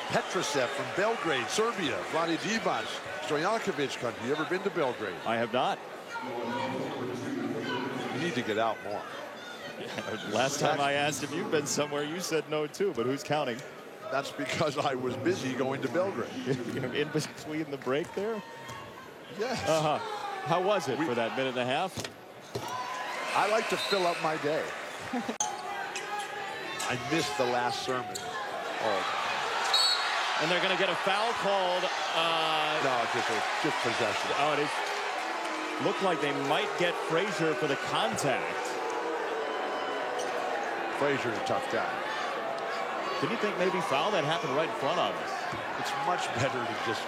Petrosev from Belgrade, Serbia. Vlade Divac, Stojankovic country. You ever been to Belgrade? I have not. You need to get out more. Last time I asked if you've been somewhere, you said no too, but who's counting? That's because I was busy going to Belgrade. In between the break there? Yes. How was it for that minute and a half? I like to fill up my day. I missed the last sermon. Oh. And they're going to get a foul called. No, just possession. Oh, it looked like they might get Frazier for the contact. Frazier's a tough guy. Didn't you think maybe foul? That happened right in front of us. It's much better to just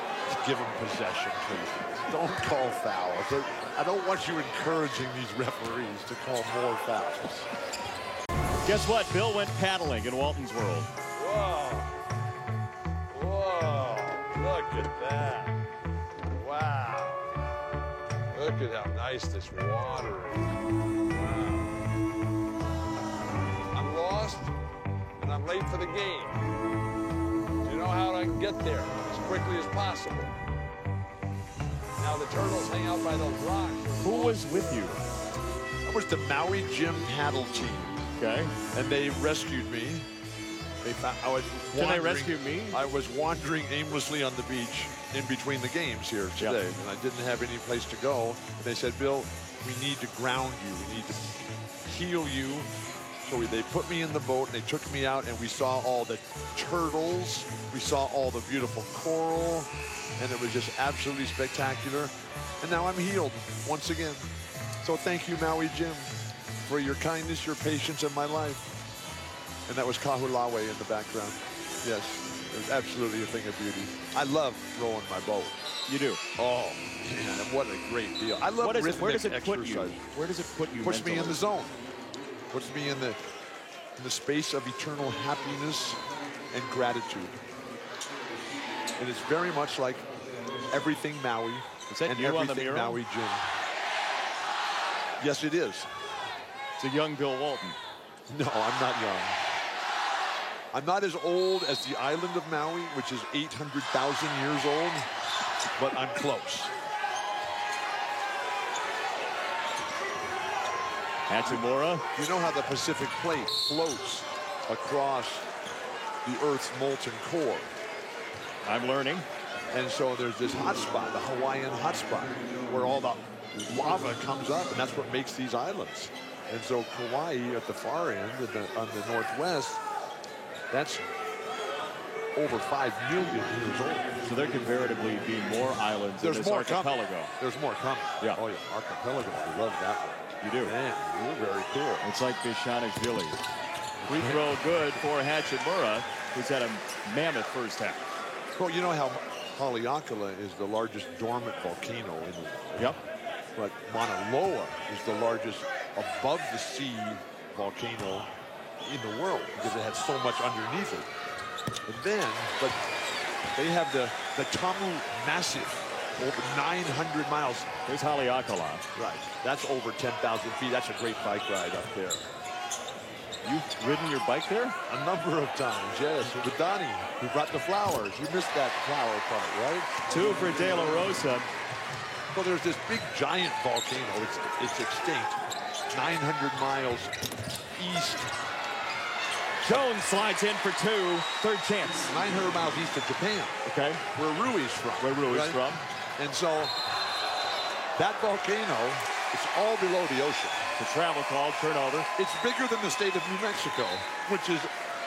give him possession, please. Don't call fouls. I don't want you encouraging these referees to call more fouls. Guess what? Bill went paddling in Walton's World. Whoa. Whoa. Look at that. Wow. Look at how nice this water is. Wow. I'm lost, and I'm late for the game. Do you know how I can get there as quickly as possible? Now the turtles hang out by those rocks. Who was with you? That was the Maui Jim paddle team. Okay. And they rescued me. Can they rescue me? I was wandering aimlessly on the beach in between the games here today, and I didn't have any place to go. And they said, Bill, we need to ground you. We need to heal you. So they put me in the boat, and they took me out, and we saw all the turtles. We saw all the beautiful coral, and it was just absolutely spectacular. And now I'm healed once again. So thank you, Maui Jim, for your kindness, your patience in my life. And that was Kahulawe in the background. Yes, it was absolutely a thing of beauty. I love rowing my boat. You do? Oh, man, what a great deal. I love rhythmic where does it exercise. put you? Where does it put you? Puts mentally? me in the zone. Puts me in the space of eternal happiness and gratitude. And it's very much like everything Maui Is that and you on the everything mural? Maui Jim. Yes, it is. It's a young Bill Walton. No, I'm not young. I'm not as old as the island of Maui, which is 800,000 years old, but I'm close. Hachimura. You know how the Pacific Plate floats across the Earth's molten core? I'm learning. And so there's this hot spot, the Hawaiian hot spot, where all the lava comes up, and that's what makes these islands. And so Kauai at the far end, on the northwest, that's over 5 million years old. So there could veritably be more islands in this archipelago. Coming. There's more coming. Yeah. Oh, yeah. Archipelago. I love that one. You do. Man, you're very cool. It's like Bishanishvili. Free throw good for Hachimura, who's had a mammoth first half. Well, you know how Haleakala is the largest dormant volcano in the world. Yep. But Mauna Loa is the largest above the sea volcano in the world because it had so much underneath it. And then, but they have the Tamu Massif, over 900 miles. There's Haleakala. Right. That's over 10,000 feet. That's a great bike ride up there. You've ridden your bike there? A number of times, yes. With Donnie, who brought the flowers. You missed that flower part, right? 2 for De La Rosa. Well, there's this big giant volcano. It's extinct. 900 miles east. Jones slides in for 2. Third chance. 900 miles east of Japan. Okay. Where Rui's from. Where Rui's from. And so that volcano is all below the ocean. The travel call, turnover. It's bigger than the state of New Mexico, which is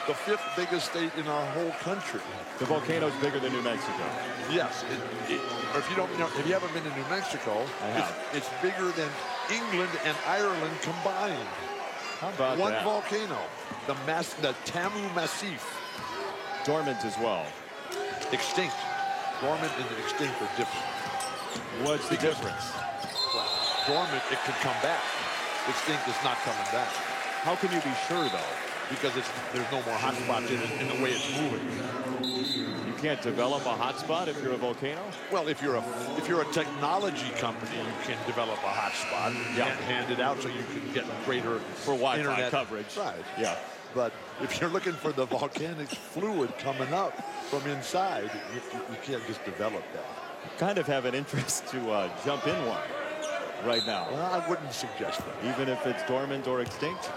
the 5th biggest state in our whole country. The volcano's bigger than New Mexico. Yes. If you don't know, if you haven't been to New Mexico, I have. It's bigger than England and Ireland combined. How about One that? volcano, the Tamu Massif. Dormant as well. Extinct. Dormant and extinct are different. What's the difference? Well, dormant, it could come back. Extinct is not coming back. How can you be sure, though? Because there's no more hot spots in the way it's moving. You can't develop a hotspot if you're a volcano? Well, if you're a technology company, you can develop a hotspot and hand it out so you can get greater for Wi-Fi internet coverage. Right. Yeah. But if you're looking for the volcanic fluid coming up from inside, you can't just develop that. Kind of have an interest to jump in one right now. Well, I wouldn't suggest that. Even if it's dormant or extinct?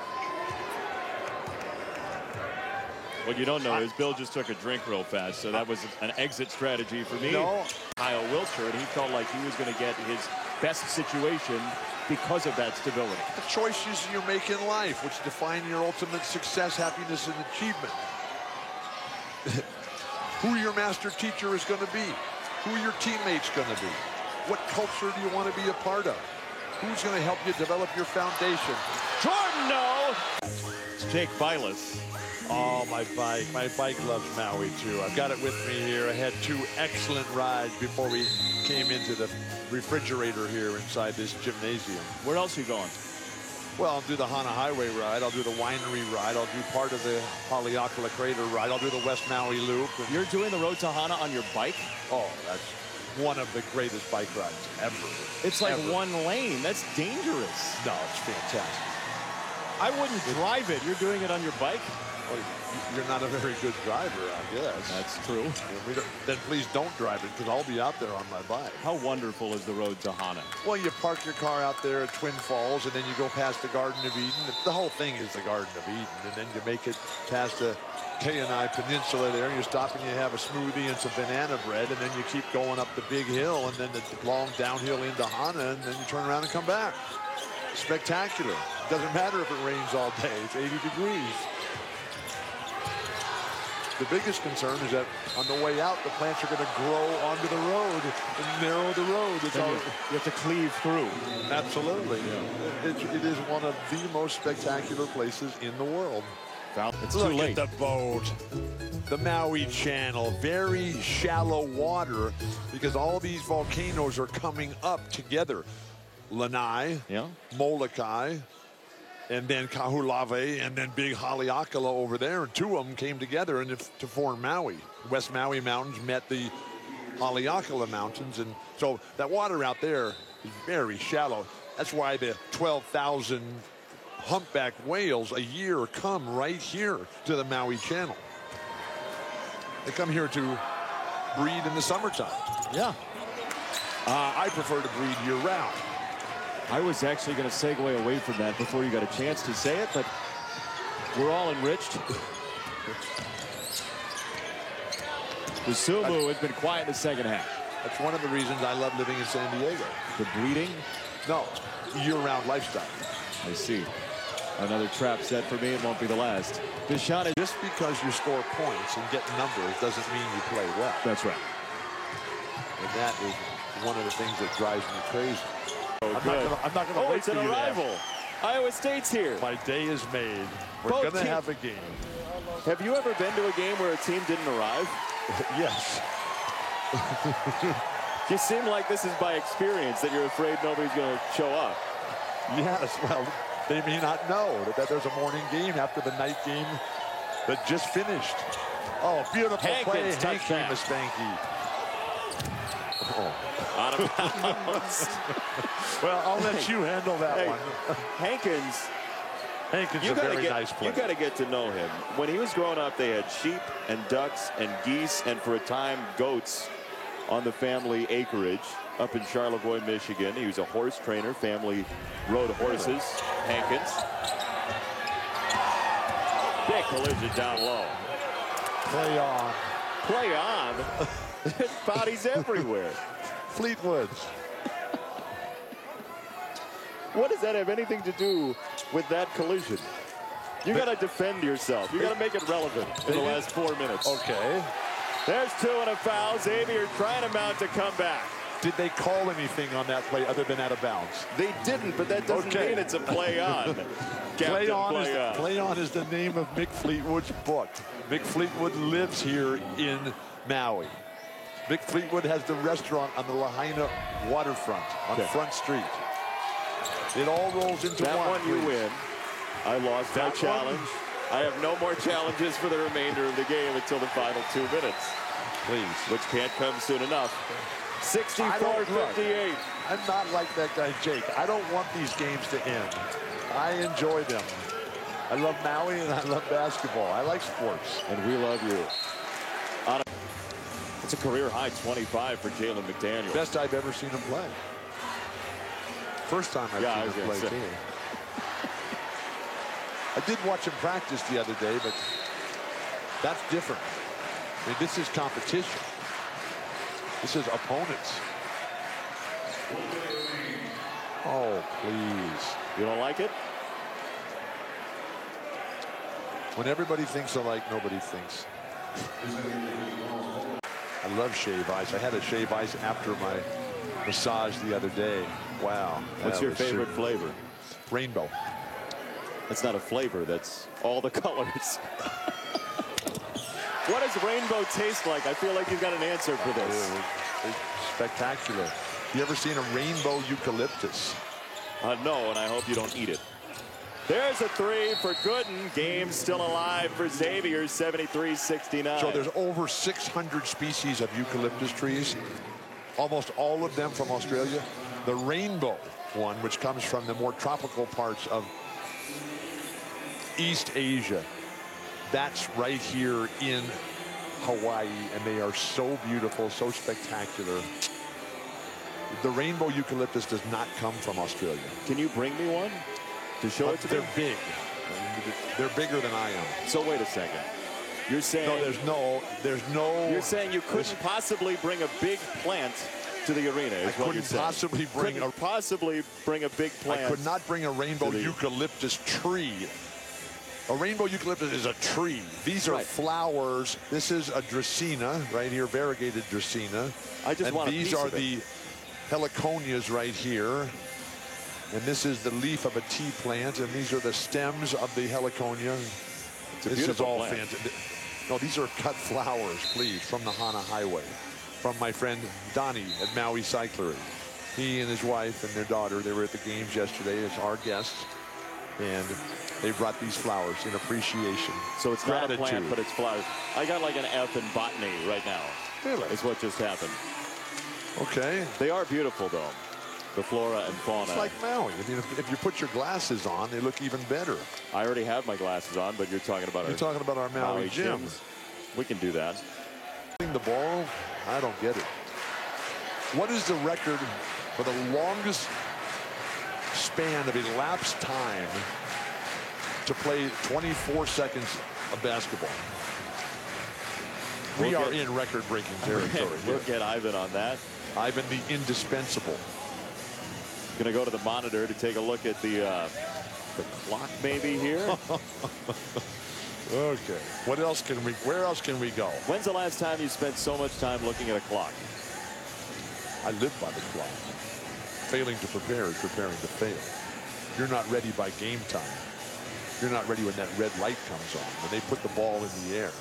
What you don't know is Bill just took a drink real fast, so that was an exit strategy for me. No. Kyle Wilcher, and he felt like he was going to get his best situation because of that stability. The choices you make in life, which define your ultimate success, happiness, and achievement. Who your master teacher is going to be. Who your teammates going to be. What culture do you want to be a part of? Who's going to help you develop your foundation? Jordan, no! It's Jake Vilas. Oh, my bike. My bike loves Maui, too. I've got it with me here. I had 2 excellent rides before we came into the refrigerator here inside this gymnasium. Where else are you going? Well, I'll do the Hana Highway ride. I'll do the winery ride. I'll do part of the Haleakala Crater ride. I'll do the West Maui Loop. You're doing the Road to Hana on your bike? Oh, that's one of the greatest bike rides ever. It's like one lane. That's dangerous. No, it's fantastic. I wouldn't drive it. You're doing it on your bike? Well, you're not a very good driver, I guess. That's true. Then please don't drive it, because I'll be out there on my bike. How wonderful is the Road to Hana? Well, you park your car out there at Twin Falls, and then you go past the Garden of Eden. The whole thing is the Garden of Eden, and then you make it past the Kenai Peninsula there, and you stop and you have a smoothie and some banana bread, and then you keep going up the big hill, and then the long downhill into Hana, and then you turn around and come back. Spectacular. Doesn't matter if it rains all day. It's 80 degrees. The biggest concern is that on the way out, the plants are going to grow onto the road and narrow the road. You have to cleave through. Absolutely. Yeah. It is one of the most spectacular places in the world. It's Look too late. at the boat. The Maui Channel, very shallow water because all these volcanoes are coming up together. Lanai, yeah. Molokai, and then Kahulave, and then Big Haleakala over there. And 2 of them came together to form Maui. West Maui Mountains met the Haleakala Mountains. And so that water out there is very shallow. That's why the 12,000 humpback whales a year come right here to the Maui Channel. They come here to breed in the summertime. Yeah. I prefer to breed year-round. I was actually going to segue away from that before you got a chance to say it, but we're all enriched. The Sumu has been quiet in the second half. That's one of the reasons I love living in San Diego. The breeding? No, year-round lifestyle. I see. Another trap set for me. It won't be the last. This shot is just because you score points and get numbers doesn't mean you play well. That's right. And that is one of the things that drives me crazy. Oh, I'm not going to wait it's an arrival. Iowa State's here. My day is made. We're going to have a game. Have you ever been to a game where a team didn't arrive? Yes. You seem like this is by experience that you're afraid nobody's going to show up. Yes, well, they may not know that there's a morning game after the night game that just finished. Oh, beautiful Hankins, play. Hanky Mustanky. Oh. Out of bounds. Well, I'll let you handle that one. Hankins is a very nice player. You got to get to know him. When he was growing up, they had sheep and ducks and geese and for a time goats on the family acreage up in Charlevoix, Michigan. He was a horse trainer. Family rode horses. Hankins. Big collision down low. Play on. Play on. Bodies everywhere. Fleetwood. What does that have anything to do with that collision? You got to defend yourself. You got to make it relevant in the last 4 minutes. Okay. There's 2 and a foul. Xavier trying to mount a comeback. Did they call anything on that play other than out of bounds? They didn't, but that doesn't mean it's a play on. Play on is the name of Mick Fleetwood's book. Mick Fleetwood lives here in Maui. Mick Fleetwood has the restaurant on the Lahaina waterfront on Front Street. It all rolls into that one. You win. I lost that challenge. I have no more challenges for the remainder of the game until the final 2 minutes. Please. Which can't come soon enough. 64-58. I'm not like that guy, Jake. I don't want these games to end. I enjoy them. I love Maui and I love basketball. I like sports. And we love you. It's a career high 25 for Jalen McDaniel. Best I've ever seen him play. First time I've seen him play too. I did watch him practice the other day, but that's different. I mean, this is competition. This is opponents. Oh, please. You don't like it? When everybody thinks alike, nobody thinks. I love shave ice. I had a shave ice after my massage the other day. Wow. What's your favorite flavor? Rainbow. That's not a flavor. That's all the colors. What does rainbow taste like? I feel like you've got an answer for this. It's spectacular. You ever seen a rainbow eucalyptus? No, and I hope you don't eat it. There's a three for Gooden. Game still alive for Xavier, 73-69. So there's over 600 species of eucalyptus trees, almost all of them from Australia. The rainbow one, which comes from the more tropical parts of East Asia, that's right here in Hawaii, and they are so beautiful, so spectacular. The rainbow eucalyptus does not come from Australia. Can you bring me one to show it to me? They're big. They're bigger than I am. So wait a second. You're saying there's no. You're saying you couldn't possibly bring a big plant to the arena. Is what you're saying. Possibly bring couldn't possibly bring a big plant. I could not bring a rainbow eucalyptus tree. A rainbow eucalyptus is a tree. These are flowers. This is a Dracaena right here, variegated Dracaena. I just want a piece these are of it. the heliconias right here. And this is the leaf of a tea plant, and these are the stems of the heliconia. This is all fantastic. No, these are cut flowers, please, from the Hana Highway, from my friend Donnie at Maui Cyclery. He and his wife and their daughter, they were at the games yesterday as our guests, and they brought these flowers in appreciation. So it's not a plant, but it's flowers. I got like an F in botany right now. Really? Is what just happened. Okay. They are beautiful, though. The flora and fauna. It's like Maui. I mean, if you put your glasses on, they look even better. I already have my glasses on, but you're talking about our Maui gym. We can do that. The ball, I don't get it. What is the record for the longest span of elapsed time to play 24 seconds of basketball? We are in record-breaking territory. We'll get Ivan on that. Ivan, the indispensable. Going to go to the monitor to take a look at the clock maybe here. Okay. What else can we? Where else can we go? When's the last time you spent so much time looking at a clock? I live by the clock. Failing to prepare is preparing to fail. You're not ready by game time. You're not ready when that red light comes on, when they put the ball in the air.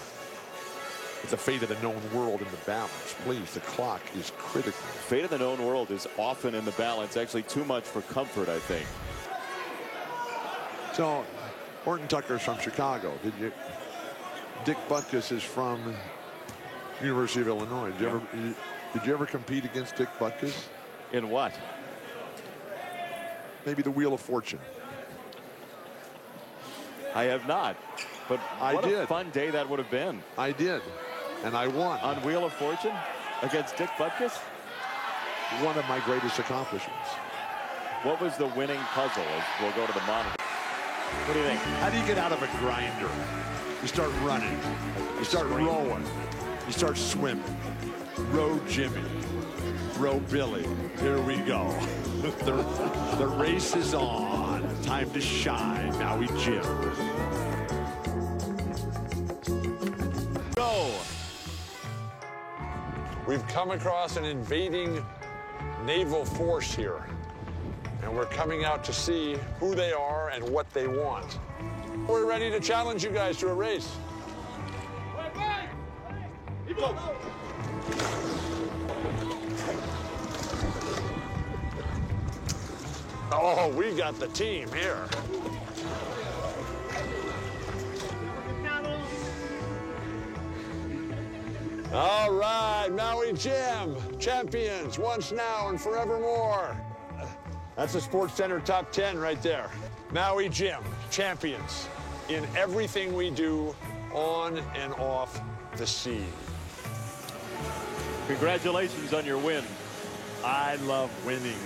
It's the fate of the known world in the balance. Please, the clock is critical. Fate of the known world is often in the balance. Actually, too much for comfort, I think. So, Horton Tucker's from Chicago. Dick Butkus is from University of Illinois. Did you ever compete against Dick Butkus? In what? Maybe the Wheel of Fortune. I have not. But what a fun day that would have been. I did. And I won. On Wheel of Fortune? Against Dick Butkus? One of my greatest accomplishments. What was the winning puzzle? We'll go to the monitor. What do you think? How do you get out of a grinder? You start running. You start rowing. You start swimming. Row Jimmy. Row Billy. Here we go. The race is on. Time to shine. Maui Jim. Go. We've come across an invading naval force here, and we're coming out to see who they are and what they want. We're ready to challenge you guys to a race. Oh, we got the team here. All right, Maui Jim, champions, once now and forevermore. That's the Sports Center top 10 right there. Maui Jim, champions. in everything we do on and off the sea. Congratulations on your win. I love winning.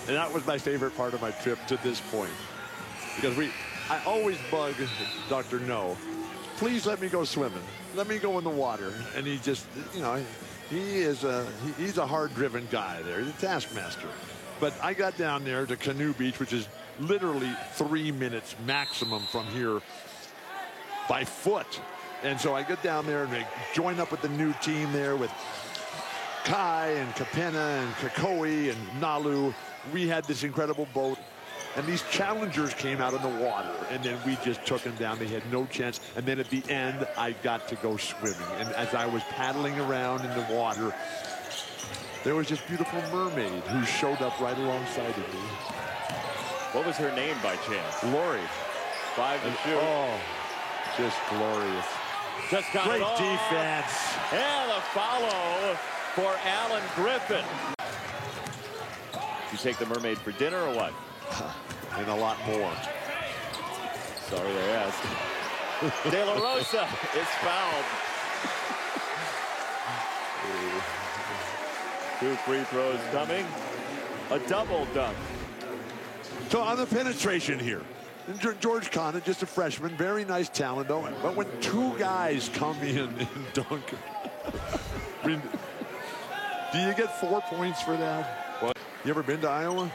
And that was my favorite part of my trip to this point. Because I always bug Dr. No. Please let me go swimming. Let me go in the water. And he just, you know, he's a hard-driven guy there. He's a taskmaster. But I got down there to Canoe Beach, which is literally 3 minutes maximum from here by foot. And so I get down there and I join up with the new team there with Kai and Kapena and Kakoi and Nalu. We had this incredible boat. And these challengers came out in the water, and then we just took them down. They had no chance. And then at the end, I got to go swimming. And as I was paddling around in the water, there was this beautiful mermaid who showed up right alongside of me. What was her name by chance? Lori. 5 to shoot. Oh, just glorious. Just got Great it off. defense. And a follow for Alan Griffin. You take the mermaid for dinner or what? And a lot more. Sorry I asked. De La Rosa is fouled. 2 free throws coming. A double dunk. So on the penetration here, George Conant, just a freshman, very nice talent though. But when 2 guys come in and dunk, I mean, do you get 4 points for that? What? You ever been to Iowa?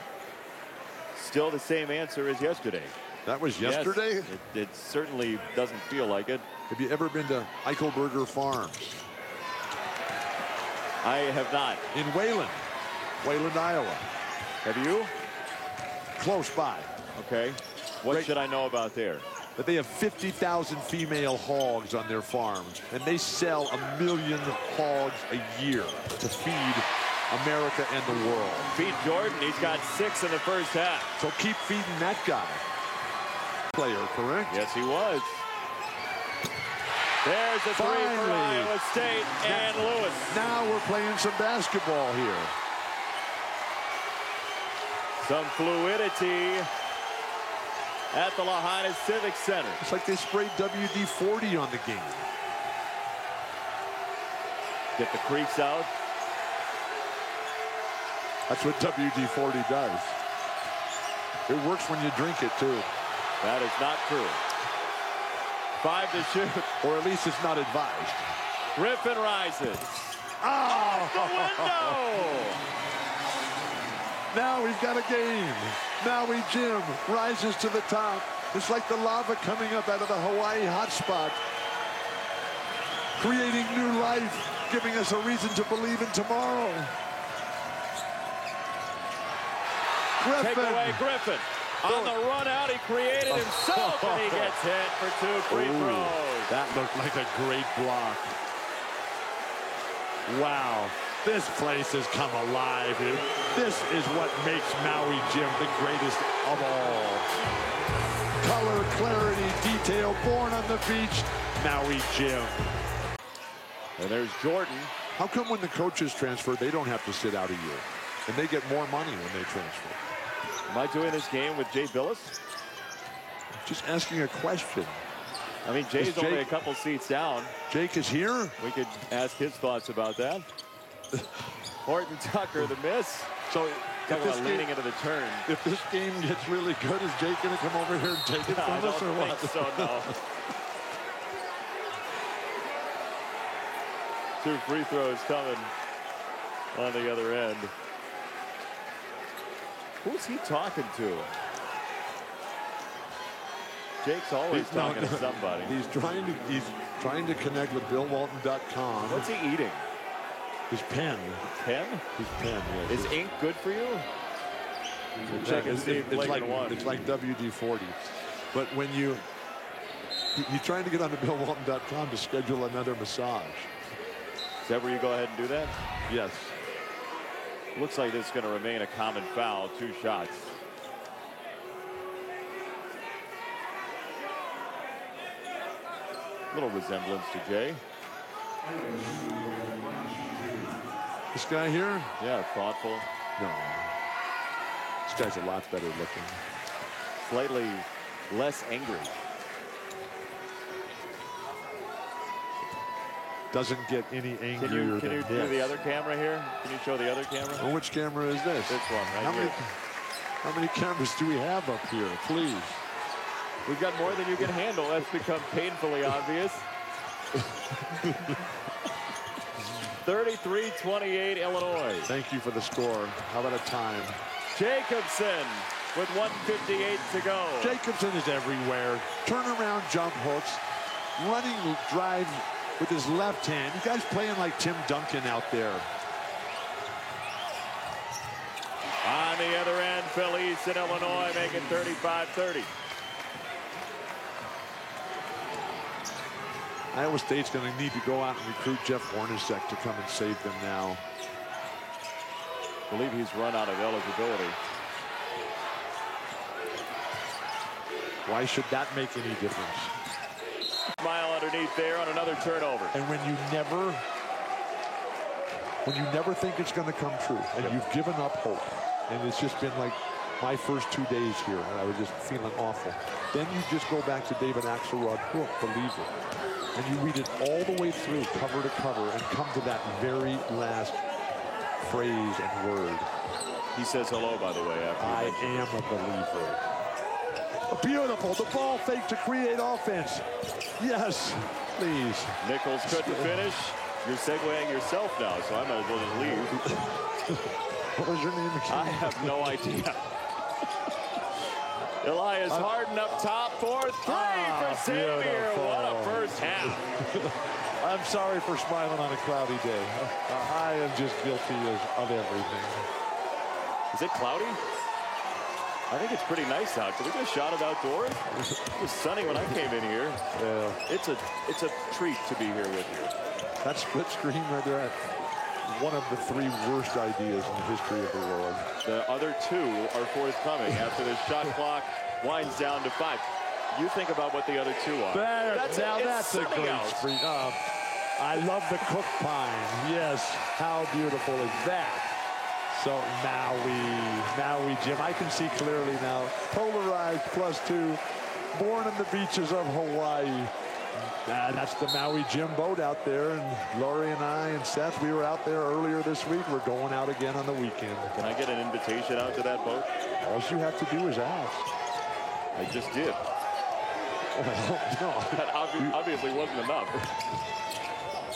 Still the same answer as yesterday. That was yesterday? Yes, it certainly doesn't feel like it. Have you ever been to Eichelberger Farms? I have not. In Wayland, Iowa. Have you? Close by. Okay. What Right. should I know about there? That they have 50,000 female hogs on their farms, and they sell 1 million hogs a year to feed America and the world. Feed Jordan. He's got 6 in the first half. So keep feeding that guy. Player, correct? Yes, he was. There's a 3 for Finally. Iowa State and Lewis. Now we're playing some basketball here. Some fluidity at the Lahaina Civic Center. It's like they sprayed WD-40 on the game. Get the creeks out. That's what WD-40 does. It works when you drink it, too. That is not true. 5 to shoot. Or at least it's not advised. Griffin rises. Oh! The window! Now we've got a game. Maui Jim rises to the top. It's like the lava coming up out of the Hawaii hotspot. Creating new life, giving us a reason to believe in tomorrow. Griffin. Take away Griffin. On the run out, he created himself, and he gets hit for 2 free throws. That looked like a great block. Wow. This place has come alive, dude. This is what makes Maui Jim the greatest of all. Color, clarity, detail, born on the beach, Maui Jim. And there's Jordan. How come when the coaches transfer, they don't have to sit out a year? And they get more money when they transfer? Am I doing this game with Jay Billis? Just asking a question. I mean, Jay's Is only Jake- a couple seats down. Jake is here? We could ask his thoughts about that. Horton Tucker, the miss. So Talking about leaning into the turn. if this game gets really good, is Jake going to come over here and take it I from don't us or think what? so, no. 2 free throws coming on the other end. Who's he talking to? Jake's always talking to somebody. He's trying to connect with BillWalton.com. What's he eating? His pen. Pen? His pen. Yes. Is ink good for you? Check and see if Blake won. It's like WD-40. But when he's trying to get onto BillWalton.com to schedule another massage. Is that where you go ahead and do that? Yes. Looks like this is going to remain a common foul. 2 shots. Little resemblance to Jay. This guy here? Yeah, thoughtful. No. This guy's a lot better looking. Slightly less angry. doesn't get any angrier Can you than do this. the other camera here? Can you show the other camera? Well, which camera is this? This one right here. How many cameras do we have up here? Please. We've got more than you can handle. That's become painfully obvious. 33-28 Illinois. Thank you for the score. How about a time? Jacobson with 1:58 to go. Jacobson is everywhere. Turnaround jump hooks. Running drive with his left hand. You guys playing like Tim Duncan out there. On the other end, Felice in Illinois making 35-30. Iowa State's going to need to go out and recruit Jeff Hornacek to come and save them now. I believe he's run out of eligibility. Why should that make any difference? Smile underneath there on another turnover. And when you never think it's going to come true, and you've given up hope, and it's just been like my first 2 days here, and I was just feeling awful. Then you just go back to David Axelrod book, Believer, and you read it all the way through, cover to cover, and come to that very last phrase and word. He says hello, by the way. After I am a believer. Beautiful. The ball fake to create offense. Yes, please. Nichols couldn't finish. You're segueing yourself now, so I might as well just leave. What was your name again? I have no idea. Elias Harden up top for three for Xavier. Beautiful. What a first half. I'm sorry for smiling on a cloudy day. I am just guilty of everything. Is it cloudy? I think it's pretty nice out. Did we get a shot of outdoors? It was sunny when I came in here. Yeah. It's a treat to be here with you. That split screen right there, one of the 3 worst ideas in the history of the world. The other 2 are forthcoming after the shot clock winds down to 5. You think about what the other 2 are. That's a great out. screen. I love the cook pine. Yes, how beautiful is that? So Maui, Jim. I can see clearly now. Polarized +2. Born on the beaches of Hawaii. That's the Maui Jim boat out there. And Laurie and I and Seth, we were out there earlier this week. We're going out again on the weekend. Can I get an invitation out to that boat? All you have to do is ask. I just did. No. That obviously wasn't enough.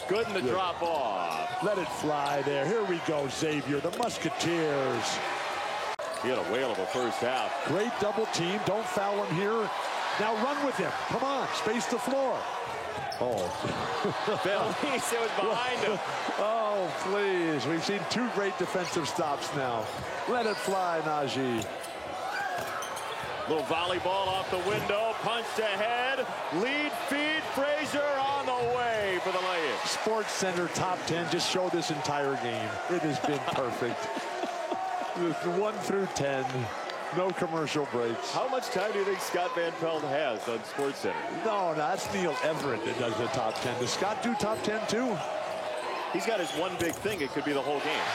Good in the drop off. Let it fly there. Here we go, Xavier. The Musketeers. He had a whale of a first half. Great double team. Don't foul him here. Now run with him. Come on. Space the floor. Oh. Felice, it was behind him. Oh, please. We've seen 2 great defensive stops now. Let it fly, Najee. Little volleyball off the window. Punched ahead. Lead feed. Frazier on the way for the layup. Sports Center top 10. Just show this entire game. It has been perfect. 1 through 10. No commercial breaks. How much time do you think Scott Van Pelt has on SportsCenter? No, that's Neil Everett that does the top 10. Does Scott do top 10 too? He's got his one big thing. It could be the whole game.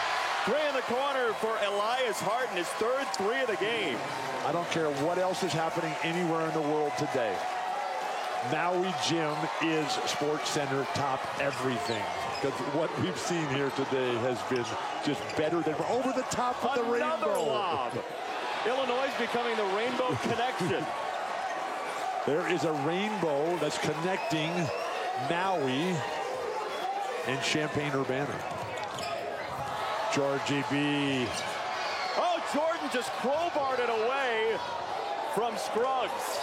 3 in the corner for Elias Harden, his 3rd 3 of the game. I don't care what else is happening anywhere in the world today. Maui Jim is SportsCenter top everything. Because what we've seen here today has been just better than over the top of the Another rainbow. lob. Illinois is becoming the rainbow connection. There is a rainbow that's connecting Maui and Champaign-Urbana. Georgie B. Oh, Jordan just crowbarred it away from Scruggs.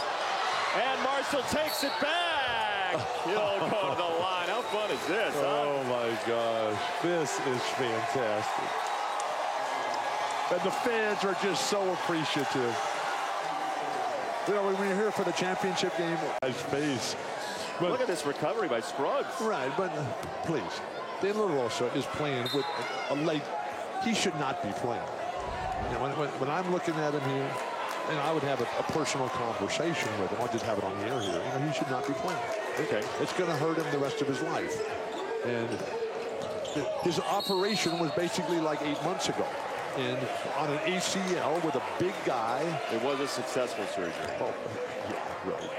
And Marshall takes it back. He'll go to the line. How fun is this, huh? Oh, my gosh. This is fantastic. And the fans are just so appreciative. You know, when we're here for the championship game, nice face. But, look at this recovery by Scruggs. right, but please. De La Rosa is playing with a late. He should not be playing. You know, when I'm looking at him here, and I would have a personal conversation with him. I'll just have it on the air here. You know, he should not be playing. Okay. It's going to hurt him the rest of his life. And his operation was basically like 8 months ago. And on an ACL with a big guy. It was a successful surgery. Oh, yeah, right.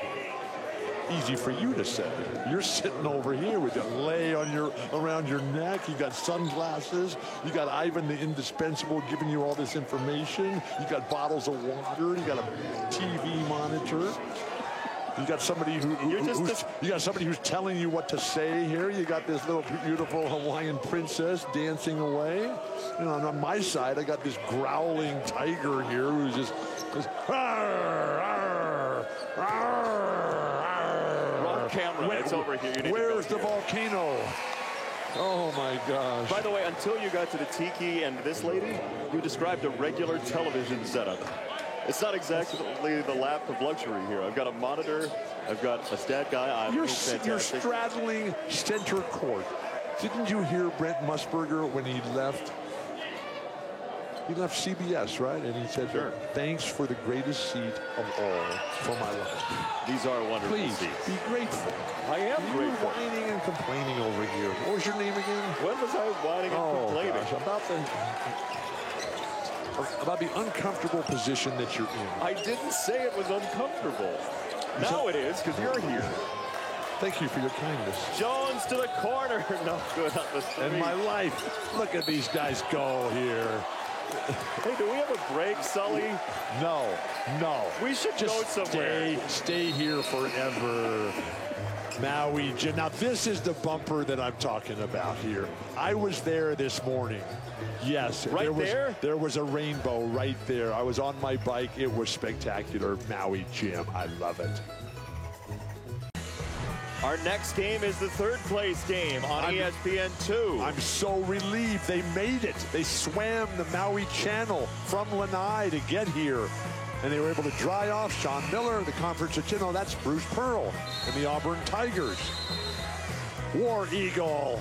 easy for you to say. You're sitting over here with a lei on around your neck. You got sunglasses. You got Ivan the Indispensable giving you all this information. You got bottles of water. You got a TV monitor. You got somebody who's telling you what to say here. You got this little beautiful Hawaiian princess dancing away. And on my side, I got this growling tiger here who's just arr, arr, arr. Wrong camera. It's over here. Where's the volcano? Oh my gosh. By the way, until you got to the tiki and this lady, you described a regular television setup. It's not exactly the lap of luxury here. I've got a monitor. I've got a stat guy. You're straddling center court. Didn't you hear Brent Musburger when he left? He left CBS, right? And he said, sure, thanks for the greatest seat of all for my life. These are wonderful Please, seats. be grateful. I am You're grateful. whining and complaining over here. What was your name again? When was I whining and complaining? Gosh, about the uncomfortable position that you're in. I didn't say it was uncomfortable. Now it is, because you're here. Thank you for your kindness. Jones to the corner. No good on the three. And my life. Look at these guys go here. Hey, do we have a break, Sully? No. We should just go somewhere. Stay here forever. Maui Jim. Now this is the bumper that I'm talking about here. I was there this morning. Yes, there was a rainbow right there. I was on my bike. It was spectacular. Maui Jim. I love it. Our next game is the third place game on ESPN2. I'm so relieved they made it. They swam the Maui Channel from Lanai to get here. And they were able to dry off Sean Miller, the conference of Chino. That's Bruce Pearl and the Auburn Tigers. War Eagle,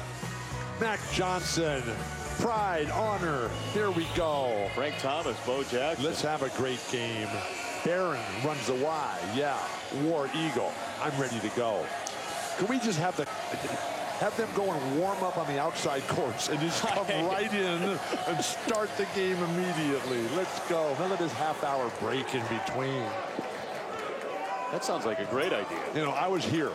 Mac Johnson, pride, honor. Here we go. Frank Thomas, Bo Jackson. Let's have a great game. Barron runs the Y. Yeah, War Eagle. I'm ready to go. Can we just have them go and warm up on the outside courts and just come right in and start the game immediately? Let's go. None of this half-hour break in between. That sounds like a great idea. You know, I was here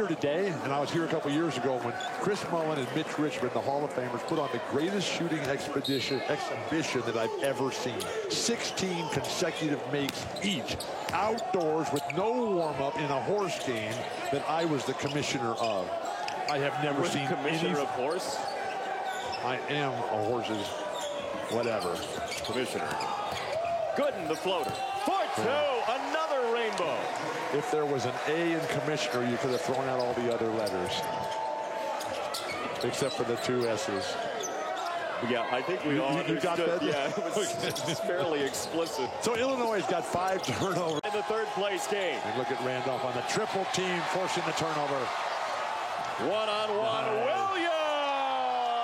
today, and I was here a couple years ago when Chris Mullin and Mitch Richmond, the Hall of Famers, put on the greatest shooting exhibition that I've ever seen. 16 consecutive makes each, outdoors with no warm-up in a horse game that I was the commissioner of. I have never seen commissioner of horse. I am a horse's whatever. Commissioner. Gooden, the floater. 4-2, another rainbow. If there was an A in commissioner, you could have thrown out all the other letters. Except for the two S's. Yeah, I think we all understood. You got that? Yeah, it was fairly explicit. So Illinois has got 5 turnovers. In the third place game. And look at Randolph on the triple team forcing the turnover. One-on-one, Williams!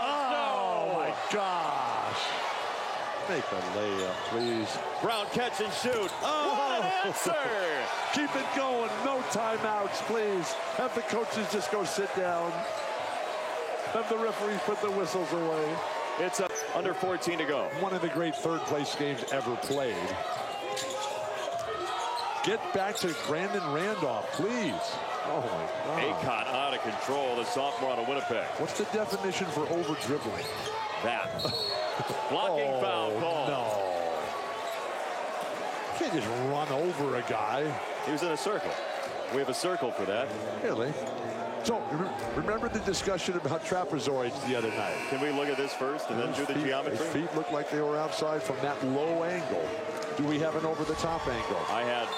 Oh, my gosh. Make a layup, please. Brown catch and shoot. Oh, what an answer! Keep it going. No timeouts, please. Have the coaches just go sit down. Have the referees put the whistles away. It's under 14 to go. One of the great third-place games ever played. Get back to Brandon Randolph, please. Oh, my God. Acon out of control, the sophomore out of Winnipeg. What's the definition for over-dribbling? That. Blocking foul call. No. You can't just run over a guy. He was in a circle. We have a circle for that. Really? So, remember the discussion about trapezoids the other night? Can we look at this first and then do the geometry? His feet look like they were outside from that low angle. Do we have an over-the-top angle?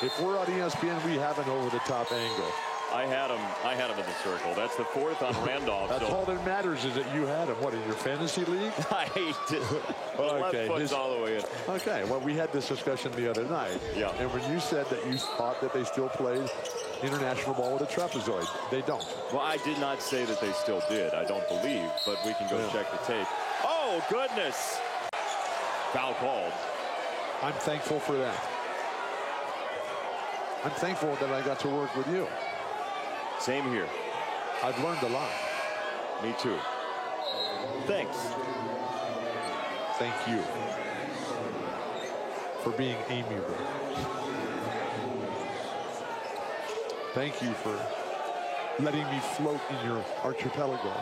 If we're on ESPN, we have an over-the-top angle. I had him in the circle. That's the fourth on Randolph. That's all that matters is that you had him. What, in your fantasy league? I did. Okay. Left foot's all the way in. Okay, well, we had this discussion the other night. Yeah. And when you said that you thought that they still played international ball with a trapezoid, they don't. Well, I did not say that they still did. I don't believe, but we can go check the tape. Oh, goodness. Foul called. I'm thankful for that. I'm thankful that I got to work with you. Same here. I've learned a lot. Me too. Thanks. Thank you for being amiable. Thank you for letting me float in your archipelago.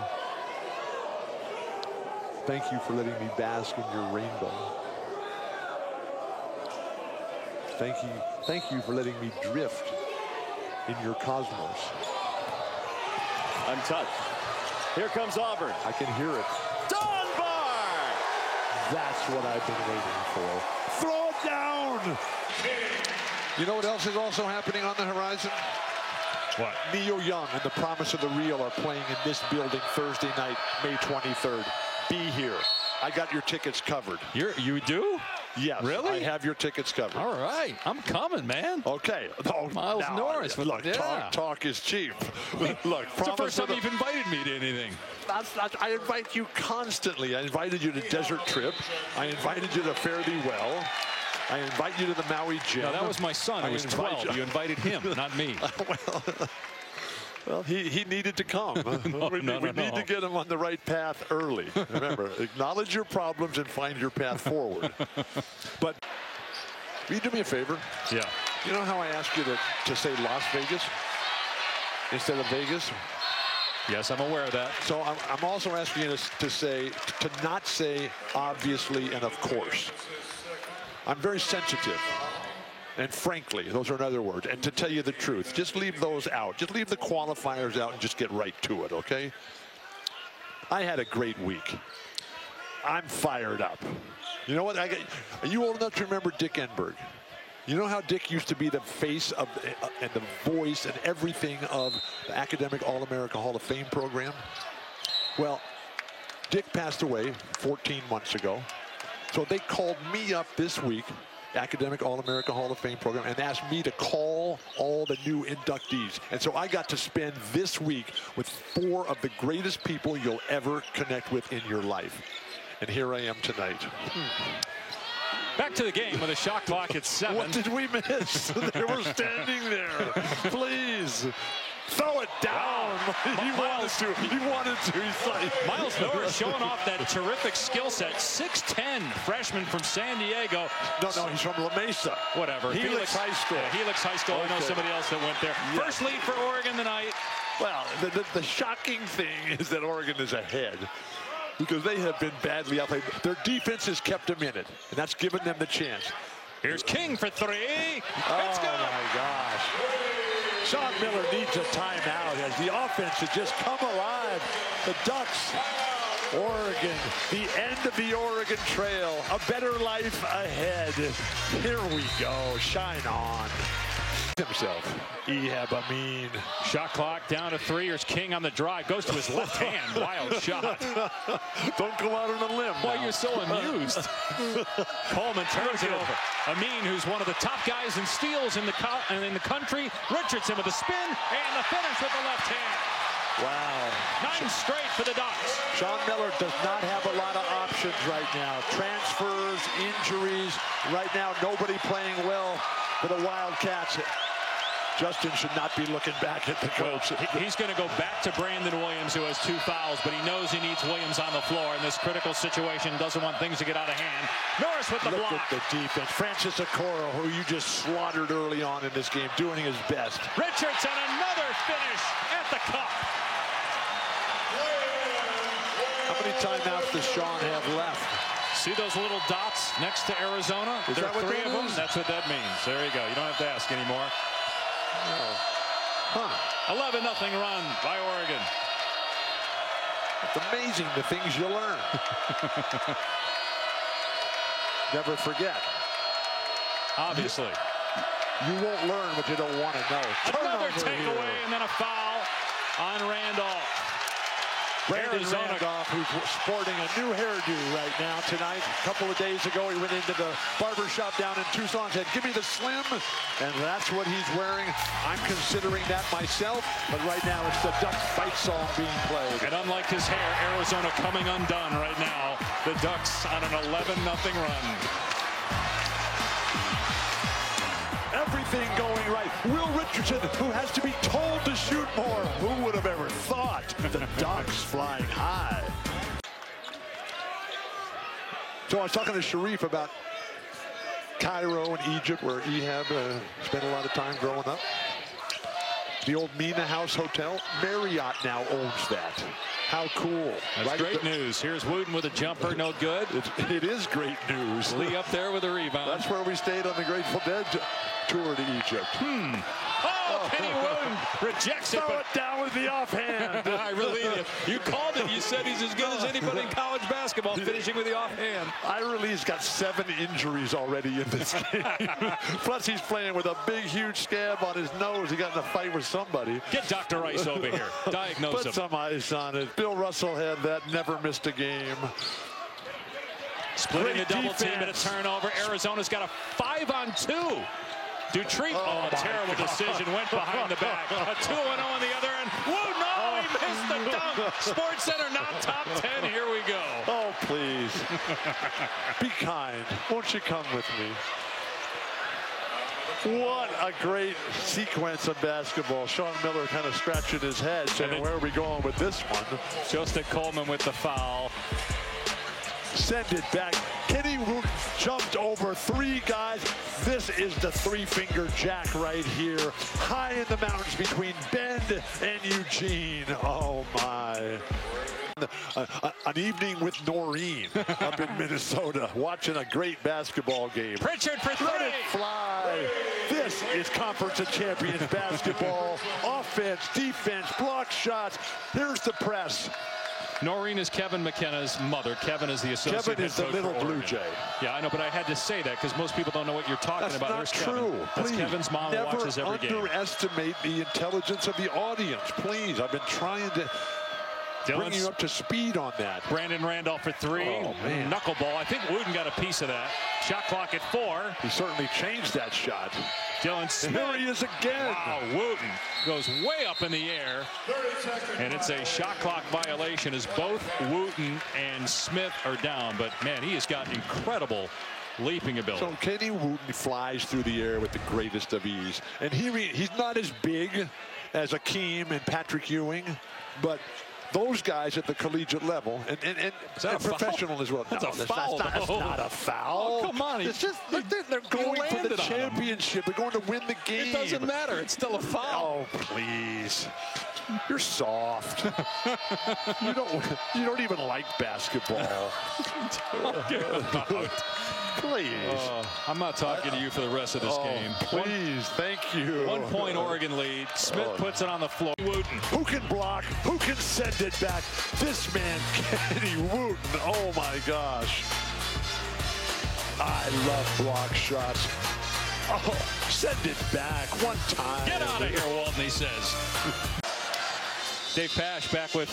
Thank you for letting me bask in your rainbow. Thank you for letting me drift in your cosmos. Untouched. Here comes Auburn. I can hear it. Dunbar! That's what I've been waiting for. Throw it down! You know what else is also happening on the horizon? What? Neil Young and the Promise of the Real are playing in this building Thursday night, May 23rd. Be here. I got your tickets covered. You do? Yes. Really? I have your tickets covered. All right. I'm coming, man. Okay. Oh, Miles Norris. Look, Yeah. talk is cheap. Look, It's the first time you've invited me to anything. I invite you constantly. I invited you to Desert Trip. I invited you to Fare Thee Well. I invite you to the Maui Gym. No, that was my son. He was 12. You invited him, not me. Well, he needed to come. We need to get him on the right path early. Remember, acknowledge your problems and find your path forward. But will you do me a favor? Yeah. You know how I asked you to say Las Vegas instead of Vegas? Yes, I'm aware of that. So I'm also asking you to not say obviously and of course. I'm very sensitive. And frankly, those are another words. And to tell you the truth, just leave those out. Just leave the qualifiers out and just get right to it, okay? I had a great week. I'm fired up. You know what? Are you old enough to remember Dick Enberg? You know how Dick used to be the face of and the voice and everything of the Academic All-America Hall of Fame program? Well, Dick passed away 14 months ago. So they called me up this week, Academic All-America Hall of Fame program, and asked me to call all the new inductees. And so I got to spend this week with 4 of the greatest people you'll ever connect with in your life. And here I am tonight. Back to the game with a shot clock at 7. What did we miss? They were standing there. Please. Throw it down. He wanted to. He's like Miles Norris showing off that terrific skill set. 6'10", freshman from San Diego. No, he's from La Mesa. Whatever. Helix High School. Yeah, Helix High School. Okay. I know somebody else that went there. Yeah. First lead for Oregon tonight. Well, the shocking thing is that Oregon is ahead because they have been badly outplayed. Their defense has kept them in it, and that's given them the chance. Here's King for 3. It's Oh, good. my gosh. Sean Miller needs a timeout as the offense has just come alive. The Ducks, Oregon, the end of the Oregon Trail, a better life ahead. Here we go. Shine on. Himself, Ehab Amin. Shot clock down to 3. Here's King on the drive. Goes to his left hand. Wild shot. Don't go out on a limb. Why now. you're so amused? Coleman turns it over. Amin, who's one of the top guys in steals in the country. Richardson with a spin and the finish with the left hand. Wow. 9 straight for the Ducks. Sean Miller does not have a lot of options right now. Transfers, injuries. Right now, nobody playing well for the Wildcats. Justin should not be looking back at the coach. He's going to go back to Brandon Williams, who has 2 fouls, but he knows he needs Williams on the floor in this critical situation. Doesn't want things to get out of hand. Norris with the Look block. at the defense. Francis Okoro, who you just slaughtered early on in this game, doing his best. Richardson, another finish at the cup. How many timeouts does Sean have left? See those little dots next to Arizona? Is There that are what 3 that of them. is? That's what that means. There you go. You don't have to ask anymore. Huh. 11-0 run by Oregon. It's amazing the things you learn. Never forget. Obviously. You won't learn what you don't want to know. Another Turnover takeaway here. and then a foul on Randolph. Brandon Arizona. Randolph, who's sporting a new hairdo right now tonight. A couple of days ago, he went into the barber shop down in Tucson and said, give me the slim. And that's what he's wearing. I'm considering that myself. But right now, it's the Ducks fight song being played. And unlike his hair, Arizona coming undone right now. The Ducks on an 11-0 run. Everything going right. Will Richardson, who has to be told to shoot more. Who would have ever thought? The Ducks flying high. So I was talking to Sharif about Cairo and Egypt, where Ehab spent a lot of time growing up. The old Mina House Hotel. Marriott now owns that. How cool. That's right? great news. Here's Wooten with a jumper, no good. It is great news. Lee up there with a rebound. That's where we stayed on the Grateful Dead tour to Egypt. Oh, Kenny Wooten rejects it. Throw it down with the offhand. I believe you. You called it. You said he's as good as anybody in college basketball, finishing with the offhand. Irelee's got 7 injuries already in this game. Plus, he's playing with a big, huge scab on his nose. He got in a fight with somebody. Get Dr. Ice over here. Diagnose him. Put some ice on it. Bill Russell had that. Never missed a game. Splitting the double defense. team at a turnover. Arizona's got a 5-on-2. Dutreat, oh, terrible decision, went behind the back. A 2-0 on the other end. Whoa, no, he missed the dunk. Sports Center not top 10. Here we go. Oh, please. Be kind. Won't you come with me? What a great sequence of basketball. Sean Miller kind of scratching his head, saying, where are we going with this one? Justin Coleman with the foul. Send it back. Kenny Wooten jumped over 3 guys. This is the 3-finger jack right here. High in the mountains between Bend and Eugene. Oh, my. An evening with Noreen up in Minnesota, watching a great basketball game. Pritchard for 3. Let it fly. This is Conference of Champions basketball. Offense, defense, block shots. Here's the press. Noreen is Kevin McKenna's mother. Kevin is the associate Kevin is the head coach little for Blue Oregon. Jay. Yeah, I know, but I had to say that because most people don't know what you're talking That's about. not There's true. Kevin. That's Please, Kevin's mom who watches every game. Never underestimate the intelligence of the audience. Please, I've been trying to bring you up to speed on that. Brandon Randolph for 3. Oh, man. Knuckleball. I think Wooten got a piece of that. Shot clock at 4. He certainly changed that shot. Dylan Smith. Here he is again. Wow, Wooten goes way up in the air. And it's a shot clock violation as both Wooten and Smith are down. But, man, he has got incredible leaping ability. So Kenny Wooten flies through the air with the greatest of ease. And he's not as big as Akeem and Patrick Ewing, but those guys at the collegiate level and professional as well. That's a foul. That's not a foul. Oh, come on. It's just they're going for the championship. They're going to win the game. It doesn't matter. It's still a foul. Oh, please. You're soft. you don't even like basketball. Please. I'm not talking to you for the rest of this game. Please, thank you. 1 point Oregon lead. Smith puts it on the floor. Wooten. Who can block? Who can send it back? This man, Kenny Wooten. Oh my gosh. I love block shots. Oh, send it back one time. Get out of here, Walton, he says. Dave Pasch back with,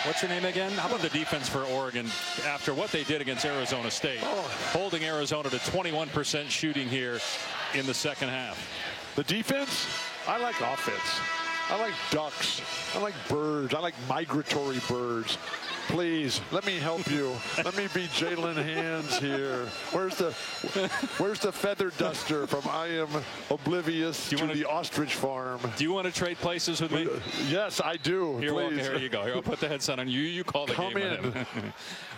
what's your name again? How about the defense for Oregon after what they did against Arizona State? Holding Arizona to 21% shooting here in the second half. The defense? I like offense. I like ducks. I like birds. I like migratory birds. Please, let me help you. Let me be Jalen Hands here. Where's the feather duster from I Am Oblivious to the ostrich farm? Do you want to trade places with me? Yes, I do. Here, please. Here you go. Here, I'll put the headset on you. You call the Come game. in.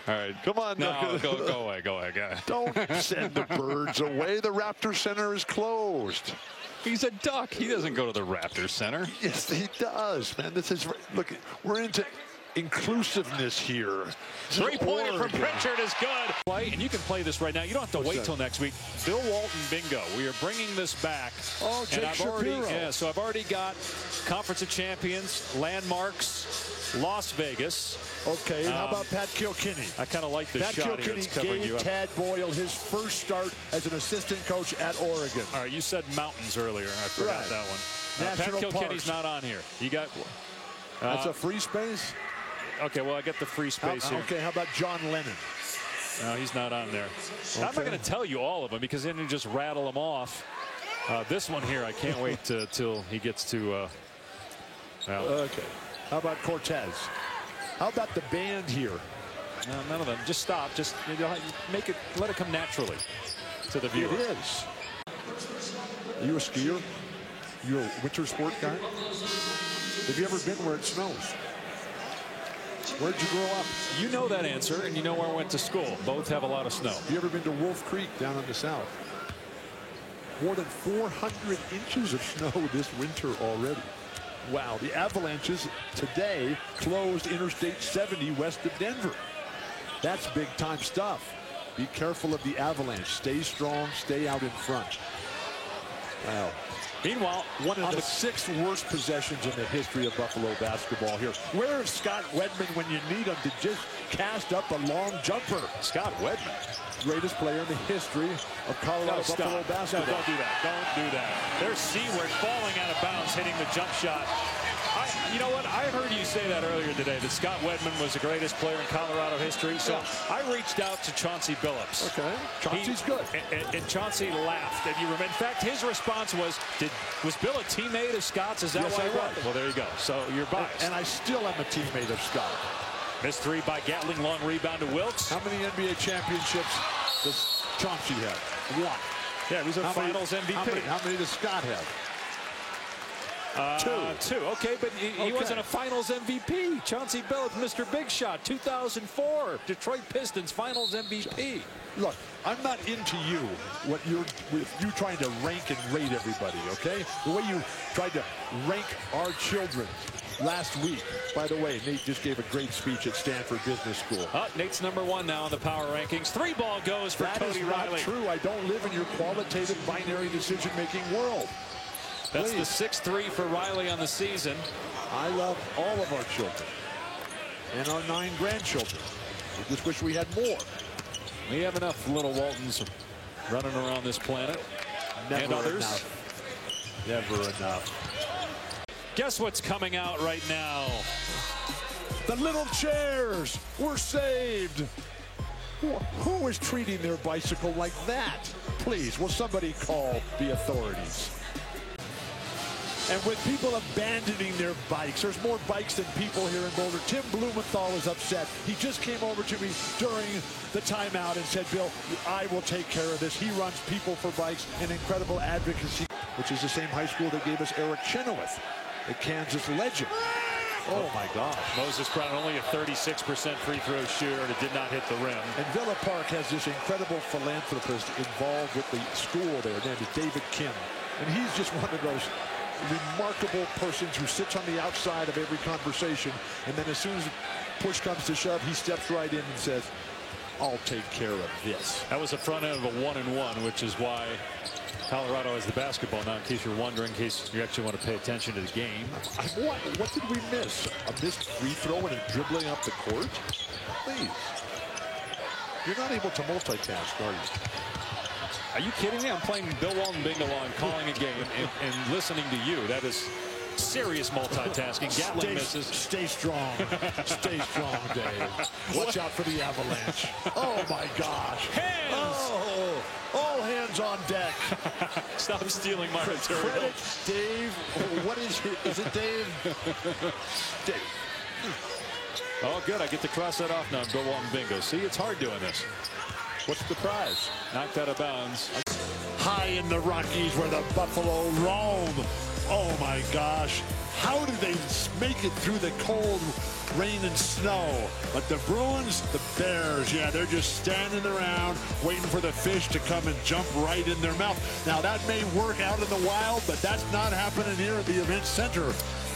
All right. Come on. No, go away. Go away. Don't send the birds away. The Raptor Center is closed. He's a duck. He doesn't go to the Raptor Center. Yes, he does, man. This is, look, we're into inclusiveness here. 3-pointer from Pritchard is good. And you can play this right now. You don't have to wait till next week. Bill Walton bingo. We are bringing this back. Oh, Jake Shapiro. So I've already got Conference of Champions, landmarks, Las Vegas. Okay, how about Pat Kilkenny? I kind of like this Pat shot here. Kilkenny It's covering you gave up. Tad Boyle his first start as an assistant coach at Oregon. All right, you said mountains earlier. I forgot Right. that one. National Pat Kilkenny's parks. not on here. You got... That's a free space? Okay, well, I get the free space here. Okay, how about John Lennon? No, he's not on there. I'm not going to tell you all of them because then you just rattle them off. This one here, I can't wait till he gets to... Okay. How about Cortez? How about the band here? No, none of them. Just stop. Just make it. Let it come naturally to the viewer. It is. Are you a skier? You a winter sport guy? Have you ever been where it snows? Where'd you grow up? You know that answer, and you know where I went to school. Both have a lot of snow. You ever been to Wolf Creek down in the south? More than 400 inches of snow this winter already. Wow, the Avalanches today closed Interstate 70 west of Denver. That's big-time stuff. Be careful of the Avalanche. Stay strong, stay out in front. Wow. Meanwhile, One of the 6 worst possessions in the history of Buffalo basketball here. Where is Scott Wedman when you need him to just cast up a long jumper? Scott Wedman, Greatest player in the history of Colorado Buffalo basketball. No, don't do that. Don't do that. There's Seward falling out of bounds, hitting the jump shot. You know what? I heard you say that earlier today, that Scott Wedman was the greatest player in Colorado history. So I reached out to Chauncey Billups. Okay, Chauncey's good. And Chauncey laughed. And you remember, in fact, his response was Bill a teammate of Scott's? Is that Yes, why I he was. Well, there you go. So you're biased. And I still am a teammate of Scott. Missed 3 by Gatling, long rebound to Wilkes. How many NBA championships does Chauncey have? 1. Yeah, he was a Finals MVP. MVP. How many does Scott have? 2. Okay, but he wasn't a Finals MVP. Chauncey Billups, Mr. Big Shot, 2004. Detroit Pistons Finals MVP. Look, I'm not into you, with you trying to rank and rate everybody, okay? The way you tried to rank our children last week. By the way, Nate just gave a great speech at Stanford Business School. Nate's #1 now in the power rankings. 3 ball goes for Cody Riley. That is not true. I don't live in your qualitative binary decision-making world. That's the 6th 3 for Riley on the season. I love all of our children and our 9 grandchildren. I just wish we had more. We have enough little Waltons running around this planet. Never and others. enough. Never enough. Guess what's coming out right now? The little chairs were saved. Who is treating their bicycle like that? Please, will somebody call the authorities? And with people abandoning their bikes, there's more bikes than people here in Boulder. Tim Blumenthal is upset. He just came over to me during the timeout and said, Bill, I will take care of this. He runs People for Bikes, an incredible advocacy, which is the same high school that gave us Eric Chenoweth, the Kansas legend. Oh, my gosh. Moses Brown, only a 36% free throw shooter, and it did not hit the rim. And Villa Park has this incredible philanthropist involved with the school there. His name is David Kim. And he's just one of those remarkable persons who sits on the outside of every conversation, and then as soon as push comes to shove, he steps right in and says, I'll take care of this. That was the front end of a 1-and-1, which is why Colorado has the basketball now, in case you're wondering, in case you actually want to pay attention to the game. What did we miss? A missed free throw and a dribbling up the court? Please. You're not able to multitask, are you? Are you kidding me? I'm playing Bill Walton Bingo and calling a game and listening to you. That is serious multitasking. Gatling misses. Stay strong. Stay strong, Dave. Watch out for the Avalanche. Oh, my gosh. Hands! Oh, all hands on deck. Stop stealing my material. Credit Dave. What is it? Is it Dave? Dave. Oh, good. I get to cross that off now. Bill Walton Bingo. See, it's hard doing this. What's the prize? Knocked out of bounds. High in the Rockies where the Buffalo roam. Oh, my gosh. How did they make it through the cold rain and snow? But the Bruins, the Bears, yeah, they're just standing around waiting for the fish to come and jump right in their mouth. Now, that may work out in the wild, but that's not happening here at the event center.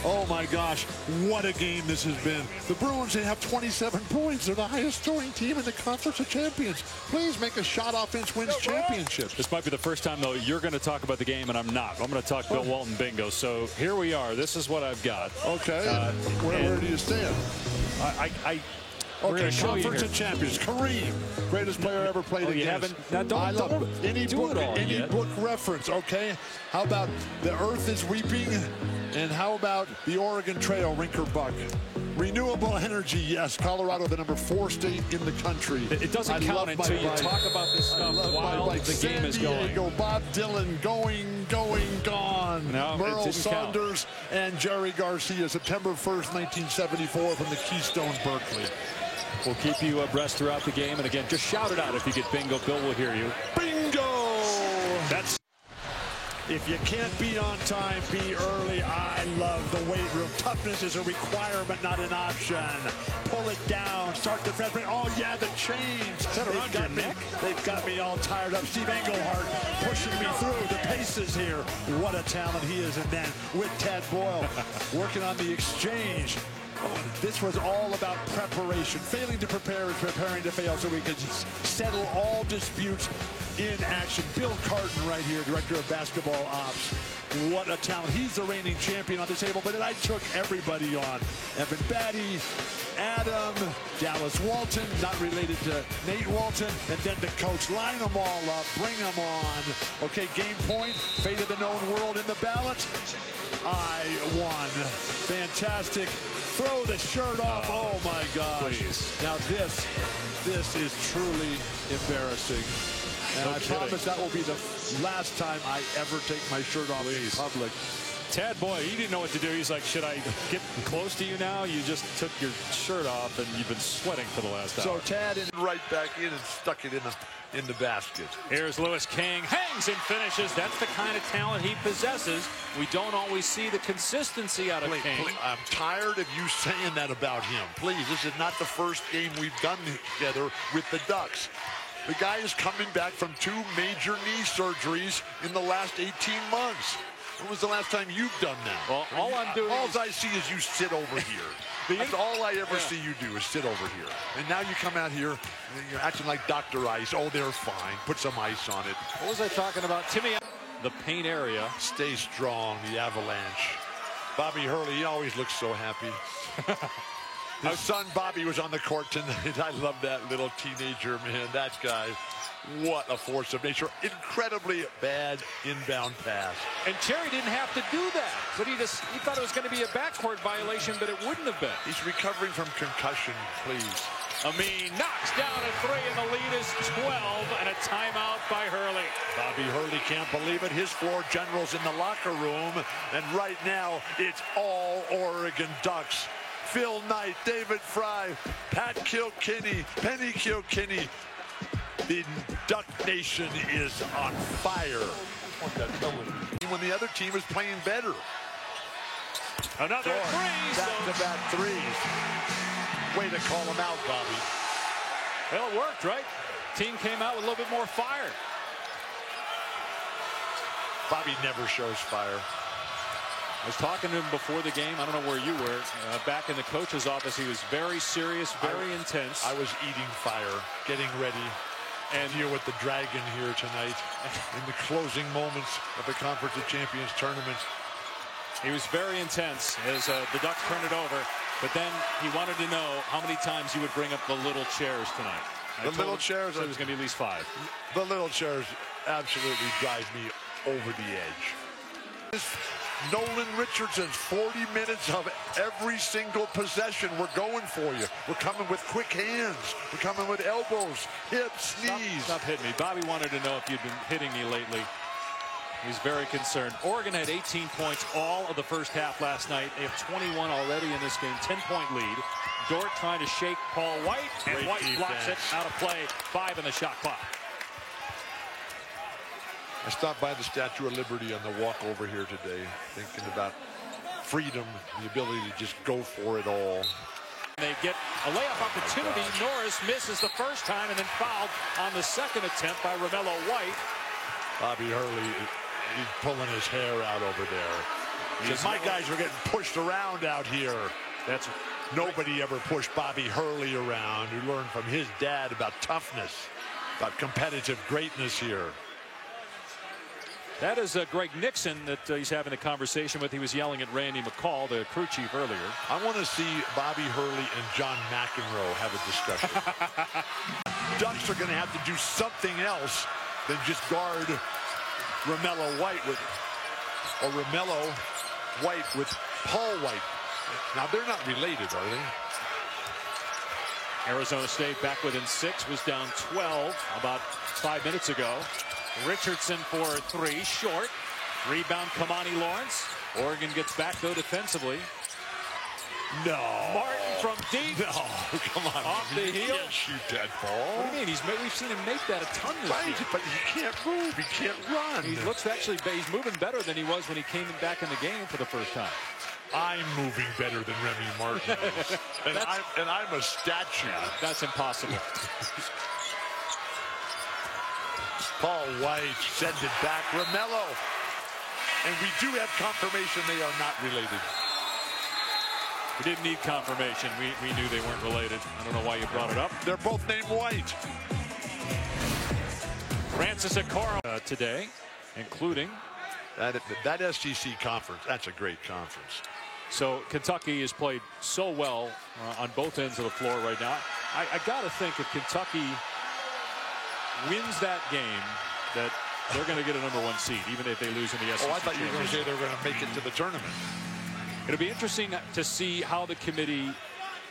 Oh, my gosh, what a game this has been. The Bruins, they have 27 points. They're the highest scoring team in the Conference of Champions. Please make a shot offense wins championships. This might be the first time, though, you're going to talk about the game, and I'm not. I'm going to talk Bill Walton Bingo. So here we are. This is what I've got. Okay. Where do you stand? Okay, Conference of Champions. Kareem, greatest player ever played against. You haven't? Now don't any do book, it all any yet. book reference. Okay. How about the Earth is Weeping, and how about the Oregon Trail, Rinker Buck? Renewable energy, yes. Colorado, the number 4 state in the country. It doesn't count until you talk about this stuff while the game is going. San Diego, Bob Dylan, going, gone. No, Merle Saunders and Jerry Garcia, September 1st, 1974, from the Keystone, Berkeley. We'll keep you abreast throughout the game. And again, just shout it out if you get bingo. Bill will hear you. Bingo! That's If you can't be on time, be early. I love the weight room. Toughness is a requirement, not an option. Pull it down. Start the fast break. Oh, yeah, the chains. Is that around your neck? They've got me all tired up. Steve Englehart pushing me through. The paces here. What a talent he is. And then with Tad Boyle working on the exchange. This was all about preparation. Failing to prepare is preparing to fail, so we could settle all disputes in action. Bill Carton right here, director of basketball ops. What a talent. He's the reigning champion on the table, but then I took everybody on. Evan Batty, Adam, Dallas Walton, not related to Nate Walton, and then the coach. Line them all up, bring them on. Okay, game point, fate of the known world in the balance. I won. Fantastic. Throw the shirt off. Oh my gosh. Please. Now this is truly embarrassing. And I promise that will be the last time I ever take my shirt off in public. Tad Boyle, he didn't know what to do. He's like, should I get close to you now? You just took your shirt off and you've been sweating for the last hour. So Tad right back in and stuck it in the basket. Here's Lewis King, hangs and finishes. That's the kind of talent he possesses. We don't always see the consistency out of King. I'm tired of you saying that about him. Please, this is not the first game we've done together with the Ducks. The guy is coming back from 2 major knee surgeries in the last 18 months. When was the last time you've done that? Well, all I see is you sit over here. That's all I ever see you do is sit over here. And now you come out here and you're acting like Dr. Ice. Oh, they're fine. Put some ice on it. What was I talking about? Timmy, the paint area. Stay strong, the Avalanche. Bobby Hurley, he always looks so happy. His son Bobby was on the court tonight. I love that little teenager, man. That guy, what a force of nature. Incredibly bad inbound pass. And Terry didn't have to do that, but he thought it was going to be a backcourt violation, but it wouldn't have been. He's recovering from concussion, please. Amin knocks down a 3, and the lead is 12, and a timeout by Hurley. Bobby Hurley can't believe it. His 4 generals in the locker room, and right now it's all Oregon Ducks. Phil Knight, David Fry, Pat Kilkenny, Penny Kilkenny. The Duck Nation is on fire. When the other team is playing better. Another 3. Back-to-back threes. Way to call him out, Bobby. Well, it worked, right? Team came out with a little bit more fire. Bobby never shows fire. I was talking to him before the game. I don't know where you were. Back in the coach's office, he was very serious, very intense. I was eating fire, getting ready. And deal with the Dragon here tonight in the closing moments of the Conference of Champions tournament. He was very intense as the Ducks turned it over, but then he wanted to know how many times you would bring up the little chairs tonight. The little chairs? So it was going to be at least 5. The little chairs absolutely drive me over the edge. Nolan Richardson's 40 minutes of every single possession. We're going for you. We're coming with quick hands. We're coming with elbows, hips, knees. Stop hitting me. Bobby wanted to know if you'd been hitting me lately. He's very concerned. Oregon had 18 points all of the first half last night. They have 21 already in this game. 10-point lead. Dort trying to shake Paul White, and Great White defense. blocks it out of play. 5 in the shot clock. I stopped by the Statue of Liberty on the walk over here today, thinking about freedom, the ability to just go for it all. They get a layup opportunity. Norris misses the first time and then fouled on the second attempt by Romello White. Bobby Hurley, he's pulling his hair out over there. He says, my guys are getting pushed around out here. That's nobody ever pushed Bobby Hurley around, who learned from his dad about toughness, about competitive greatness here. That is Greg Nixon that he's having a conversation with. He was yelling at Randy McCall, the crew chief, earlier. I want to see Bobby Hurley and John McEnroe have a discussion. Ducks are going to have to do something else than just guard Romello White with Paul White. Now, they're not related, are they? Arizona State back within 6, was down 12 about 5 minutes ago. Richardson for 3, short. Rebound, Kamani Lawrence. Oregon gets back, though, defensively. No. Martin from deep. No, come on. Off the You heel. can't shoot that ball. What do you mean? We've seen him make that a ton this Right, year. but he can't move. He can't run. He looks actually, he's moving better than he was when he came back in the game for the first time. I'm moving better than Remy Martin is. and I'm a statue. That's impossible. Paul White sends it back. Romello. And we do have confirmation they are not related. We didn't need confirmation. We knew they weren't related. I don't know why you brought it up. They're both named White. Francis Okoro today, including. That SEC conference, that's a great conference. So Kentucky has played so well on both ends of the floor right now. I got to think if Kentucky wins that game, that they're going to get a #1 seed, even if they lose in the SEC. Oh, I thought you were going to say championship. they were going to make it to the tournament. It'll be interesting to see how the committee,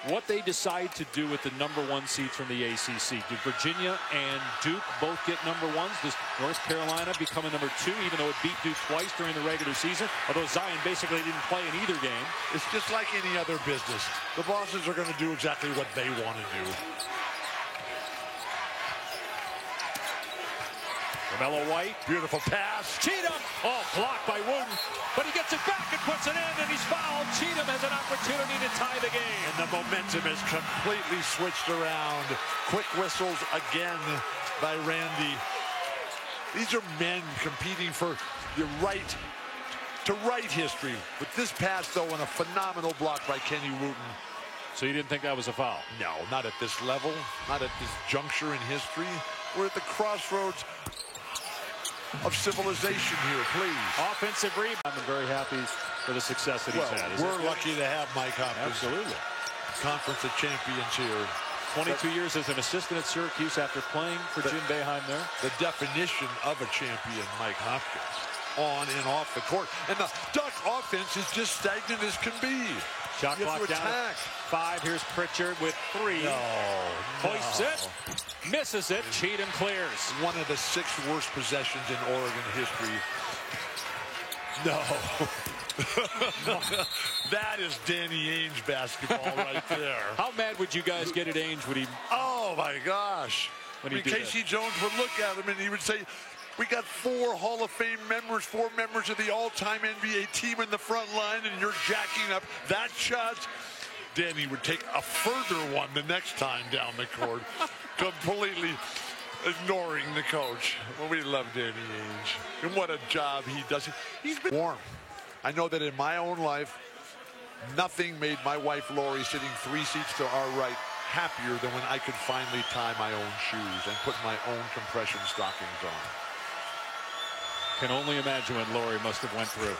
what they decide to do with the #1 seeds from the ACC. Do Virginia and Duke both get #1s? Does North Carolina become a #2, even though it beat Duke twice during the regular season? Although Zion basically didn't play in either game. It's just like any other business. The bosses are going to do exactly what they want to do. LaMelo White. Beautiful pass. Cheatham. Oh, blocked by Wooden. But he gets it back and puts it in, and he's fouled. Cheatham has an opportunity to tie the game. And the momentum is completely switched around. Quick whistles again by Randy. These are men competing for the right to write history. With this pass, though, and a phenomenal block by Kenny Wooten. So you didn't think that was a foul? No, not at this level, not at this juncture in history. We're at the crossroads of civilization here, please. Offensive rebound. I'm very happy for the success that he's had. We're lucky to have Mike Hopkins. Absolutely. Conference of Champions here. 22 years as an assistant at Syracuse after playing for Jim Boeheim there. The definition of a champion, Mike Hopkins, on and off the court. And the Duck offense is just stagnant as can be. Shot You have clock to down attack. at 5. Here's Pritchard with 3. Hoists it. Misses it. Cheatham clears. One of the 6 worst possessions in Oregon history. No. That is Danny Ainge basketball right there. How mad would you guys get at Ainge when he... Oh, my gosh. When he did Casey Jones would look at him and he would say, we got 4 Hall of Fame members, 4 members of the all-time NBA team in the front line, and you're jacking up that shot. Danny would take a further one the next time down the court, completely ignoring the coach. Well, we love Danny Ainge. And what a job he does. He's been warm. I know that in my own life, nothing made my wife Lori, sitting 3 seats to our right, happier than when I could finally tie my own shoes and put my own compression stockings on. Can only imagine what Lori must have went through.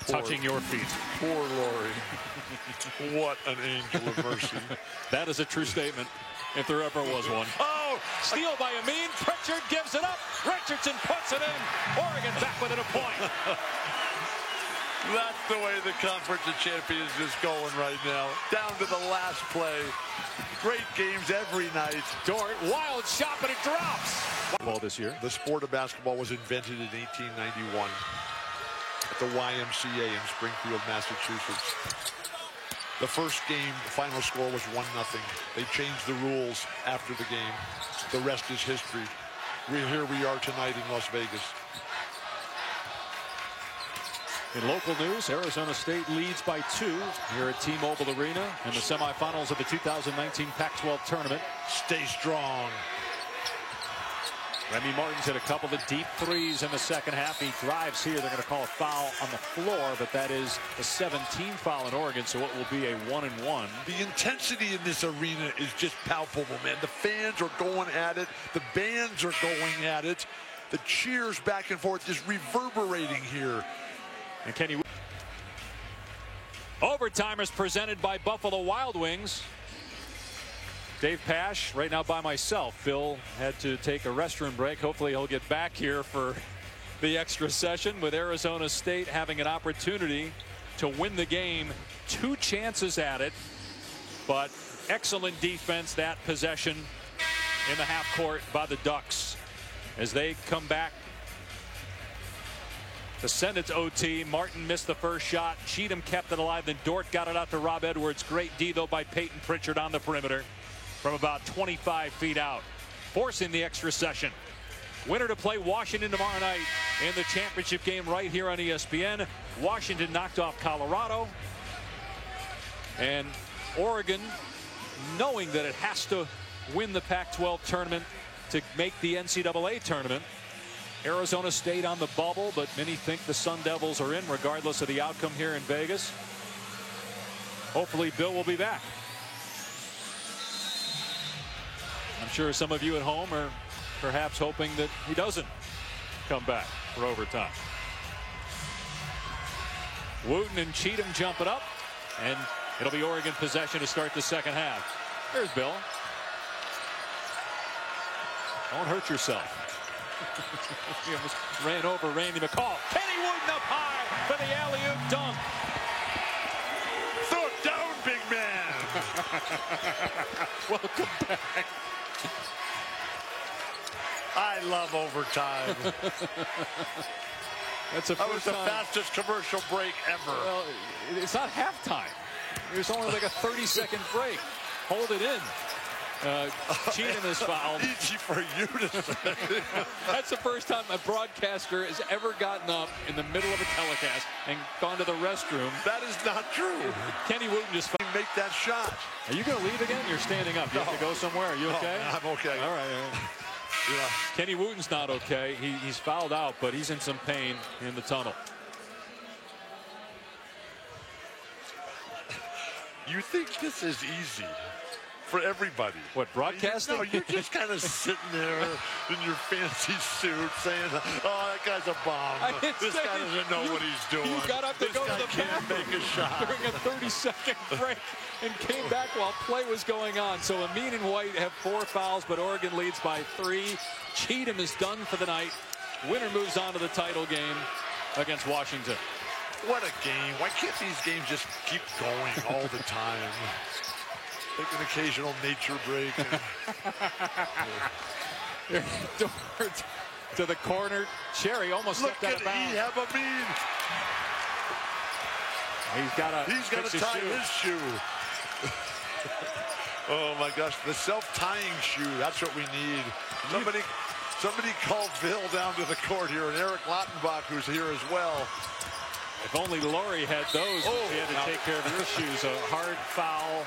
Touching your feet. Poor Lori. What an angel of mercy. That is a true statement, if there ever was one. Oh! Steal by Amin. Pritchard gives it up. Richardson puts it in. Oregon back within a point. That's the way the Conference of Champions is going right now. Down to the last play. Great games every night. Dort, wild shot, but it drops. Ball this year. The sport of basketball was invented in 1891 at the YMCA in Springfield, Massachusetts. The first game, the final score was 1-0. They changed the rules after the game. The rest is history. Here we are tonight in Las Vegas. In local news, Arizona State leads by 2 here at T-Mobile Arena in the semifinals of the 2019 Pac-12 tournament. Stay strong. Remy Martin's hit a couple of deep threes in the second half. He drives here. They're going to call a foul on the floor, but that is the 17th foul in Oregon, so it will be a 1-and-1. The intensity in this arena is just palpable, man. The fans are going at it. The bands are going at it. The cheers back and forth is reverberating here. And Kenny. Overtimers presented by Buffalo Wild Wings. Dave Pasch right now by myself. Bill had to take a restroom break. Hopefully he'll get back here for the extra session, with Arizona State having an opportunity to win the game. 2 chances at it, but excellent defense that possession in the half court by the Ducks as they come back to send it to OT. Martin missed the first shot. Cheatham kept it alive. Then Dort got it out to Rob Edwards. Great D, though, by Peyton Pritchard on the perimeter from about 25 feet out, forcing the extra session. Winner to play Washington tomorrow night in the championship game right here on ESPN. Washington knocked off Colorado. And Oregon, knowing that it has to win the Pac-12 tournament to make the NCAA tournament. Arizona State on the bubble, but many think the Sun Devils are in regardless of the outcome here in Vegas. Hopefully Bill will be back. I'm sure some of you at home are perhaps hoping that he doesn't come back for overtime. Wooten and Cheatham jump it up, and it'll be Oregon possession to start the second half. There's Bill. Don't hurt yourself. He almost ran over Randy McCall. Kenny Wooten up high for the alley-oop dunk. Throw it down, big man. Welcome back. I love overtime. That's the That was first the time. fastest commercial break ever. Well, it's not halftime. There's only like a 30-second break. Hold it in. Cheatham is fouled. Easy for you to say. That's the first time a broadcaster has ever gotten up in the middle of a telecast and gone to the restroom. That is not true. Kenny Wooten just. Make that shot. Are you going to leave again? You're standing up. You have to go somewhere. Are you okay? No, I'm okay. All right. Yeah. Kenny Wooten's not okay. He's fouled out, but he's in some pain in the tunnel. You think this is easy for everybody? What, broadcasting? No, you're just kind of sitting there in your fancy suit saying, oh, that guy's a bomb. This guy doesn't know what he's doing. You got up to this go guy to the can't bathroom make a shot. during a 30-second break and came back while play was going on. So Amin and White have 4 fouls, but Oregon leads by 3. Cheatham is done for the night. Winner moves on to the title game against Washington. What a game. Why can't these games just keep going all the time? Take an occasional nature break. Dort to the corner. Cherry almost Look stepped out at of bounds. Ehab Amin. He's got to tie his shoe. Oh my gosh, the self-tying shoe. That's what we need. Somebody called Bill down to the court here, and Eric Lautenbach, who's here as well. If only Laurie had those, he had to take care of your shoes. A hard foul.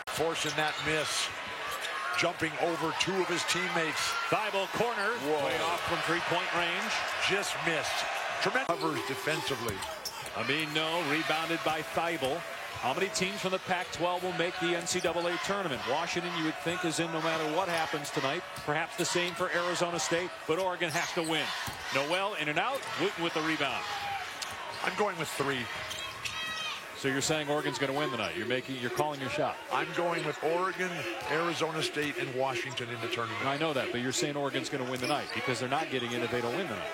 Forcing that miss. Jumping over 2 of his teammates. Thibault corner. Way off from 3-point range. Just missed. Tremendous covers defensively. Amin, no. Rebounded by Thibault. How many teams from the Pac-12 will make the NCAA tournament? Washington, you would think, is in no matter what happens tonight. Perhaps the same for Arizona State, but Oregon has to win. Noel in and out. Wooten with the rebound. I'm going with 3. So you're saying Oregon's going to win tonight? You're calling your shot. I'm going with Oregon, Arizona State, and Washington in the tournament. I know that, but you're saying Oregon's going to win tonight because they're not getting in if they don't win tonight.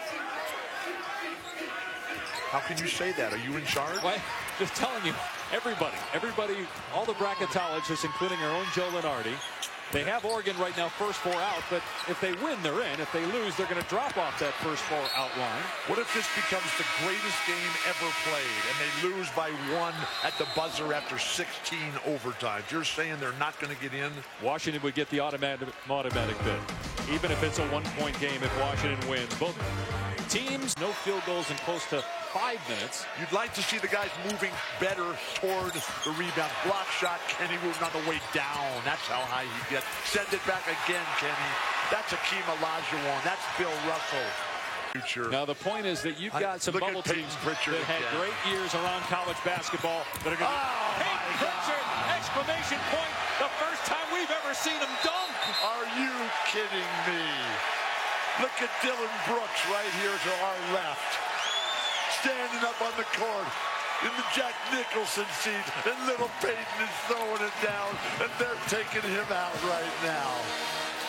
How can you say that? Are you in charge? Well, just telling you, everybody, all the bracketologists, including our own Joe Lenardi, they have Oregon right now first 4 out, but if they win, they're in. If they lose, they're going to drop off that first 4 out line. What if this becomes the greatest game ever played and they lose by 1 at the buzzer after 16 overtimes? You're saying they're not going to get in? Washington would get the automatic bid, even if it's a 1-point game if Washington wins. Both teams, no field goals in close to 5 minutes. You'd like to see the guys moving better toward the rebound. Block shot, Kenny moving on the way down. That's how high he gets. Send it back again, Kenny. That's Akeem Olajuwon. That's Bill Russell. Future. Now the point is that you've got some bubble teams that had great years around college basketball that are going to Peyton Pritchard, exclamation point, the first time we've ever seen him dunk. Are you kidding me? Look at Dylan Brooks right here to our left. Standing up on the court in the Jack Nicholson seat, and little Peyton is throwing it down, and they're taking him out right now.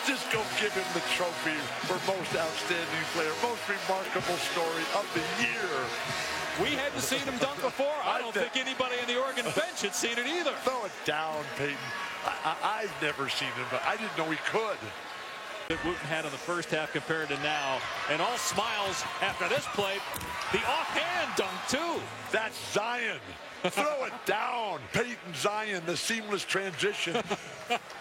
Just go give him the trophy for most outstanding player, most remarkable story of the year. We hadn't seen him dunk before. I don't think anybody on the Oregon bench had seen it either. Throw it down, Peyton. I've never seen him, but I didn't know he could. that Wooten had in the first half compared to now. And all smiles after this play. The offhand dunk, too. That's Zion. Throw it down. Peyton Zion, the seamless transition.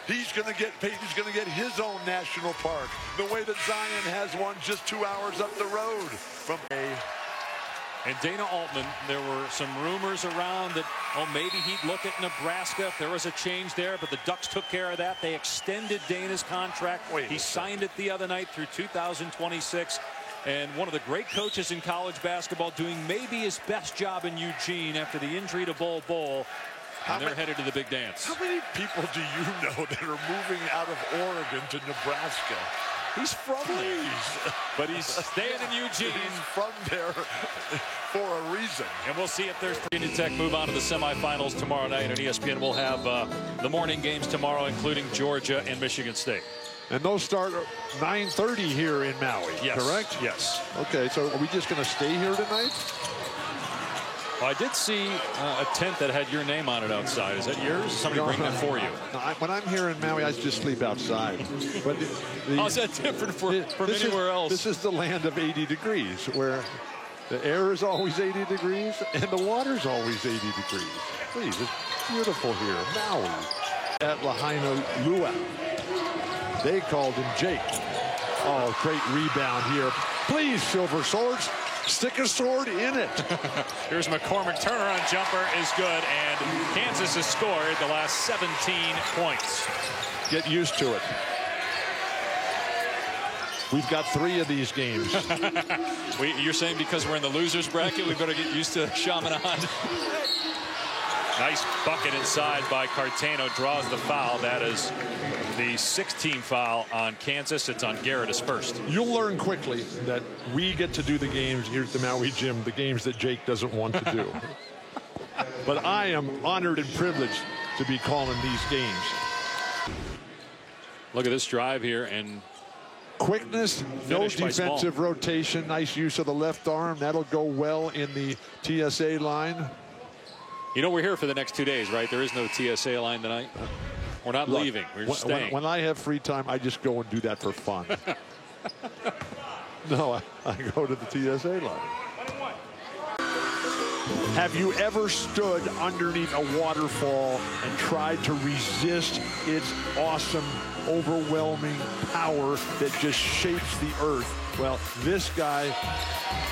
Peyton's going to get his own national park. The way that Zion has one just 2 hours up the road from And Dana Altman, there were some rumors around that, maybe he'd look at Nebraska if there was a change there, but the Ducks took care of that. They extended Dana's contract. He signed it the other night through 2026. And one of the great coaches in college basketball doing maybe his best job in Eugene after the injury to Bol Bol. And they're headed to the big dance. How many people do you know that are moving out of Oregon to Nebraska? He's from there. But he's staying in Eugene. He's from there for a reason. And we'll see if there's Virginia Tech move on to the semifinals tomorrow night on ESPN. We'll have the morning games tomorrow, including Georgia and Michigan State. And those start at 9:30 here in Maui, correct? Yes. Okay, so are we just going to stay here tonight? Well, I did see a tent that had your name on it outside. Is that yours? Somebody bring that for you? No, when I'm here in Maui, I just sleep outside. But how's that different from anywhere else? This is the land of 80 degrees, where the air is always 80 degrees and the water's always 80 degrees. Please, it's beautiful here. Maui. At Lahaina Luau. They called him Jake. Oh, great rebound here. Please, Silver Swords, stick a sword in it. Here's McCormick. Turnaround jumper is good, and Kansas has scored the last 17 points. Get used to it. We've got 3 of these games. You're saying because we're in the losers bracket, we better get used to Chaminade. Nice bucket inside by Cartano. Draws the foul. That is the 16th foul on Kansas. It's on Garrett as first. You'll learn quickly that we get to do the games here at the Maui Gym, the games that Jake doesn't want to do. But I am honored and privileged to be calling these games. Look at this drive here, and quickness, no defensive rotation. Nice use of the left arm. That'll go well in the TSA line. You know, we're here for the next 2 days, right? There is no TSA line tonight. We're not leaving. We're just staying. When I have free time, I just go and do that for fun. No, I go to the TSA line. Have you ever stood underneath a waterfall and tried to resist its awesome, overwhelming power that just shapes the earth? Well, this guy,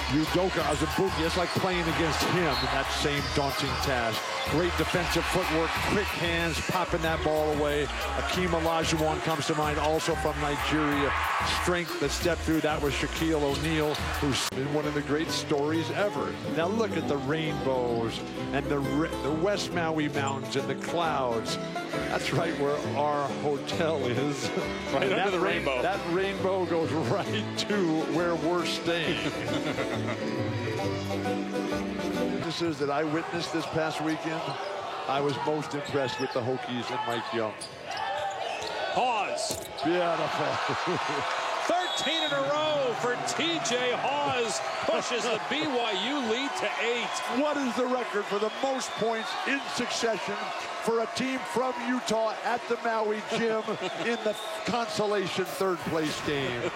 Udoka Azubuike, it's like playing against him in that same daunting task. Great defensive footwork, quick hands, popping that ball away. Akeem Olajuwon comes to mind, also from Nigeria. Strength that stepped through. That was Shaquille O'Neal, who's been one of the great stories ever. Now look at the rainbows and the West Maui Mountains and the clouds. That's right where our hotel is. Right under the rainbow. That rainbow goes right to where we're staying. That I witnessed this past weekend, I was most impressed with the Hokies and Mike Young. Hawes. Beautiful. 13 in a row for TJ Hawes. Pushes the BYU lead to 8. What is the record for the most points in succession for a team from Utah at the Maui Gym in the consolation third place game?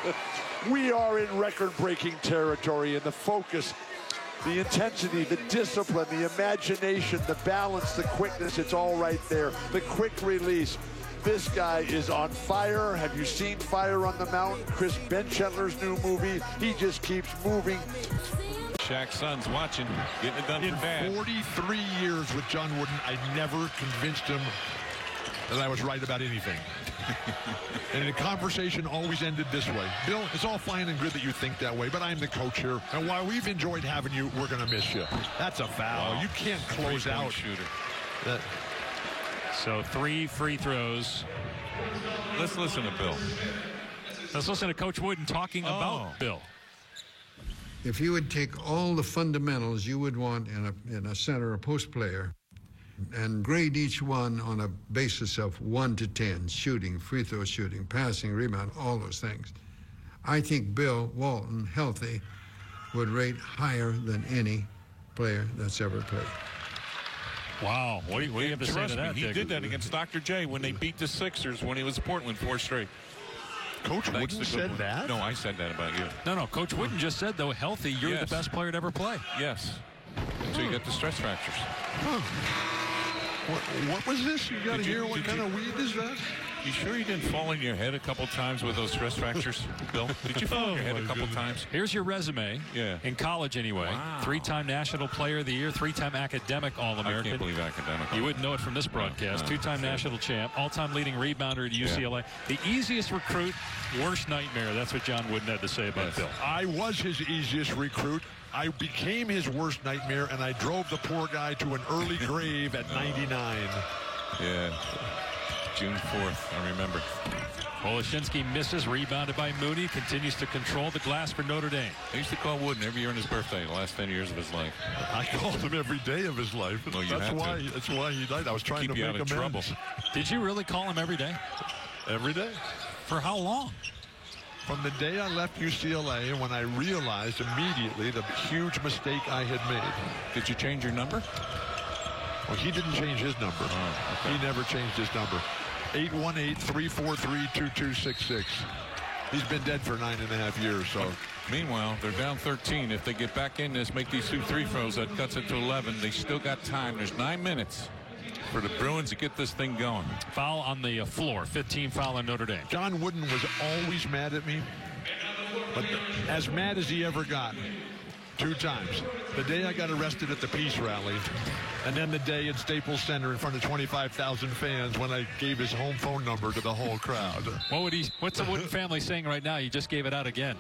We are in record-breaking territory, and the focus, the intensity, the discipline, the imagination, the balance, the quickness, it's all right there. The quick release. This guy is on fire. Have you seen Fire on the Mountain? Chris Benchetler's new movie. He just keeps moving. Shaq's son's watching, getting it done for Dad. In 43 years with John Wooden, I never convinced him that I was right about anything. And the conversation always ended this way. Bill, it's all fine and good that you think that way, but I'm the coach here. And while we've enjoyed having you, we're going to miss you. That's a foul. Wow. You can't close out. Shooter. So 3 free throws. Let's listen to Bill. Let's listen to Coach Wooden talking about Bill. If you would take all the fundamentals you would want in a center or post player and grade each one on a basis of 1 to 10, shooting, free throw shooting, passing, rebound, all those things, I think Bill Walton, healthy, would rate higher than any player that's ever played. Wow. What do you have to say to that? He did that against Dr. J when they beat the Sixers when he was in Portland 4 straight. Coach Wooden said that? No, I said that about you. No. Coach Wooden just said, though, healthy, you're the best player to ever play. Yes. So you got the stress fractures. Huh. What was this? You got to hear what kind of weed is that? You sure you didn't fall on your head a couple times with those stress fractures, Bill? Did you fall on your head a couple times? Here's your resume. Yeah. In college, anyway. Wow. 3-time National Player of the Year, 3-time Academic All-American. I can't believe academic. You wouldn't know it from this broadcast. 2-time national champ, all-time leading rebounder at UCLA. The easiest recruit, worst nightmare. That's what John Wooden had to say about Bill. I was his easiest recruit. I became his worst nightmare, and I drove the poor guy to an early grave at 99. Yeah. June 4th, I remember. Woloshinsky misses, rebounded by Moody, continues to control the glass for Notre Dame. I used to call Wooden every year on his birthday, the last 10 years of his life. I called him every day of his life. Well, That's why he died. I was trying Keep to you make out of trouble. amends. Did you really call him every day? Every day. For how long? From the day I left UCLA, when I realized immediately the huge mistake I had made. Did you change your number? Well, he didn't change his number. Oh, okay. He never changed his number. 818-343-2266. He's been dead for 9.5 years, so. Meanwhile, they're down 13. If they get back in this, make these 2 free throws, that cuts it to 11. They still got time. There's 9 minutes for the Bruins to get this thing going. Foul on the floor. 15 foul on Notre Dame. John Wooden was always mad at me, but as mad as he ever got. 2 times. The day I got arrested at the Peace Rally, and then the day at Staples Center in front of 25,000 fans when I gave his home phone number to the whole crowd. What's the Wooden family saying right now? You just gave it out again.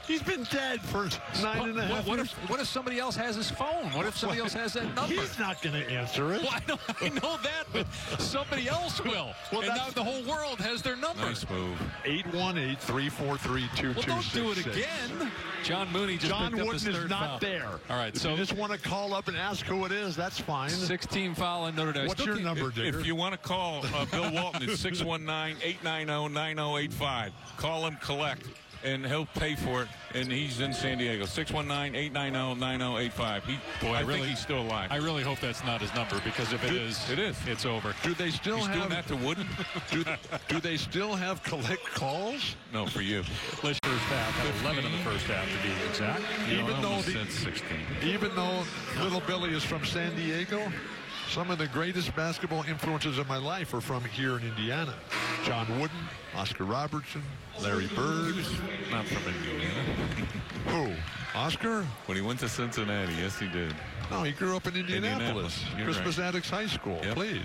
He's been dead for 9.5 years. What if somebody else has his phone? What if somebody else has that number? He's not going to answer it. Well, I know that, but somebody else will. Well, and now the whole world has their number. Nice move. 818-343-2266. Well, don't do it again. John Mooney just John picked up Wooden his third is not foul. there. All right, if so you just want to call up and ask who it is, that's fine. 16 foul on Notre Dame. What's your number, Digger? If you want to call Bill Walton, it's 619-890-9085. Call him, collect, and he'll pay for it. And he's in San Diego. 619-890-9085. I think he's still alive. I really hope that's not his number, because if it is, it's over. Do they still He's have doing that to Wooden? do they still have collect calls? No, for you. First half, had 11 in the first half to be exact. Even though little Billy is from San Diego, some of the greatest basketball influences of my life are from here in Indiana. John Wooden, Oscar Robertson, Larry Bird. Not from Indiana. Who? Oscar? When he went to Cincinnati, yes, he did. No, he grew up in Indianapolis. You're Crispus right. Attucks High School, please.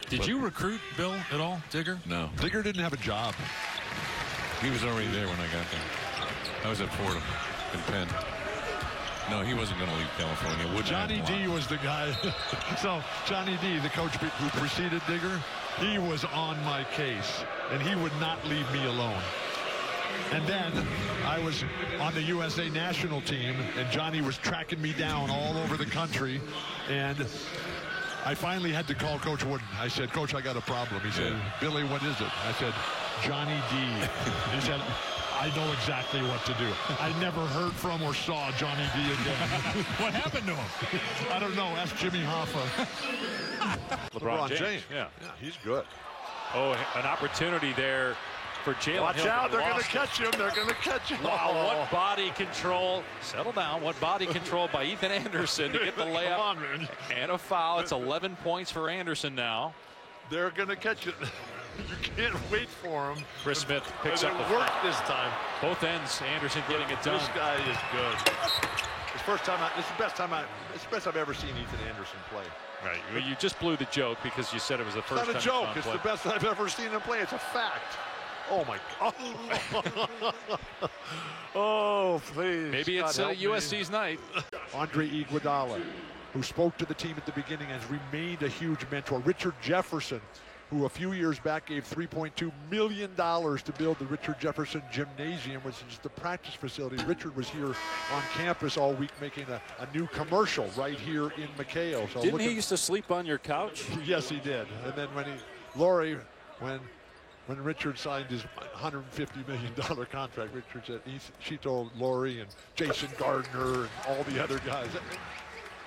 Did you recruit Bill at all, Digger? No. Digger didn't have a job. He was already there when I got there. I was at Fordham in Penn. No, he wasn't going to leave California. Johnny D was the guy. So Johnny D, the coach who preceded Digger, he was on my case, and he would not leave me alone. And then I was on the USA national team, and Johnny was tracking me down all over the country, and I finally had to call Coach Wooden. I said, Coach, I got a problem. He said, Billy, what is it? I said, Johnny D. He said, I know exactly what to do. I never heard from or saw Johnny D again. What happened to him? I don't know. Ask Jimmy Hoffa. LeBron James. Yeah, he's good. Oh, an opportunity there for Jalen. Watch out. They're going to catch him. They're going to catch him. Wow, what body control. Settle down. What body control by Ethan Anderson to get the layup. Come on, man. And a foul. It's 11 points for Anderson now. They're going to catch it. You can't wait for him. Chris Smith picks up the work this time. both ends. Anderson getting it done. This guy is good. It's the best time I've ever seen Ethan Anderson play. Right. Well, you just blew the joke because you said it was the first time. It's not a joke. It's the best I've ever seen him play. It's a fact. Oh my God. Oh, please. Maybe it's USC's night. Andre Iguodala, who spoke to the team at the beginning, has remained a huge mentor. Richard Jefferson, who a few years back gave $3.2 million to build the Richard Jefferson Gymnasium, which is the practice facility. Richard was here on campus all week making a new commercial right here in McKale. So Didn't he used to sleep on your couch? Yes, he did. And then Lori, when Richard signed his $150 million contract, Richard said she told Lori and Jason Gardner and all the other guys,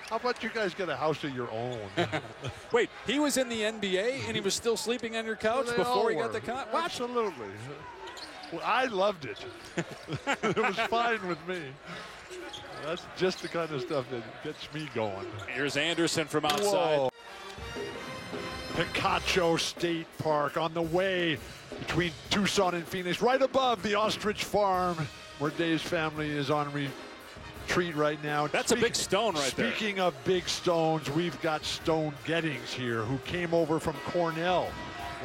How about you guys get a house of your own? Wait, he was in the NBA and he was still sleeping on your couch They before all he got were. the contract? Absolutely. Well, I loved it. It was fine with me. That's just the kind of stuff that gets me going. Here's Anderson from outside. Whoa. Picacho State Park on the way between Tucson and Phoenix, right above the ostrich farm where Dave's family is on retreat right now. That's a big stone right there. Speaking of big stones, we've got Stone Gettings here, who came over from Cornell.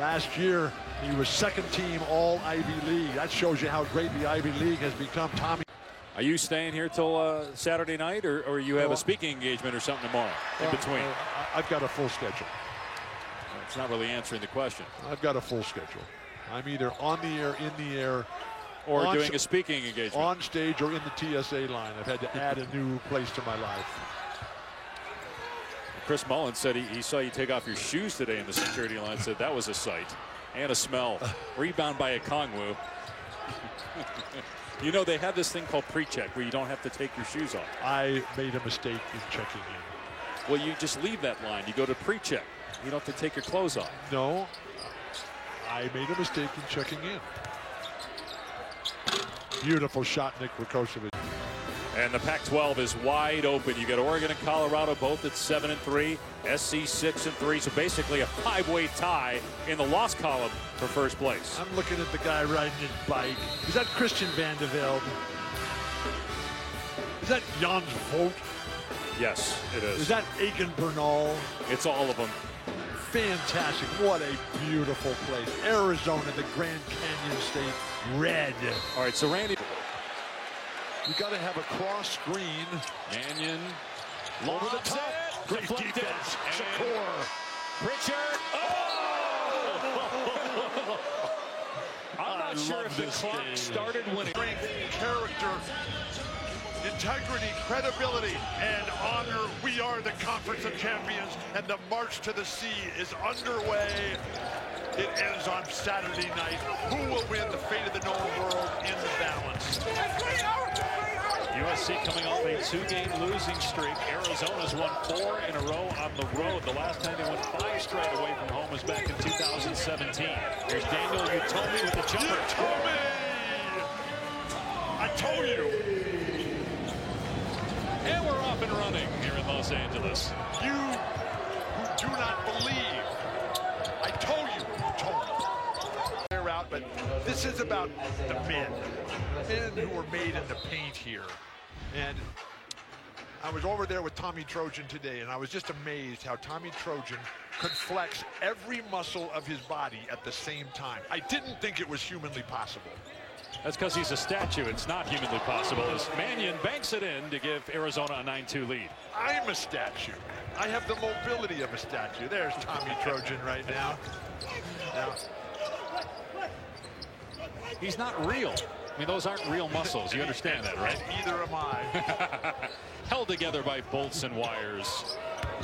Last year, he was second team all Ivy League. That shows you how great the Ivy League has become. Tommy. Are you staying here till Saturday night, or you have a speaking engagement or something tomorrow in between? I've got a full schedule. It's not really answering the question. I've got a full schedule. I'm either on the air, in the air, or doing a speaking engagement. On stage or in the TSA line. I've had to add a new place to my life. Chris Mullin said he saw you take off your shoes today in the security line. Said that was a sight and a smell. Rebound by Okongwu. You know, they have this thing called pre-check where you don't have to take your shoes off. I made a mistake in checking in. Well, you just leave that line. You go to pre-check. You don't have to take your clothes off. No, I made a mistake in checking in. Beautiful shot, Nick Rakocevic. And the Pac-12 is wide open. You got Oregon and Colorado both at 7-3, SC 6-3. So basically a 5-way tie in the loss column for first place. I'm looking at the guy riding his bike. Is that Christian Van de Velde? Is that Jans Vogt? Yes, it is. Is that Aiken Bernal? It's all of them. Fantastic. What a beautiful place. Arizona, the Grand Canyon State red. All right, so Randy. You got to have a cross screen. Mannion. Over the top. Great defense. Shakur. Pritchard. I'm not sure if the clock started when Strength, character, integrity, credibility, and honor. We are the Conference of Champions, and the march to the sea is underway. It ends on Saturday night. Who will win the fate of the known world in the balance? USC coming off a 2-game losing streak. Arizona's won 4 in a row on the road. The last time they won 5 straight away from home was back in 2017. Here's Daniel Utomi with the jumper. Utomi! I told you. And we're off and running here in Los Angeles. You who do not believe. I told you, Utomi. They're out, but this is about the men who were made in the paint here. And I was over there with Tommy Trojan today, and I was just amazed how Tommy Trojan could flex every muscle of his body at the same time. I didn't think it was humanly possible. That's because he's a statue. It's not humanly possible as Mannion banks it in to give Arizona a 9-2 lead. I'm a statue. I have the mobility of a statue. There's Tommy Trojan right now. He's not real. I mean, those aren't real muscles. You understand that, right? And either am I. Held together by bolts and wires.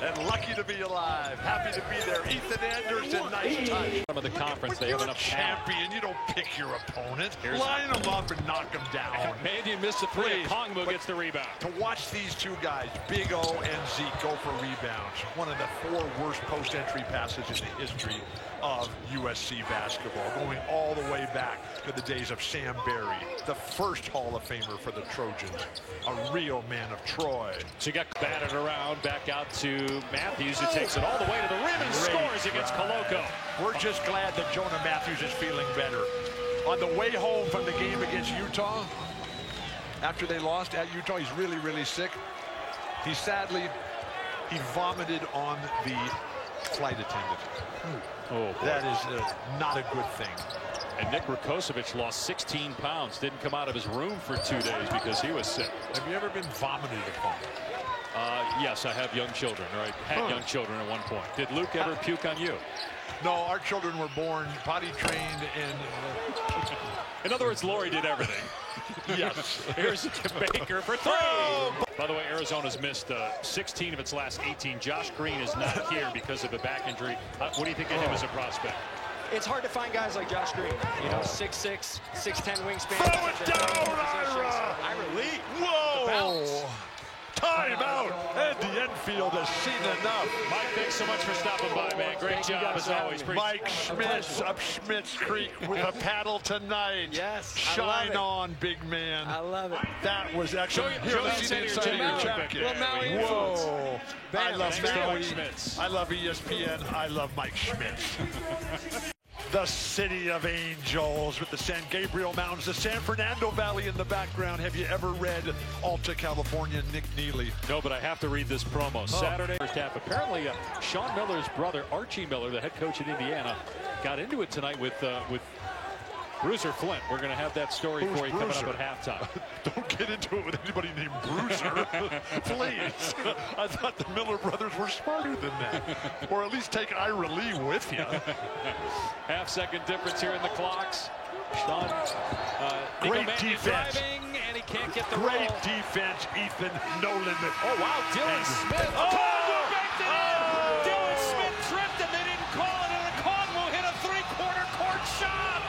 And lucky to be alive. Happy to be there. Ethan Anderson, nice touch. Of the conference, they have enough champion. You don't pick your opponent. Line them up and knock them down. Mannion missed a 3. Okongwu gets the rebound. To watch these two guys, Big O and Zeke, go for rebounds. One of the 4 worst post-entry passes in the history of USC basketball, going all the way back to the days of Sam Barry, the first Hall of Famer for the Trojans, a real man of Troy. She got batted around, back out to Matthews, who takes it all the way to the rim and scores against Koloko. We're just glad that Jonah Matthews is feeling better. On the way home from the game against Utah, after they lost at Utah, he's really, really sick. He vomited on the flight attendant. Oh, that is not a good thing. And Nick Rakocevic lost 16 pounds. Didn't come out of his room for 2 days because he was sick. Have you ever been vomited upon? Yes, I have young children, right? Had young children at one point. Did Luke ever puke on you? No, our children were born potty trained and... In other words, Lori did everything. Yes. Here's Baker for 3. By the way, Arizona's missed 16 of its last 18. Josh Green is not here because of a back injury. What do you think of him as a prospect? It's hard to find guys like Josh Green. You know, 6'6", 6'10" wingspan. Throw it down, Ira! Ira Lee. Whoa! Timeout. Andy Enfield has seen enough. Mike, thanks so much for stopping by, man. Great job as always. Mike Schmitz up Schmitz Creek with a paddle tonight. Yes. Shine on, big man. I love it. That was excellent. Show Here, the let's see the inside of your jacket. Whoa. I love Mike Maui. Schmitz. I love ESPN. I love Mike Schmitz. The city of angels with the San Gabriel Mountains, the San Fernando Valley in the background. Have you ever read Alta California, Nick Neely? No, but I have to read this promo. Saturday first half. Apparently, Sean Miller's brother, Archie Miller, the head coach at Indiana, got into it tonight with Bruiser Flint. We're going to have that story for you coming up at halftime. Don't get into it with anybody named Bruiser. Please. I thought the Miller brothers were smarter than that. Or at least take Ira Lee with you. Half-second difference here in the clocks. Sean, Great defense. Driving, and he can't get the Great roll. defense, Ethan. No limit. Oh, wow. Dylan Smith. Backed it in. Dylan Smith tripped him. They didn't call it, and Okongwu hit a three-quarter court shot.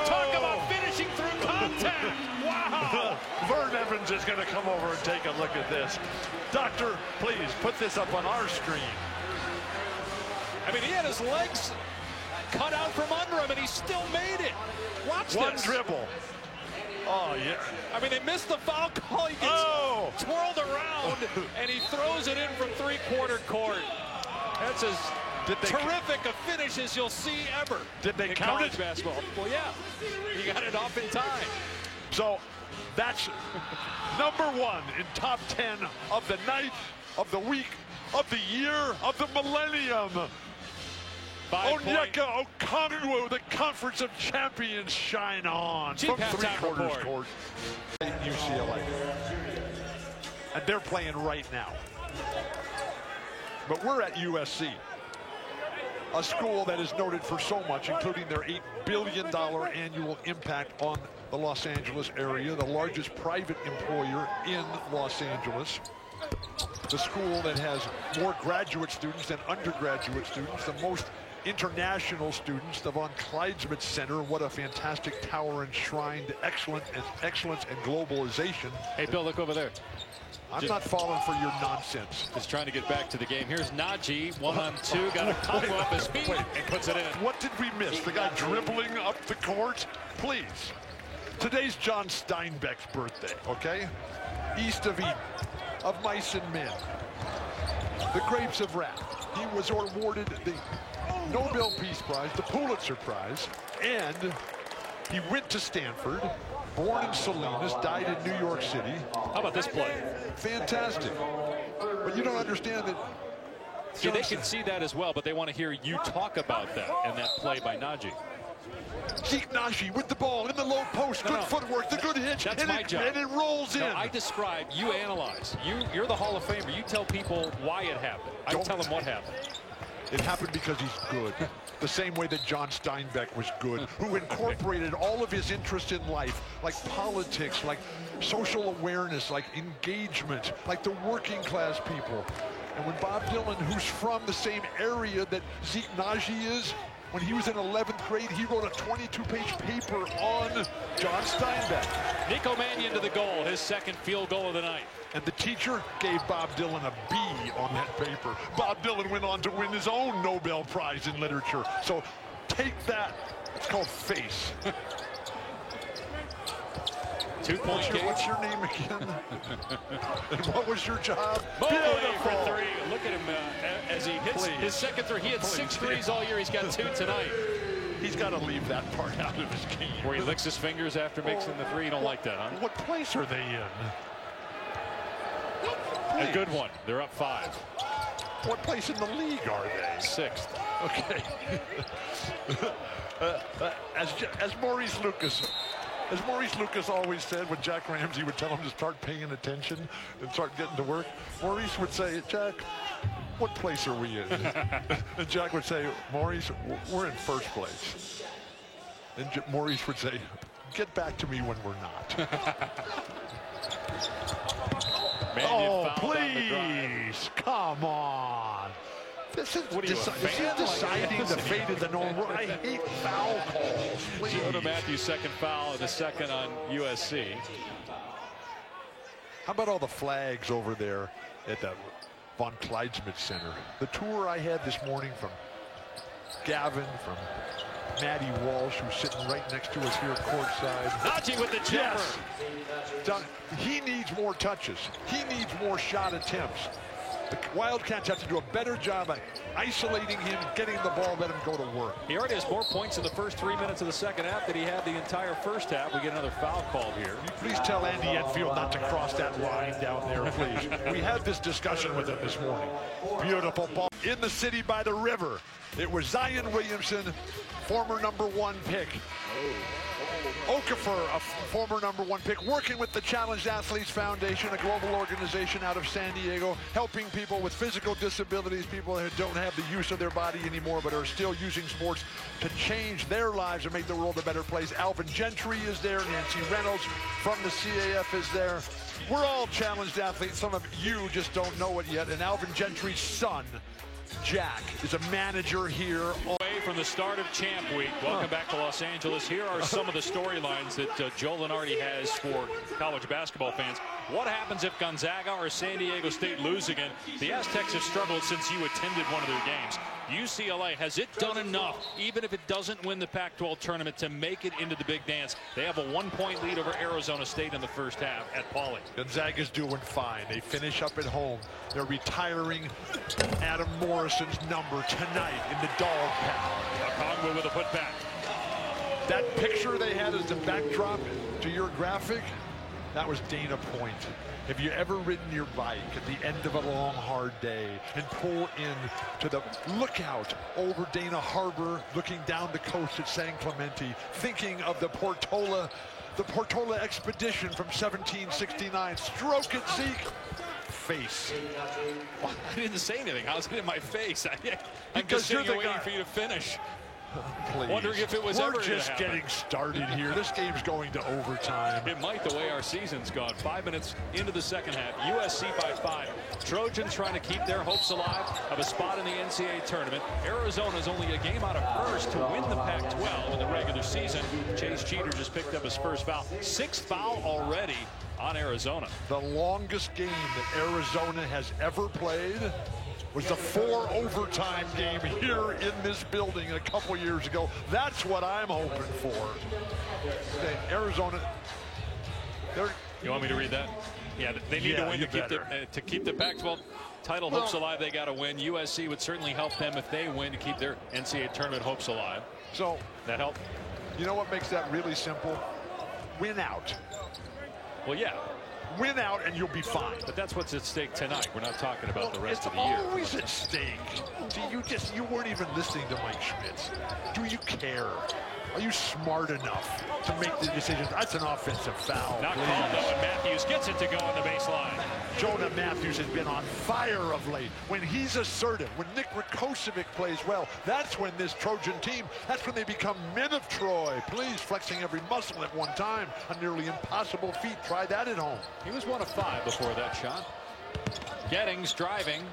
Talk about finishing through contact. Wow. Vern Evans is going to come over and take a look at this. Doctor, please put this up on our screen. I mean, he had his legs cut out from under him, and he still made it. Watch One this. dribble. Oh, yeah. I mean, they missed the foul call. He gets twirled around, and he throws it in from three-quarter court. That's as terrific a finish as you'll see ever. Did they in count college it? basketball. Well, yeah. He got it off in time. So that's number one in top 10 of the night, of the week, of the year, of the millennium. Onyeka Okongwu, the Conference of Champions, shine on Cheap from halftime three-quarters report. court. UCLA. And they're playing right now. But we're at USC, a school that is noted for so much, including their $8 billion annual impact on the Los Angeles area, the largest private employer in Los Angeles. The school that has more graduate students than undergraduate students, the most international students. The Von Kleidsmith Center, what a fantastic tower and shrine to excellence and globalization. Hey, Bill, look over there. I'm not falling for your nonsense. Just trying to get back to the game. Here's Najee, 1-on-2, got a combo off his feet and puts it in. What did we miss? The guy dribbling up the court? Please. Today's John Steinbeck's birthday, okay? East of Eden, of Mice and Men, the Grapes of Wrath. He was awarded the Nobel Peace Prize, the Pulitzer Prize, and he went to Stanford, born in Salinas, died in New York City. How about this play? Fantastic. But you don't understand that. See, they can see that as well, but they want to hear you talk about that and that play by Najee. Zeke Nnaji with the ball in the low post. Good footwork, the good hitch. That's my job. And it rolls in. I describe, you analyze. You're the Hall of Famer. You tell people why it happened. I tell them what happened. It happened because he's good. The same way that John Steinbeck was good, who incorporated all of his interests in life, like politics, like social awareness, like engagement, like the working class people. And when Bob Dylan, who's from the same area that Zeke Nnaji is, when he was in 11th grade, he wrote a 22-page paper on John Steinbeck. Nico Mannion to the goal, his second field goal of the night. And the teacher gave Bob Dylan a B on that paper. Bob Dylan went on to win his own Nobel Prize in literature. So take that. It's called face. 2-point game. What's your name again? And what was your job? Beautiful. For three. Look at him as he hits his second three. He had 6 threes all year. He's got 2 tonight. He's got to leave that part out of his game. Where he licks his fingers after making the three. You don't like that, huh? What place are they in? A good one. They're up 5. What place in the league are they? 6th. Okay. As Maurice Lucas always said when Jack Ramsey would tell him to start paying attention and start getting to work, Maurice would say, Jack, what place are we in? And Jack would say, Maurice, we're in first place. And Maurice would say, get back to me when we're not. Oh, please, come on. This is deciding the fate of the normal. I hate foul calls. Please. Joe Matthews' second foul and the second on USC. How about all the flags over there at the Von Kleidsmith Center? The tour I had this morning from Gavin, from Matty Walsh, who's sitting right next to us here courtside. Najee with the jumper. Yes. He needs more touches. He needs more shot attempts. The Wildcats have to do a better job of isolating him, getting the ball, let him go to work. He already has more points in the first 3 minutes of the second half than he had the entire first half. We get another foul called here. Please tell Andy Enfield not to cross that line down there, please. We had this discussion with him this morning. Beautiful ball in the city by the river. It was Zion Williamson, former #1 pick. Okafor, a former #1 pick, working with the Challenged Athletes Foundation, a global organization out of San Diego, helping people with physical disabilities, people who don't have the use of their body anymore but are still using sports to change their lives and make the world a better place. Alvin Gentry is there, Nancy Reynolds from the CAF is there. We're all challenged athletes. Some of you just don't know it yet. And Alvin Gentry's son, Jack, is a manager here. Away from the start of Champ Week. Welcome back to Los Angeles. Here are some of the storylines that Joe Lunardi has for college basketball fans. What happens if Gonzaga or San Diego State lose again? The Aztecs have struggled since you attended one of their games. UCLA, has it done enough, even if it doesn't win the Pac-12 tournament, to make it into the big dance? They have a 1-point lead over Arizona State in the first half at Pauley. Gonzaga's doing fine. They finish up at home. They're retiring Adam Morrison's number tonight in the dog pound. Okongwu with a putback. That picture they had as the backdrop to your graphic, that was Dana Point. Have you ever ridden your bike at the end of a long, hard day and pull in to the lookout over Dana Harbor, looking down the coast at San Clemente, thinking of the Portola expedition from 1769? Stroke it, Zeke. Face. Well, I didn't say anything. How's it in my face? I'm Because just sitting you're here the waiting guy. for you to finish. Please. Wondering if it was We're ever just getting started here. This game's going to overtime. It might, the way our season's gone. 5 minutes into the second half. USC by 5. Trojans trying to keep their hopes alive of a spot in the NCAA tournament. Arizona's only a game out of first to win the Pac-12 in the regular season. Chase Jeter just picked up his first foul. 6th foul already on Arizona. The longest game that Arizona has ever played was the 4 overtime game here in this building a couple years ago. That's what I'm hoping for. Arizona, you want me to read that? Yeah, they need to win to keep the Pac-12 title hopes alive. They got to win. USC would certainly help them if they win to keep their NCAA tournament hopes alive. So that help? You know what makes that really simple? Win out. Well, yeah. Win out and you'll be fine. But that's what's at stake tonight. We're not talking about the rest of the year. It's always at stake. See, you weren't even listening to Mike Schmitz. Do you care? Are you smart enough to make the decisions? That's an offensive foul. Not called though, and Matthews gets it to go on the baseline. Jonah Matthews has been on fire of late. When he's assertive, when Nick Rakocevic plays well, that's when this Trojan team, that's when they become men of Troy. Please, flexing every muscle at one time. A nearly impossible feat. Try that at home. He was 1 of 5 before that shot. Gettings driving.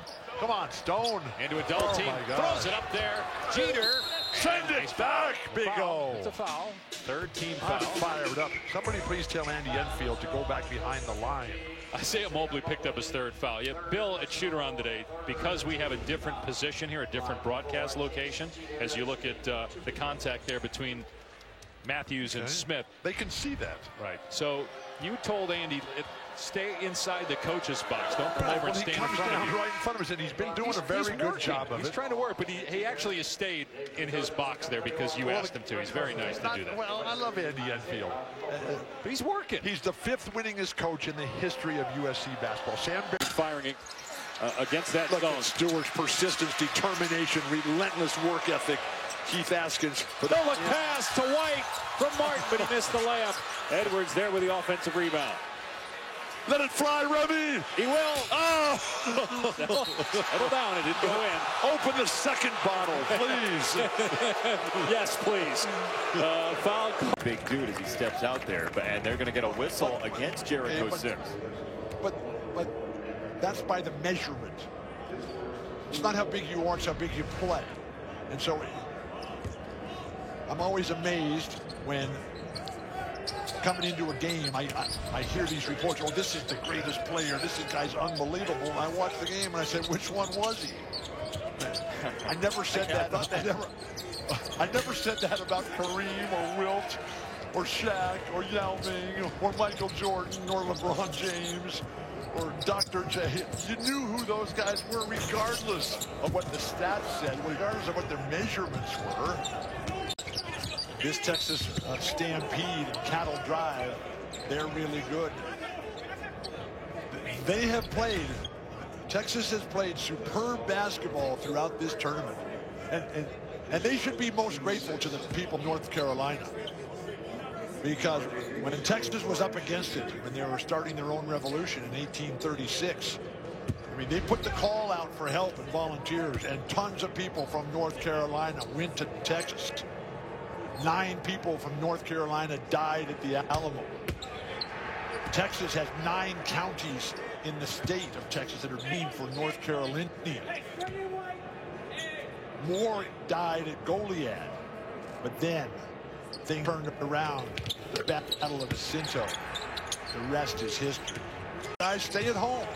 Come on, Stone. Into a double team. Throws it up there. Jeter. Send it back. Big O. It's a foul. 3rd team foul. I'm fired up. Somebody please tell Andy Enfield to go back behind the line. Isaiah Mobley picked up his 3rd foul. Yeah, Bill, at shoot-around today, because we have a different position here, a different broadcast location, as you look at the contact there between Matthews and Smith. They can see that. Right. So you told Andy, stay inside the coach's box. Don't come over and stand in front of you. Right in front of us, and he's been doing a very good job of it. He's trying to work, but he actually has stayed in his box there because you asked him to. He's very nice to do that. Well, I love Andy Enfield. But he's working. He's the 5th winningest coach in the history of USC basketball. Sam firing against that zone. Stewart's persistence, determination, relentless work ethic. Keith Askins for the look pass to White from Martin, but he missed the layup. Edwards there with the offensive rebound. Let it fly, Remy. He will. Oh! Settle down. It didn't go in. Open the second bottle, please. Yes, please. Foul. Big dude as he steps out there, and they're going to get a whistle against Jericho Sims. But that's by the measurement. It's not how big you are, it's how big you play. And so I'm always amazed when coming into a game, I hear these reports, oh, this is the greatest player, this guy's unbelievable. And I watched the game and I said, which one was he? I never said that. I never said that about Kareem or Wilt or Shaq or Yao Ming or Michael Jordan or LeBron James or Dr. J. You knew who those guys were regardless of what the stats said, regardless of what their measurements were. This Texas Stampede and Cattle Drive, they're really good. They have played, Texas has played superb basketball throughout this tournament. And they should be most grateful to the people of North Carolina. Because when Texas was up against it, when they were starting their own revolution in 1836, I mean, they put the call out for help and volunteers, and tons of people from North Carolina went to Texas. 9 people from North Carolina died at the Alamo. Texas has 9 counties in the state of Texas that are named for North Carolinians. More died at Goliad, but then things turned around. The Battle of Jacinto. The rest is history. Guys, stay at home.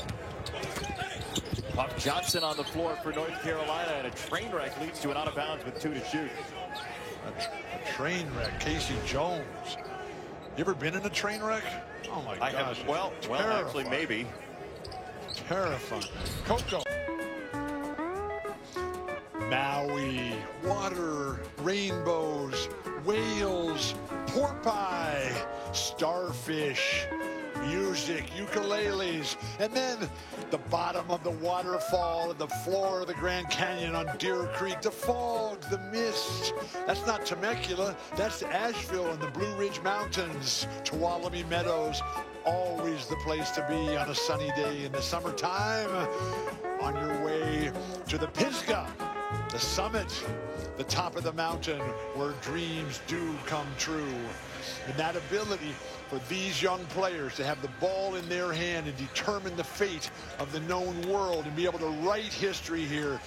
Puff Johnson on the floor for North Carolina, and a train wreck leads to an out of bounds with 2 to shoot. A train wreck. Casey Jones. You ever been in a train wreck? Oh my gosh. I have, well, actually, maybe. Terrifying. Coco. Maui, water, rainbows, whales, pork pie, starfish, music, ukuleles, and then the bottom of the waterfall and the floor of the Grand Canyon on Deer Creek, the fog, the mist. That's not Temecula, that's Asheville and the Blue Ridge Mountains, Tuolumne Meadows, always the place to be on a sunny day in the summertime. On your way to the Pisgah, the summit, the top of the mountain where dreams do come true. And that ability for these young players to have the ball in their hand and determine the fate of the known world and be able to write history here.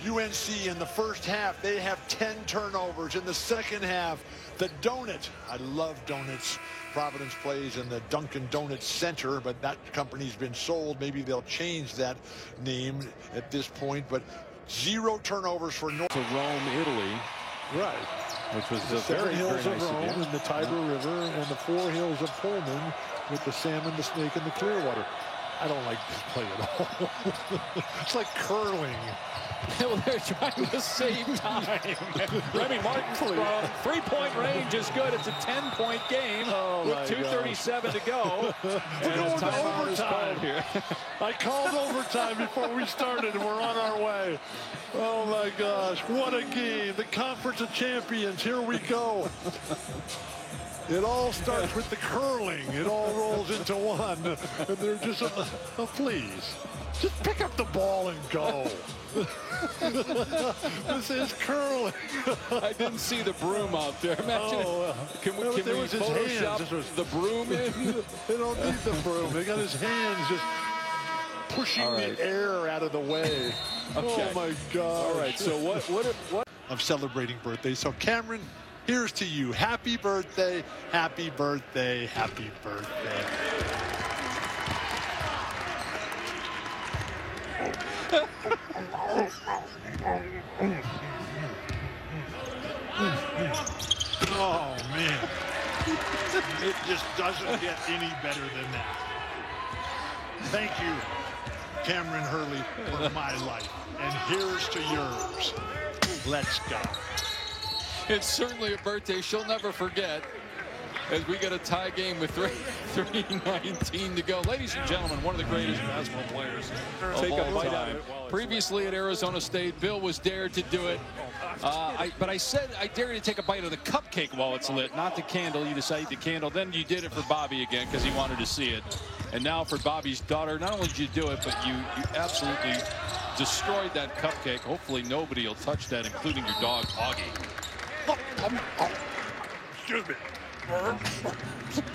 UNC in the first half, they have 10 turnovers. In the second half, the Donut, I love donuts. Providence plays in the Dunkin' Donuts Center, but that company's been sold. Maybe they'll change that name at this point, but 0 turnovers for North. To Rome, Italy. Right. Which was the very, hills very nice of Rome of you. and the Tiber River and the 4 hills of Pullman with the salmon, the snake, and the Clearwater. I don't like this play at all. It's like curling. Well, they're trying to save time. Remy Martin from three-point range is good. It's a 10-point game with 2:37 to go. We're going to overtime here. I called overtime before we started, and we're on our way. Oh, my gosh. What a game. The Conference of Champions. Here we go. It all starts with the curling. It all rolls into one. And they're just, please, just pick up the ball and go. This is curling. I didn't see the broom out there. Imagine can we Photoshop the broom in? They don't need the broom. They got his hands just pushing the air out of the way. Okay. Oh my God. All right, so what I'm celebrating birthdays. So Cameron, here's to you. Happy birthday, happy birthday, happy birthday. Oh man. It just doesn't get any better than that. Thank you, Cameron Hurley, for my life. And here's to yours. Let's go. It's certainly a birthday she'll never forget as we get a tie game with 3:19 to go. Ladies and gentlemen, one of the greatest basketball players of all time. Previously at Arizona State, Bill was dared to do it. But I said I dare you to take a bite of the cupcake while it's lit, not the candle. You decided the candle. Then you did it for Bobby again because he wanted to see it. And now for Bobby's daughter, not only did you do it, but you absolutely destroyed that cupcake. Hopefully nobody will touch that, including your dog, Augie. Excuse me.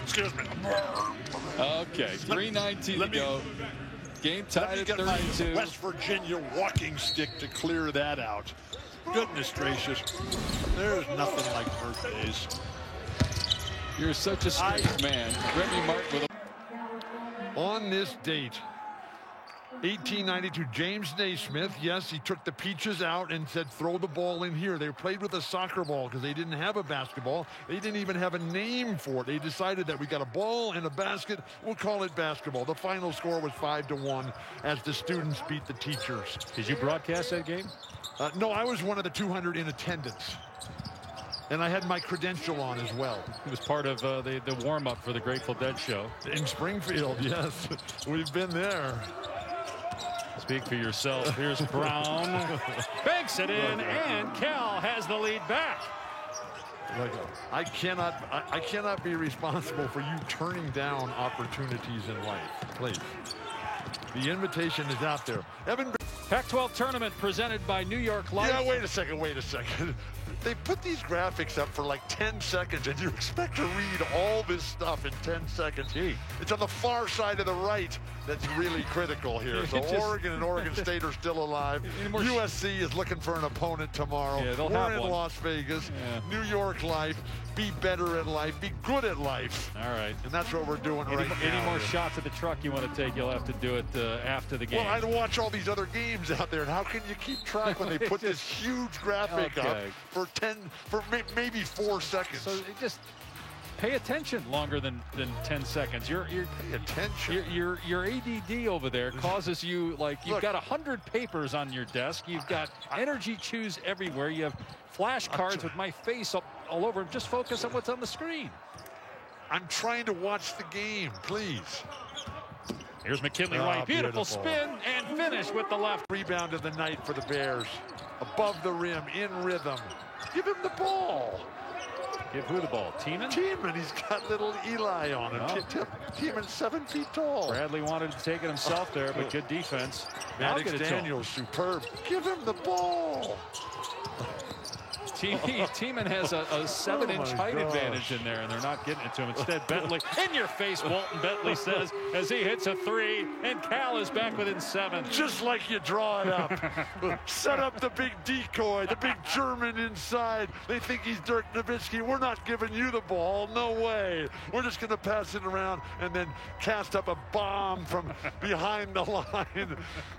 Excuse me. Okay, 3:19 to go. Game tied at 32. West Virginia walking stick to clear that out. Goodness gracious. There's nothing like birthdays. You're such a strange man. Remy Martin with a... On this date, 1892, James Naismith, yes, he took the peaches out and said, throw the ball in here. They played with a soccer ball because they didn't have a basketball. They didn't even have a name for it. They decided that we got a ball and a basket. We'll call it basketball. The final score was 5-1 as the students beat the teachers. Did you broadcast that game? No, I was one of the 200 in attendance. And I had my credential on as well. It was part of the warm-up for the Grateful Dead show. In Springfield, yes. We've been there. Speak for yourself. Here's Brown. Banks it in, and Cal has the lead back. I cannot be responsible for you turning down opportunities in life. Please. The invitation is out there. Evan. Pac-12 tournament presented by New York Life. Yeah, wait a second. They put these graphics up for like 10 seconds, and you expect to read all this stuff in 10 seconds. It's on the far side of the right that's really critical here. So Oregon and Oregon State are still alive. USC is looking for an opponent tomorrow. Yeah, we're in Las Vegas. Yeah. New York Life. Be better at life. Be good at life. All right. And that's what we're doing right now. Any more shots at the truck you want to take, you'll have to do it after the game. Well, I'd watch all these other games out there, and how can you keep track when they put this huge graphic up for maybe 4 seconds? So just pay attention longer than 10 seconds. Pay attention. Your ADD over there causes you, like, you've got 100 papers on your desk. You've got energy chews everywhere. You have flashcards with my face all over them. Just focus on what's on the screen. I'm trying to watch the game, please. Here's McKinley Wright. Beautiful spin and finish with the left. Rebound of the night for the Bears. Above the rim, in rhythm. Give him the ball. Give who the ball? Tiemann? Tiemann. He's got little Eli on him. Oh. Tiemann's 7 feet tall. Bradley wanted to take it himself there, but good defense. Maddox Daniels, superb. Give him the ball. Tiemann has a 7-inch height advantage in there, and they're not getting it to him. Instead, Bentley, in your face, Walton Bentley says, as he hits a 3, and Cal is back within 7. Just like you draw it up. Set up the big decoy, the big German inside. They think he's Dirk Nowitzki. We're not giving you the ball. No way. We're just going to pass it around and then cast up a bomb from behind the line.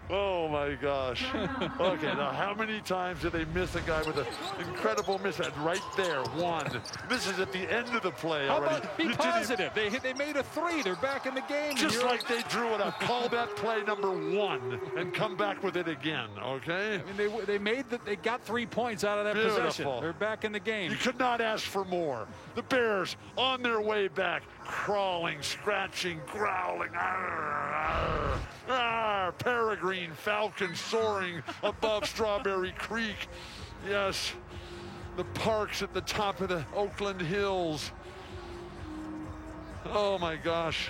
Oh, my gosh. Okay, now how many times did they miss a guy with an incredible miss? Right there, 1. This is at the end of the play already. How about be positive? They made a 3. They're back in the game. Just like they drew it up. Call that play number 1 and come back with it again, okay? I mean, they got 3 points out of that possession. They're back in the game. You could not ask for more. The Bears on their way back, crawling, scratching, growling. Arr, arr, arr. Peregrine Falcon soaring above Strawberry Creek. Yes, the parks at the top of the Oakland Hills. Oh my gosh.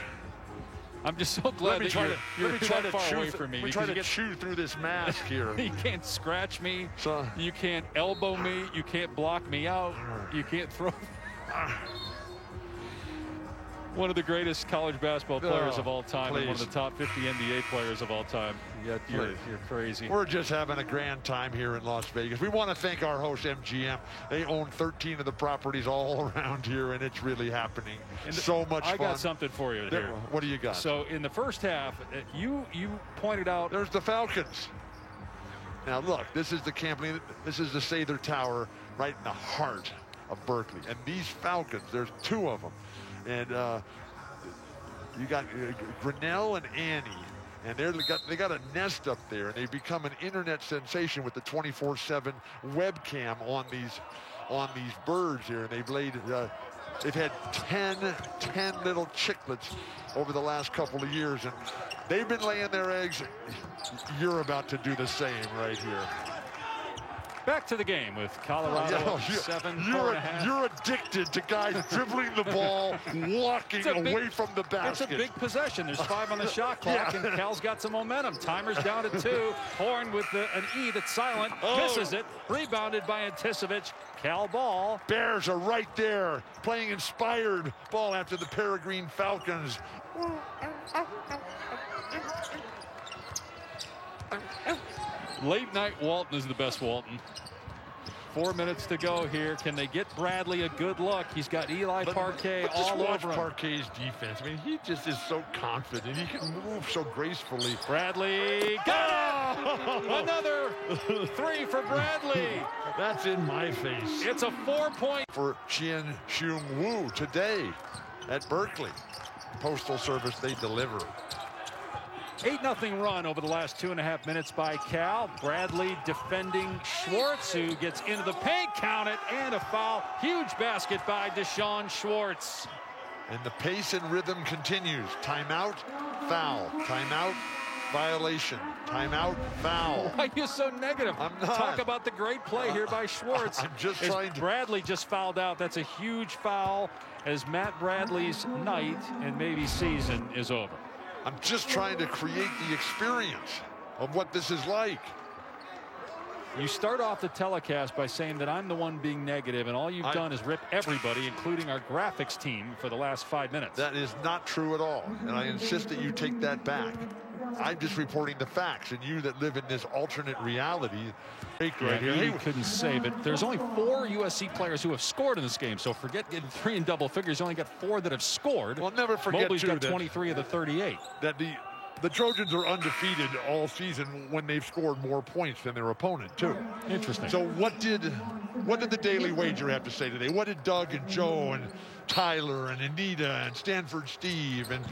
I'm just so glad that you're that far away from me. We're trying to chew through this mask here. You can't scratch me. You can't elbow me. You can't block me out. You can't throw. One of the greatest college basketball players of all time, and one of the top 50 NBA players of all time. Yet you're crazy. We're just having a grand time here in Las Vegas. We want to thank our host, MGM. They own 13 of the properties all around here, and it's really happening. So much fun. I got something for you here. What do you got? So in the first half, you pointed out. There's the Falcons. Now look, this is the Camp-Leon. This is the Sather Tower right in the heart of Berkeley. And these Falcons, there's 2 of them. And you got Grinnell and Annie, and they got a nest up there, and they've become an internet sensation with the 24/7 webcam on these birds here. And they've had 10 little chicklets over the last couple of years, and they've been laying their eggs. You're about to do the same right here. Back to the game with Colorado 7. You're addicted to guys dribbling the ball, walking away from the basket. It's a big possession. There's 5 on the shot clock, and Cal's got some momentum. Timer's down to 2. Horn with an E that's silent. Misses it. Rebounded by Anticevich. Cal ball. Bears are right there, playing inspired ball after the Peregrine Falcons. Late night Walton is the best Walton. 4 minutes to go here. Can they get Bradley a good look? He's got Eli Parquet all over him. Parquet's defense. I mean, he just is so confident. He can move so gracefully. Bradley got it! Another 3 for Bradley. That's in my face. It's a 4-point for Chien-Shiung Wu today at Berkeley. Postal Service, they deliver. 8-0 run over the last 2.5 minutes by Cal. Bradley defending Schwartz, who gets into the paint, count it, and a foul. Huge basket by Deshaun Schwartz. And the pace and rhythm continues. Timeout, foul. Timeout, violation. Timeout, foul. Why are you so negative? I'm not. Talk about the great play here by Schwartz. I'm just trying to. Bradley just fouled out. That's a huge foul as Matt Bradley's night and maybe season is over. I'm just trying to create the experience of what this is like. You start off the telecast by saying that I'm the one being negative, and all you've done is rip everybody, including our graphics team, for the last 5 minutes. That is not true at all, and I insist that you take that back. I'm just reporting the facts, and you that live in this alternate reality. Right here. He couldn't save it. There's only 4 USC players who have scored in this game, so forget getting 3 in double figures. You only got 4 that have scored. Well, never forget, Mobley's too, got that 23 of the 38. That the Trojans are undefeated all season when they've scored more points than their opponent, too. Interesting. So what did the Daily Wager have to say today? What did Doug and Joe and Tyler and Anita and Stanford Steve and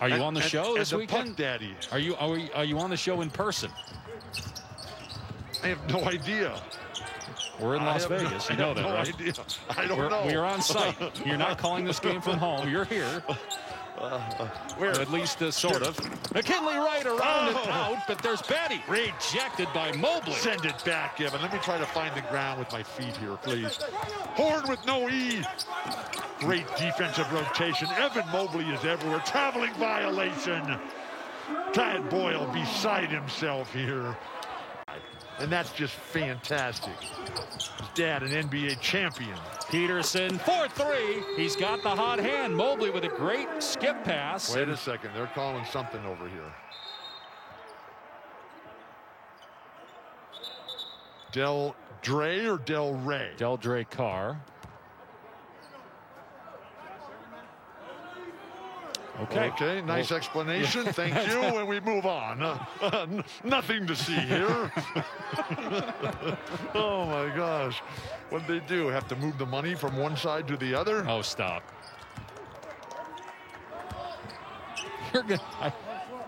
are you on the show this weekend? Puck Daddy. Are you on the show in person? I have no idea. We're in Las Vegas. You know that, right? Idea. I don't know. We're on site. You're not calling this game from home. You're here. At least sort of. McKinley Wright around and out, but there's Batty. Rejected by Mobley. Send it back, Evan. Let me try to find the ground with my feet here, please. Horn with no E. Great defensive rotation. Evan Mobley is everywhere. Traveling violation. Tad Boyle beside himself here. And that's just fantastic. His dad, an NBA champion. Peterson, 4-3. He's got the hot hand. Mobley with a great skip pass. Wait a second. They're calling something over here. Del Dre or Del Rey? Del Dre Carr. Okay, nice explanation. Thank you. And we move on. Nothing to see here. Oh, my gosh. What'd they do? Have to move the money from one side to the other? Oh, stop.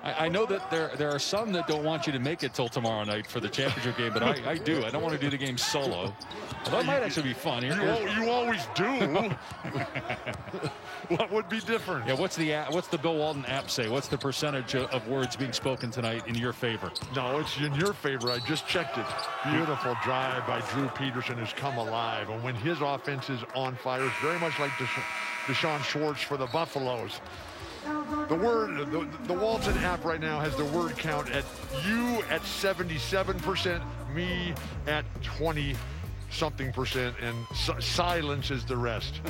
I know that there are some that don't want you to make it till tomorrow night for the championship game, but I do. I don't want to do the game solo. Well, that might actually be fun. You always do. What would be different? Yeah, what's the Bill Walton app say? What's the percentage of words being spoken tonight in your favor? No, it's in your favor. I just checked it. Beautiful drive by Drew Peterson has come alive. And when his offense is on fire, it's very much like Deshaun Schwartz for the Buffaloes. The Walton app right now has the word count at you at 77%, me at 20-something%, and silence is the rest.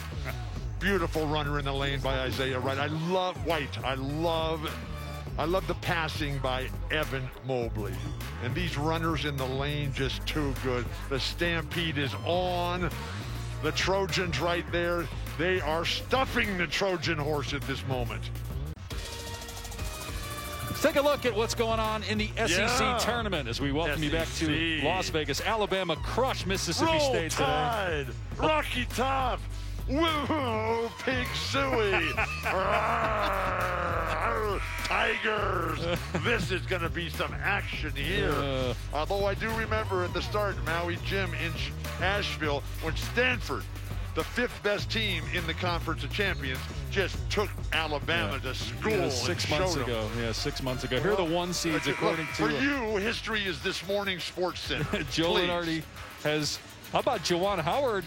Beautiful runner in the lane by Isaiah Wright. I love White. I love the passing by Evan Mobley. And these runners in the lane just too good. The stampede is on. The Trojans right there. They are stuffing the Trojan horse at this moment. Let's take a look at what's going on in the SEC tournament as we welcome you back to Las Vegas. Alabama crushed Mississippi State today. Rocky Top. Woo, Pig Suey. Tigers. This is going to be some action here. Although I do remember at the start, Maui Jim in Asheville, when Stanford, the 5th best team in the Conference of Champions, just took Alabama to school. 6 months ago. Yeah, 6 months ago. Here are the 1 seeds according to. For you, history is this morning's Sports Center. Joe Lenardi has. How about Juwan Howard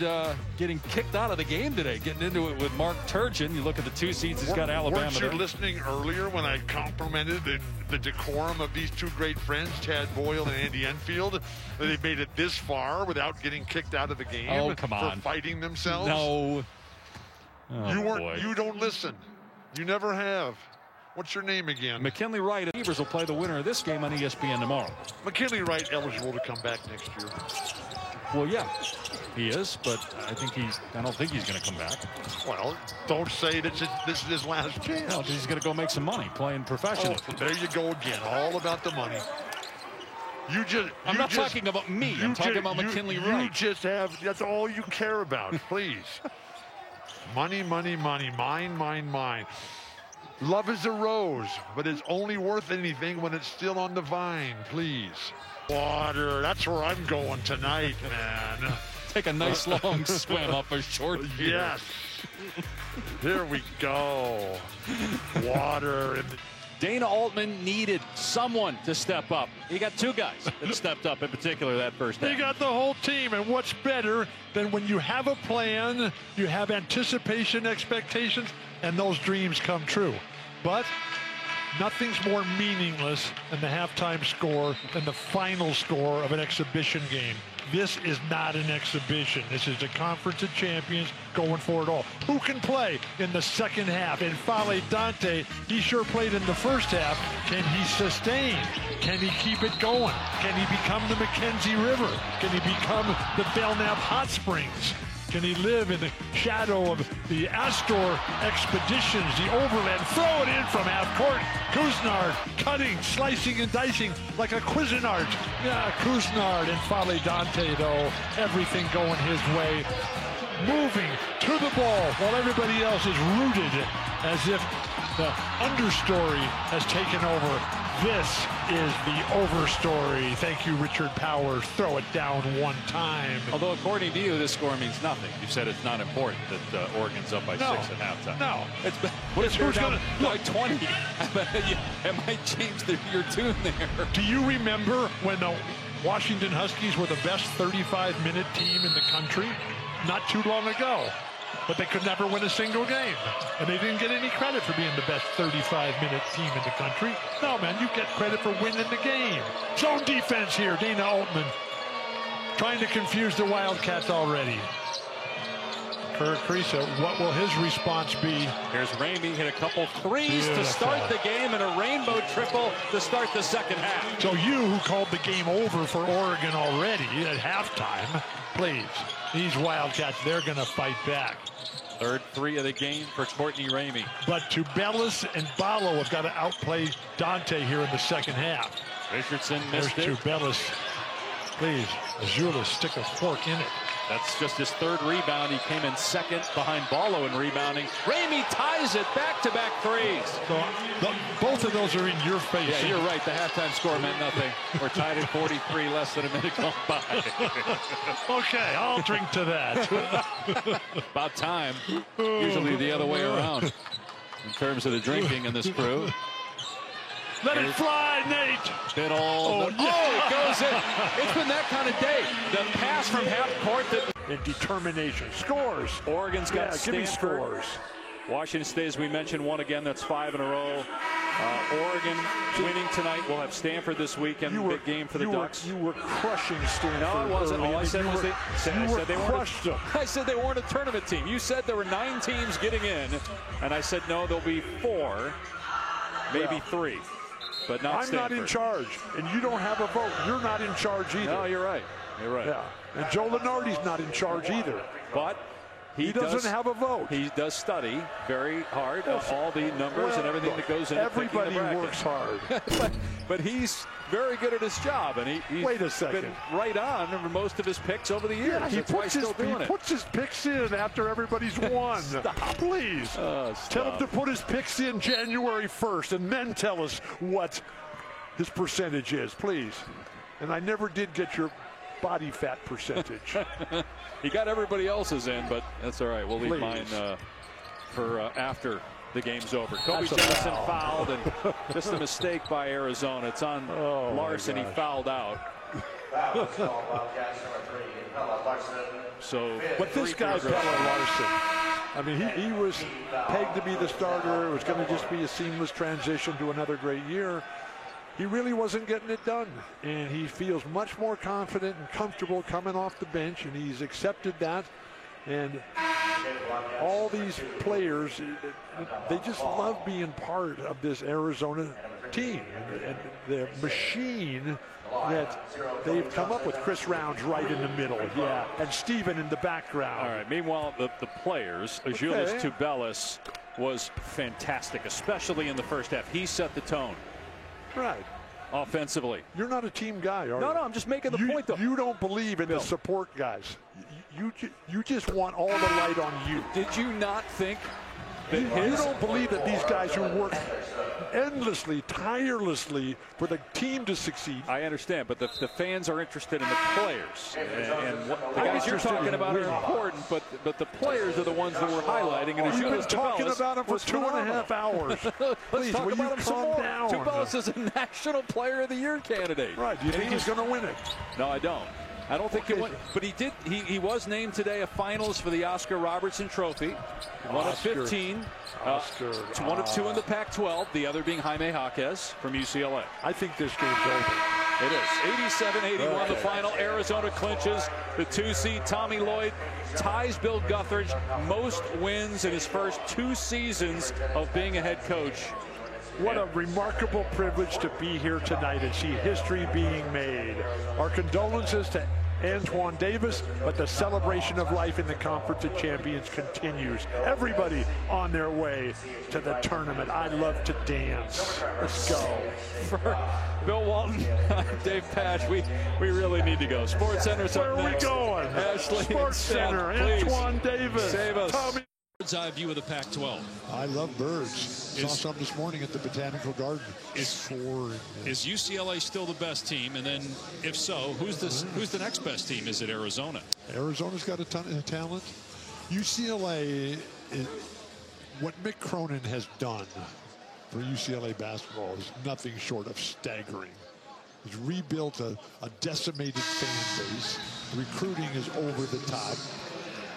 getting kicked out of the game today, getting into it with Mark Turgeon? You look at the 2 seeds, he's got Alabama there. Weren't you listening earlier when I complimented the decorum of these 2 great friends, Tad Boyle and Andy Enfield, that they made it this far without getting kicked out of the game? Oh, come on. For fighting themselves? No. You don't listen. You never have. What's your name again? McKinley Wright. Beavers will play the winner of this game on ESPN tomorrow. McKinley Wright eligible to come back next year. Well, yeah, he is, but I don't think he's going to come back. Well, don't say this is his last chance. No, he's going to go make some money playing professionally. Oh, there you go again, all about the money. I'm not talking about me. I'm talking about McKinley Wright. You just that's all you care about, please. Money, money, money, mine, mine, mine. Love is a rose, but it's only worth anything when it's still on the vine, please. Water, that's where I'm going tonight, man. Take a nice long swim up a short pier. Yes. Here we go. Water. Dana Altman needed someone to step up. He got two guys that stepped up in particular that first half. He got the whole team, and what's better than when you have a plan, you have anticipation, expectations, and those dreams come true. But nothing's more meaningless than the halftime score than the final score of an exhibition game. This is not an exhibition. This is a Conference of Champions going for it all. Who can play in the second half? And Fale Dante, he sure played in the first half. Can he sustain? Can he keep it going? Can he become the Mackenzie River? Can he become the Belknap Hot Springs? Can he live in the shadow of the Astor Expeditions, the Overland? Throw it in from half court. Couisnard cutting, slicing, and dicing like a Cuisinart. Yeah, Couisnard and Fale Dante, though, everything going his way. Moving to the ball while everybody else is rooted as if the understory has taken over. This is the overstory. Thank you, Richard Powers. Throw it down one time. Although, according to you, this score means nothing. You said it's not important that Oregon's up by 6 at halftime. No. What if they're down by 20? It might change your tune there. Do you remember when the Washington Huskies were the best 35-minute team in the country? Not too long ago. But they could never win a single game. And they didn't get any credit for being the best 35-minute team in the country. No, man, you get credit for winning the game. Zone defense here, Dana Altman. Trying to confuse the Wildcats already. Kerr Kriisa, what will his response be? Here's Ramey, hit a couple threes to start the game, and a rainbow triple to start the second half. So you, who called the game over for Oregon already at halftime, please, these Wildcats, they're going to fight back. Third three of the game for Courtney Ramey. But Tubelis and Ballo have got to outplay Dante here in the second half. Richardson missed it. Tubelis. Please, Azuolas, stick a fork in it. That's just his third rebound. He came in second behind Ballo in rebounding. Ramey ties it, back-to-back threes. So, both of those are in your face. Yeah, you're right. The halftime score meant nothing. We're tied at 43, less than a minute gone by. Okay, I'll drink to that. About time. Usually the other way around in terms of the drinking in this crew. Let it fly, Nate. Biddle. Oh, it goes in. It's been that kind of day. The pass from half court. And determination. Scores. Oregon's got Stanford. Give me scores. Washington State, as we mentioned, won again. That's 5 in a row. Oregon winning tonight. We'll have Stanford this weekend. Big game for the Ducks. You were crushing Stanford. No, I wasn't. All I said was I said they weren't a tournament team. You said there were 9 teams getting in, and I said no, there'll be 4, maybe 3. But not I'm Stanford. not in charge, and you don't have a vote. You're not in charge either. No, you're right. You're right. Yeah. And Joe Lunardi's not in charge either. But he doesn't have a vote. He does study very hard all the numbers and everything that goes into everybody works hard. but he's very good at his job, and he's Wait a second. been right on for most of his picks over the years. Yeah, he puts his picks in after everybody's won. Stop. Please. Tell him to put his picks in January 1st, and then tell us what his percentage is, please. And I never did get your body fat percentage. He got everybody else's in, but that's all right. We'll leave mine for after the game's over. Kobe Johnson fouled, and just a mistake by Arizona. It's on Larson. He fouled out. So, but this guy, Bella Larson, I mean, he was pegged to be the starter. It was going to just be a seamless transition to another great year. He really wasn't getting it done, and he feels much more confident and comfortable coming off the bench, and he's accepted that. And all these players, they just love being part of this Arizona team and the machine that they've come up with. Chris Rounds right in the middle, yeah, and Steven in the background. All right, meanwhile, the players, Azuolas Tubelis was fantastic, especially in the first half. He set the tone. Right. Offensively. You're not a team guy, are you? No, I'm just making the point, though. You don't believe in the support guys. You just want all the light on you. Did you not think that you don't believe that these guys who work endlessly, tirelessly for the team to succeed? I understand, but the fans are interested in the players. And what the guys you're talking about are important, but the players are the ones that we're highlighting. And You've been talking about him for 2.5 hours. Please, will you calm down? Tubelis is a National Player of the Year candidate. Right. Do you think he's going to win it? No, I don't. I don't think he won, but he did. He was named today a finalist for the Oscar Robertson Trophy. One of 15. One of 2 in the Pac-12. The other being Jaime Jaquez from UCLA. I think this game's over. It is 87-81. The final. Arizona clinches the 2 seed. Tommy Lloyd ties Bill Guthridge most wins in his first 2 seasons of being a head coach. What a remarkable privilege to be here tonight and see history being made. Our condolences to Antoine Davis, but the celebration of life in the Conference of Champions continues. Everybody on their way to the tournament. I love to dance. Let's go. For Bill Walton, Dave Pasch, we really need to go. Sports Center's up next. Where are we going? Ashley Sports Center, Antoine Davis. Save us. Tommy. Bird's eye view of the Pac-12. I love birds. Saw some this morning at the Botanical Garden. Is UCLA still the best team? And then, if so, who's the next best team? Is it Arizona? Arizona's got a ton of talent. UCLA, what Mick Cronin has done for UCLA basketball is nothing short of staggering. He's rebuilt a decimated fan base. Recruiting is over the top.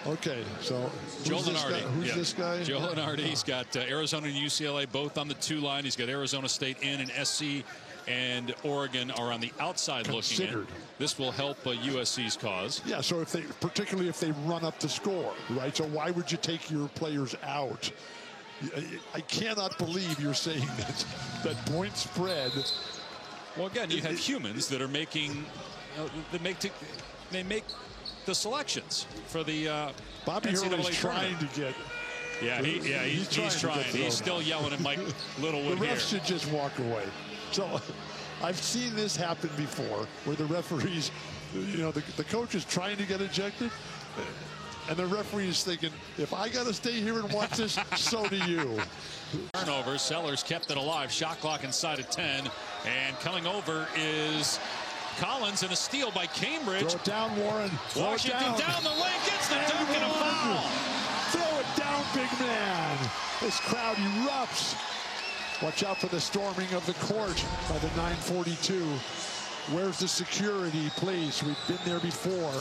Okay, so Joe Lunardi. Who's this guy? Joe Lunardi. He's got Arizona and UCLA both on the 2 line. He's got Arizona State in, and SC and Oregon are on the outside looking in. This will help USC's cause. Yeah, so particularly if they run up the score, right? So why would you take your players out? I cannot believe you're saying that point spread. Well, again, you have humans that are making they make the selections for the Bobby Hurley's trying to get. Yeah, he's trying. He's still yelling at Mike Littlewood. The refs should just walk away. So I've seen this happen before, where the referees, the coach is trying to get ejected, and the referee is thinking, if I got to stay here and watch this, so do you. Turnover. Sellers kept it alive. Shot clock inside of 10, and coming over is Collins, and a steal by Cambridge. Throw it down, Warren. Washington down the lane, gets the dunk and a foul. Throw it down, big man. This crowd erupts. Watch out for the storming of the court by the 942. Where's the security, please? We've been there before.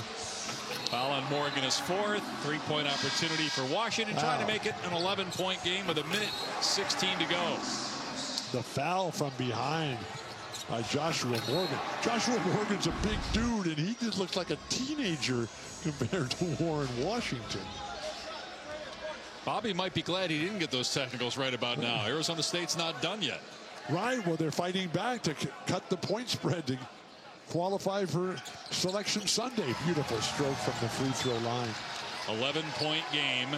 Foul on Morgan is 4th. 3-point opportunity for Washington, trying to make it an 11-point game with 1:16 to go. The foul from behind. Joshua Morgan. Joshua Morgan's a big dude, and he just looks like a teenager compared to Warren Washington. Bobby might be glad he didn't get those technicals right about now. Arizona State's not done yet. Right, well, they're fighting back to cut the point spread to qualify for Selection Sunday. Beautiful stroke from the free throw line. 11-point game.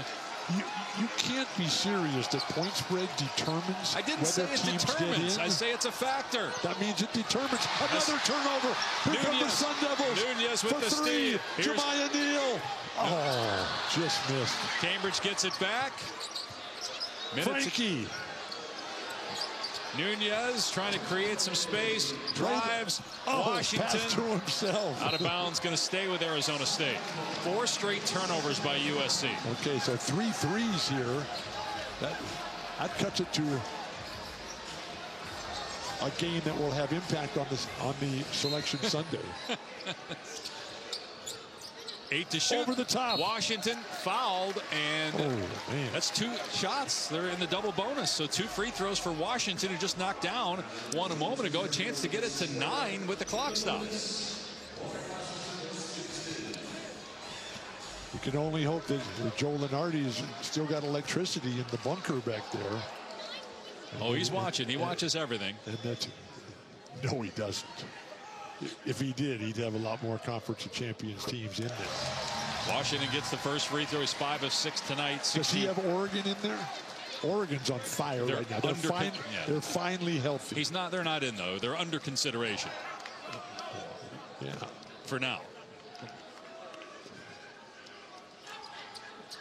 You can't be serious that point spread determines. I didn't say it determines. I say it's a factor. That means it determines. Another turnover. Here come the Sun Devils. Nunez with the steal. Jemiah Neal. Oh, just missed. Cambridge gets it back. Frankie. Nunez trying to create some space. Drives. Washington. Pass to himself. Out of bounds. Going to stay with Arizona State. 4 straight turnovers by USC. Okay, so 3 threes here. That cuts it to a game that will have impact on the Selection Sunday. 8 to shoot. Over the top. Washington fouled, and that's 2 shots. They're in the double bonus, so 2 free throws for Washington, who just knocked down one a moment ago. A chance to get it to 9 with the clock stop. You can only hope that Joe Lunardi's still got electricity in the bunker back there. Oh, he's watching. He watches everything. And that's, no, he doesn't. If he did, he'd have a lot more Conference of Champions teams in there. Washington gets the first free throw. He's 5 of 6 tonight. Does he have Oregon in there? Oregon's on fire right now. They're finally healthy. He's not. They're not in though. They're under consideration. Yeah. For now.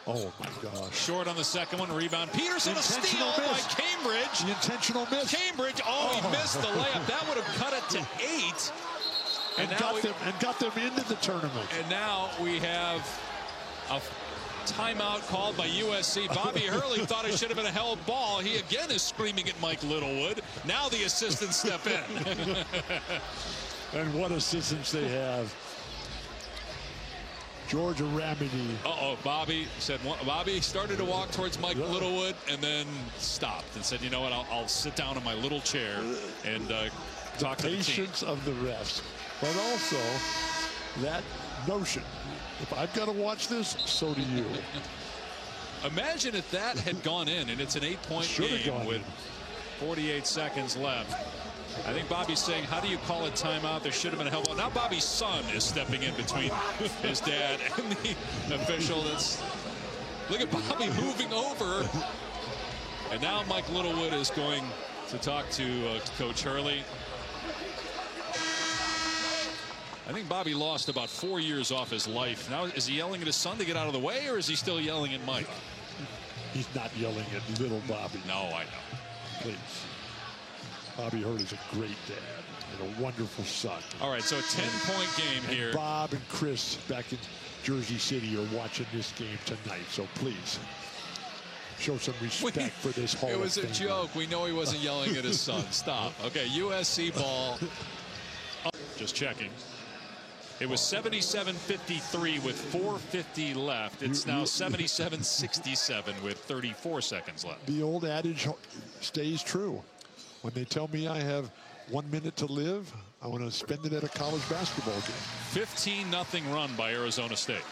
Oh my gosh. Short on the second one. Rebound. Peterson, a steal miss by Cambridge. The intentional miss. Cambridge. Oh, he missed the layup. That would have cut it to 8. And got them into the tournament. And now we have a timeout called by USC. Bobby Hurley thought it should have been a held ball. He again is screaming at Mike Littlewood. Now the assistants step in. And what assistants they have. Georgia Ramity. Bobby said. Bobby started to walk towards Mike Littlewood and then stopped and said, "You know what? I'll sit down in my little chair and talk to the team." Patience of the refs, but also that notion. If I've got to watch this, so do you. Imagine if that had gone in, and it's an 8-point game with 48 seconds left. I think Bobby's saying, how do you call a timeout? There should have been a help. Now Bobby's son is stepping in between his dad and the official. Look at Bobby moving over. And now Mike Littlewood is going to talk to Coach Hurley. I think Bobby lost about 4 years off his life. Now, is he yelling at his son to get out of the way, or is he still yelling at Mike? He's not yelling at little Bobby. No, I know. Please. Bobby Hurley's a great dad and a wonderful son. All right, so a 10-point game here. Bob and Chris back in Jersey City are watching this game tonight, so please show some respect for this Hall of Fame. It was a joke. We know he wasn't yelling at his son. Stop. Okay, USC ball. Just checking. It was 77-53 with 4:50 left. It's now 77-67 with 34 seconds left. The old adage stays true. When they tell me I have 1 minute to live, I want to spend it at a college basketball game. 15-0 run by Arizona State.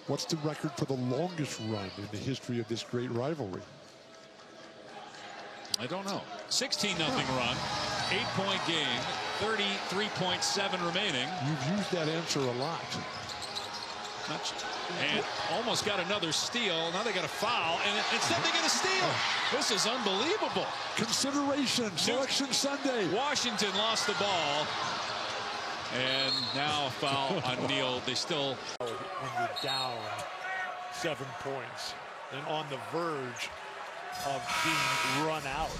What's the record for the longest run in the history of this great rivalry? I don't know. 16-0 run, 8-point game, 33.7 remaining. You've used that answer a lot. And almost got another steal. Now they got a foul, and instead they get a steal. This is unbelievable. Consideration, Selection Sunday. Washington lost the ball. And now a foul on Neal. They still... When you're down 7 points and on the verge of being run out.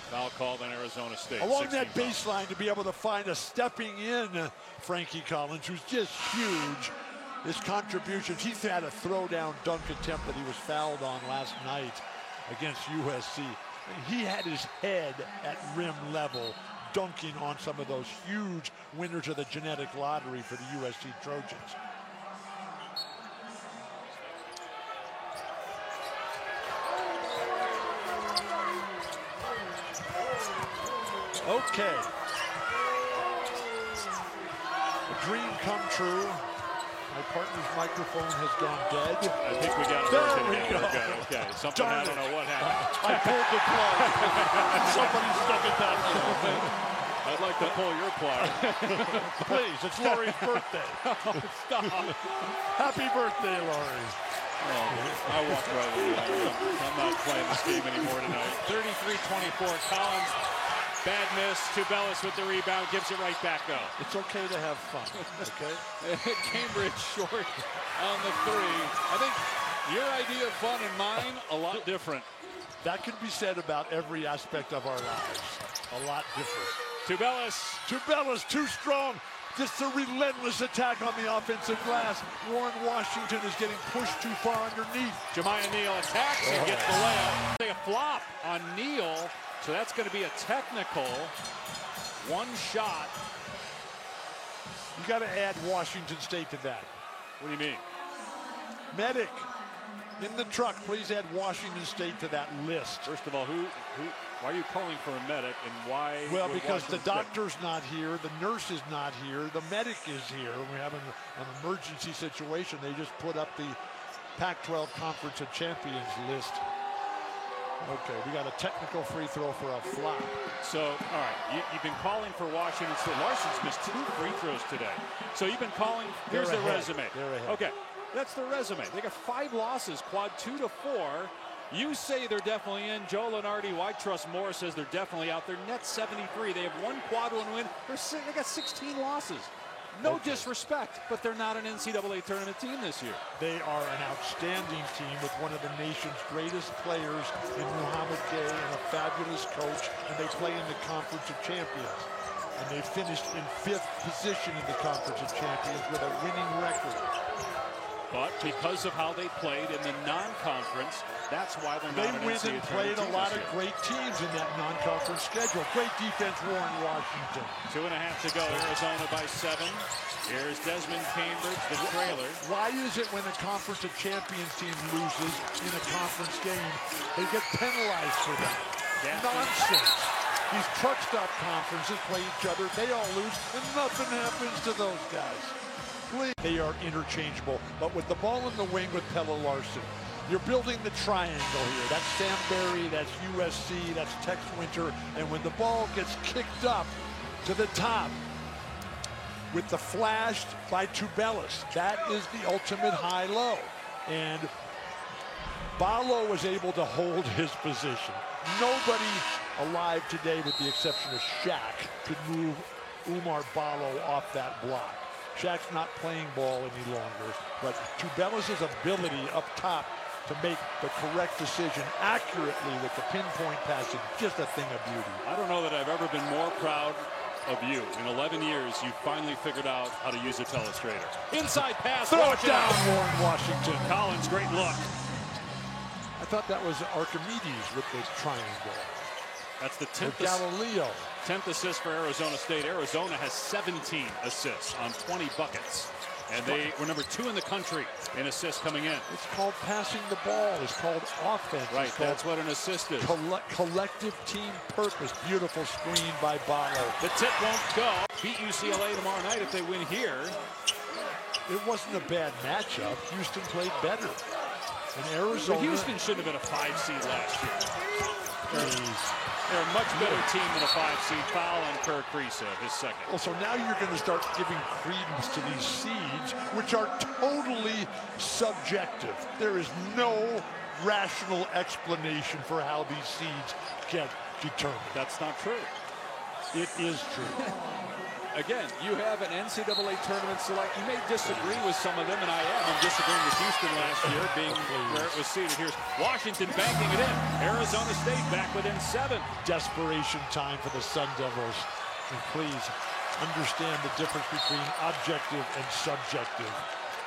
Foul called on Arizona State. Along that baseline to be able to find a stepping in Frankie Collins, who's just huge. His contributions, he's had a throwdown dunk attempt that he was fouled on last night against USC. He had his head at rim level, dunking on some of those huge winners of the genetic lottery for the USC Trojans. Okay. A dream come true. My partner's microphone has gone dead. I think we got it. There we go. Okay. Something, I don't know what happened. I pulled the plug. Somebody stuck it back in. I'd like to pull your plug. Please, it's Laurie's birthday. Stop. Happy birthday, Laurie. I walked right away. I'm not playing this game anymore tonight. 33-24. Collins, bad miss. Tubelis with the rebound, gives it right back up. It's okay to have fun, okay? Cambridge short on the 3. I think your idea of fun and mine, a lot different. That can be said about every aspect of our lives. A lot different. Tubelis, too strong. Just a relentless attack on the offensive glass. Warren Washington is getting pushed too far underneath. Jemiah Neal attacks and gets the layup. A flop on Neal, so that's going to be a technical. One shot. You got to add Washington State to that. What do you mean? Medic In the truck, please add Washington State to that list. First of all, why are you calling for a medic, and why? Well, because the doctor's not here, the nurse is not here, the medic is here. We have an emergency situation. They just put up the Pac-12 Conference of Champions list. Okay, we got a technical free throw for a flop. So, all right, you've been calling for Washington State. Larson's missed 2 free throws today. So you've been calling. Here's their resume. Okay, that's their resume. They got 5 losses, quad 2 to 4. You say they're definitely in. Joe Lunardi, why trust Moore, says they're definitely out there. Net 73. They have 1 quad 1 win. They got 16 losses. No disrespect, but they're not an NCAA tournament team this year. They are an outstanding team with one of the nation's greatest players in Muhammad Gay and a fabulous coach, and they play in the Conference of Champions. And they finished in 5th position in the Conference of Champions with a winning record. But because of how they played in the non-conference, that's why they're not an NCAA They went and played a lot of great teams in that non-conference schedule. Great defense, Warren Washington. 2.5 to go. Arizona by 7. Here's Desmond Cambridge, the trailer. Why is it when a Conference of Champions team loses in a conference game, they get penalized for that? Nonsense. These truck stop conferences play each other. They all lose, and nothing happens to those guys. They are interchangeable, but with the ball in the wing with Pelle Larsson, you're building the triangle here. That's Sam Barry, that's USC, that's Tex Winter, and when the ball gets kicked up to the top with the flash by Tubelis, that is the ultimate high-low. And Ballo was able to hold his position. Nobody alive today, with the exception of Shaq, could move Oumar Ballo off that block. Shaq's not playing ball any longer, but Tubelis' ability up top to make the correct decision accurately with the pinpoint passing, just a thing of beauty. I don't know that I've ever been more proud of you. In 11 years, you finally figured out how to use a telestrator. Inside pass. Throw it down, Warren Washington. Collins, great look. I thought that was Archimedes with the triangle. That's the 10th. Galileo. 10th assist for Arizona State. Arizona has 17 assists on 20 buckets. And they were number 2 in the country in assists coming in. It's called passing the ball. It's called offense. Right, that's what an assist is. Collective team purpose. Beautiful screen by Ballo. The tip won't go. Beat UCLA tomorrow night if they win here. It wasn't a bad matchup. Houston played better. And Arizona. But Houston shouldn't have been a 5 seed last year. They're a much better team than a 5 seed. Foul on Kerr Kriisa, his second. Well, so now you're going to start giving credence to these seeds, which are totally subjective. There is no rational explanation for how these seeds get determined. That's not true. It is true. Again, you have an NCAA tournament select. You may disagree with some of them, and I am. I'm disagreeing with Houston last year, being where it was seated. Here's Washington banking it in. Arizona State back within 7. Desperation time for the Sun Devils. And please understand the difference between objective and subjective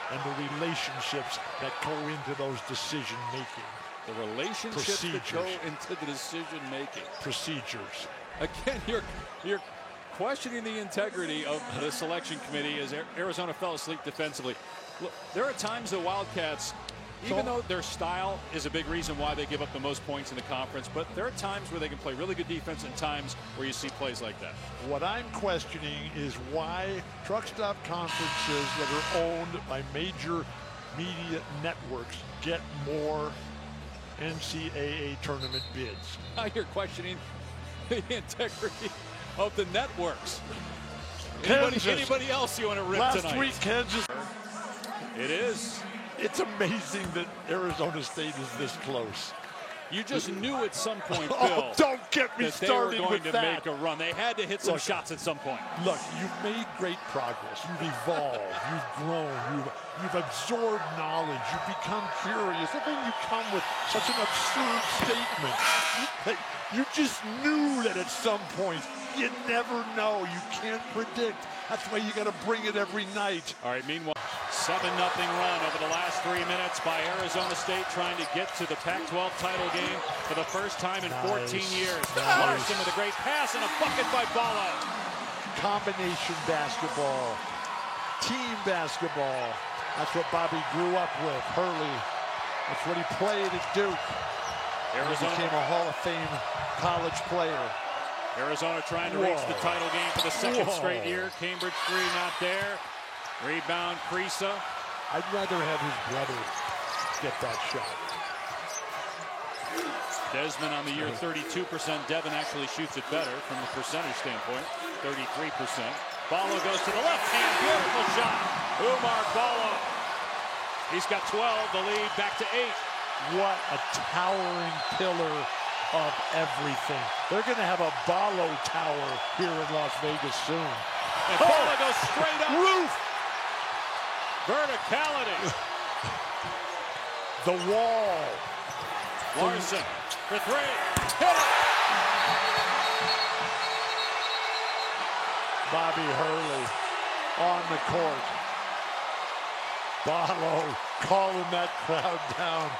and the relationships that go into those decision-making. The relationships that go into the decision-making. Procedures. Again, you're questioning the integrity of the selection committee as Arizona fell asleep defensively. Look, there are times the Wildcats, even though their style is a big reason why they give up the most points in the conference, but there are times where they can play really good defense and times where you see plays like that. What I'm questioning is why truck stop conferences that are owned by major media networks get more NCAA tournament bids. Now you're questioning the integrity of the networks. Anybody else you want to rip tonight? Last week, Kansas. It is. It's amazing that Arizona State is this close. You just knew at some point, Bill, don't get me started with that. They were going to make a run. They had to hit some shots at some point. Look, you've made great progress. You've evolved. You've grown. You've absorbed knowledge. You've become curious. And then you come with such an absurd statement. You just knew that at some point. You never know. You can't predict. That's why you got to bring it every night. All right, meanwhile, 7-0 run over the last 3 minutes by Arizona State, trying to get to the Pac-12 title game for the first time in 14 years. Larsson with a great pass and a bucket by Ballo. Combination basketball, team basketball. That's what Bobby grew up with. Hurley That's what he played at Duke. Arizona became a Hall of Fame college player. Arizona trying to reach the title game for the second straight year. Cambridge 3 not there. Rebound, Kriisa. I'd rather have his brother get that shot. Desmond on the year 32%. Devin actually shoots it better from the percentage standpoint, 33%. Ballo goes to the left hand, beautiful shot. Oumar Ballo. He's got 12, the lead back to 8. What a towering pillar of everything. They're going to have a Ballo tower here in Las Vegas soon. And Ballo goes straight up. Roof! Verticality. The wall. Larson for 3. Hit it! Bobby Hurley on the court. Ballo calling that crowd down.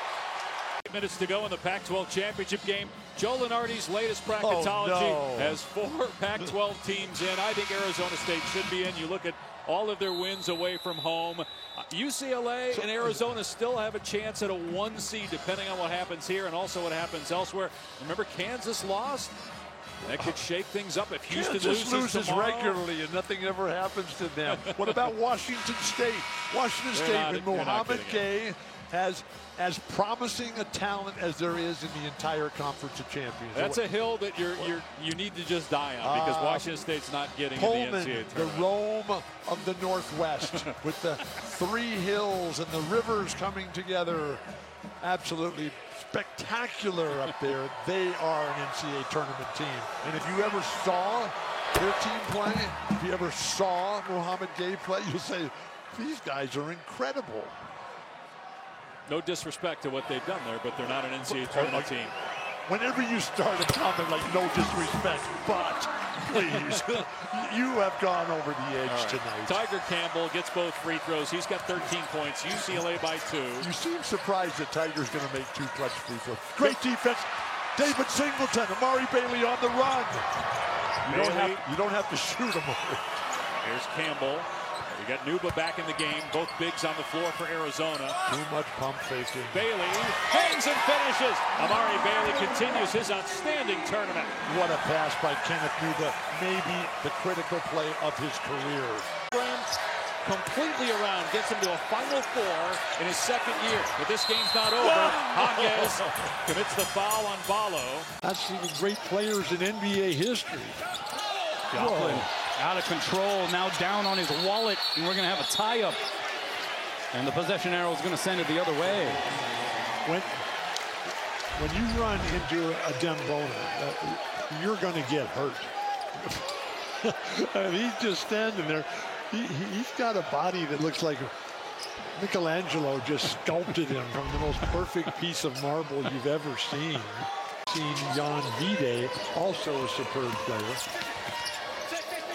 8 minutes to go in the Pac-12 championship game. Joe Lunardi's latest bracketology has 4 Pac-12 teams in. I think Arizona State should be in. You look at all of their wins away from home. UCLA and Arizona still have a chance at a 1 seed, depending on what happens here and also what happens elsewhere. Remember, Kansas lost. That could shake things up if Houston loses tomorrow. Regularly and nothing ever happens to them. What about Washington State? Washington State with Mohamed Gay has as promising a talent as there is in the entire Conference of Champions. That's a hill that you need to just die on because Washington State's not getting Pullman, in the NCAA tournament. the Rome of the Northwest with the 3 hills and the rivers coming together. Absolutely spectacular up there. They are an NCAA tournament team. And if you ever saw their team play, if you ever saw Mohamed Gay play, you'll say, these guys are incredible. No disrespect to what they've done there, but they're not an NCAA tournament team. Whenever you start a comment like no disrespect, but please, you have gone over the edge tonight. Tiger Campbell gets both free throws. He's got 13 points. UCLA by 2. You seem surprised that Tiger's going to make 2 clutch free throws. Great defense. David Singleton, Amari Bailey on the run. You don't have to shoot him. Here's Campbell. We got Nuba back in the game. Both bigs on the floor for Arizona. Too much pump faking. Bailey hangs and finishes. Amari Bailey continues his outstanding tournament. What a pass by Kenneth Nuba. Maybe the critical play of his career. Completely around, gets him to a Final Four in his second year. But this game's not over. Hodges commits the foul on Ballo. That's even great players in NBA history. Joplin out of control, now down on his wallet, and we're going to have a tie-up. And the possession arrow is going to send it the other way. When you run into a Dembona, you're going to get hurt. I mean, he's just standing there. He's got a body that looks like Michelangelo just sculpted him from the most perfect piece of marble you've ever seen. Seen Jan Vide, also a superb player.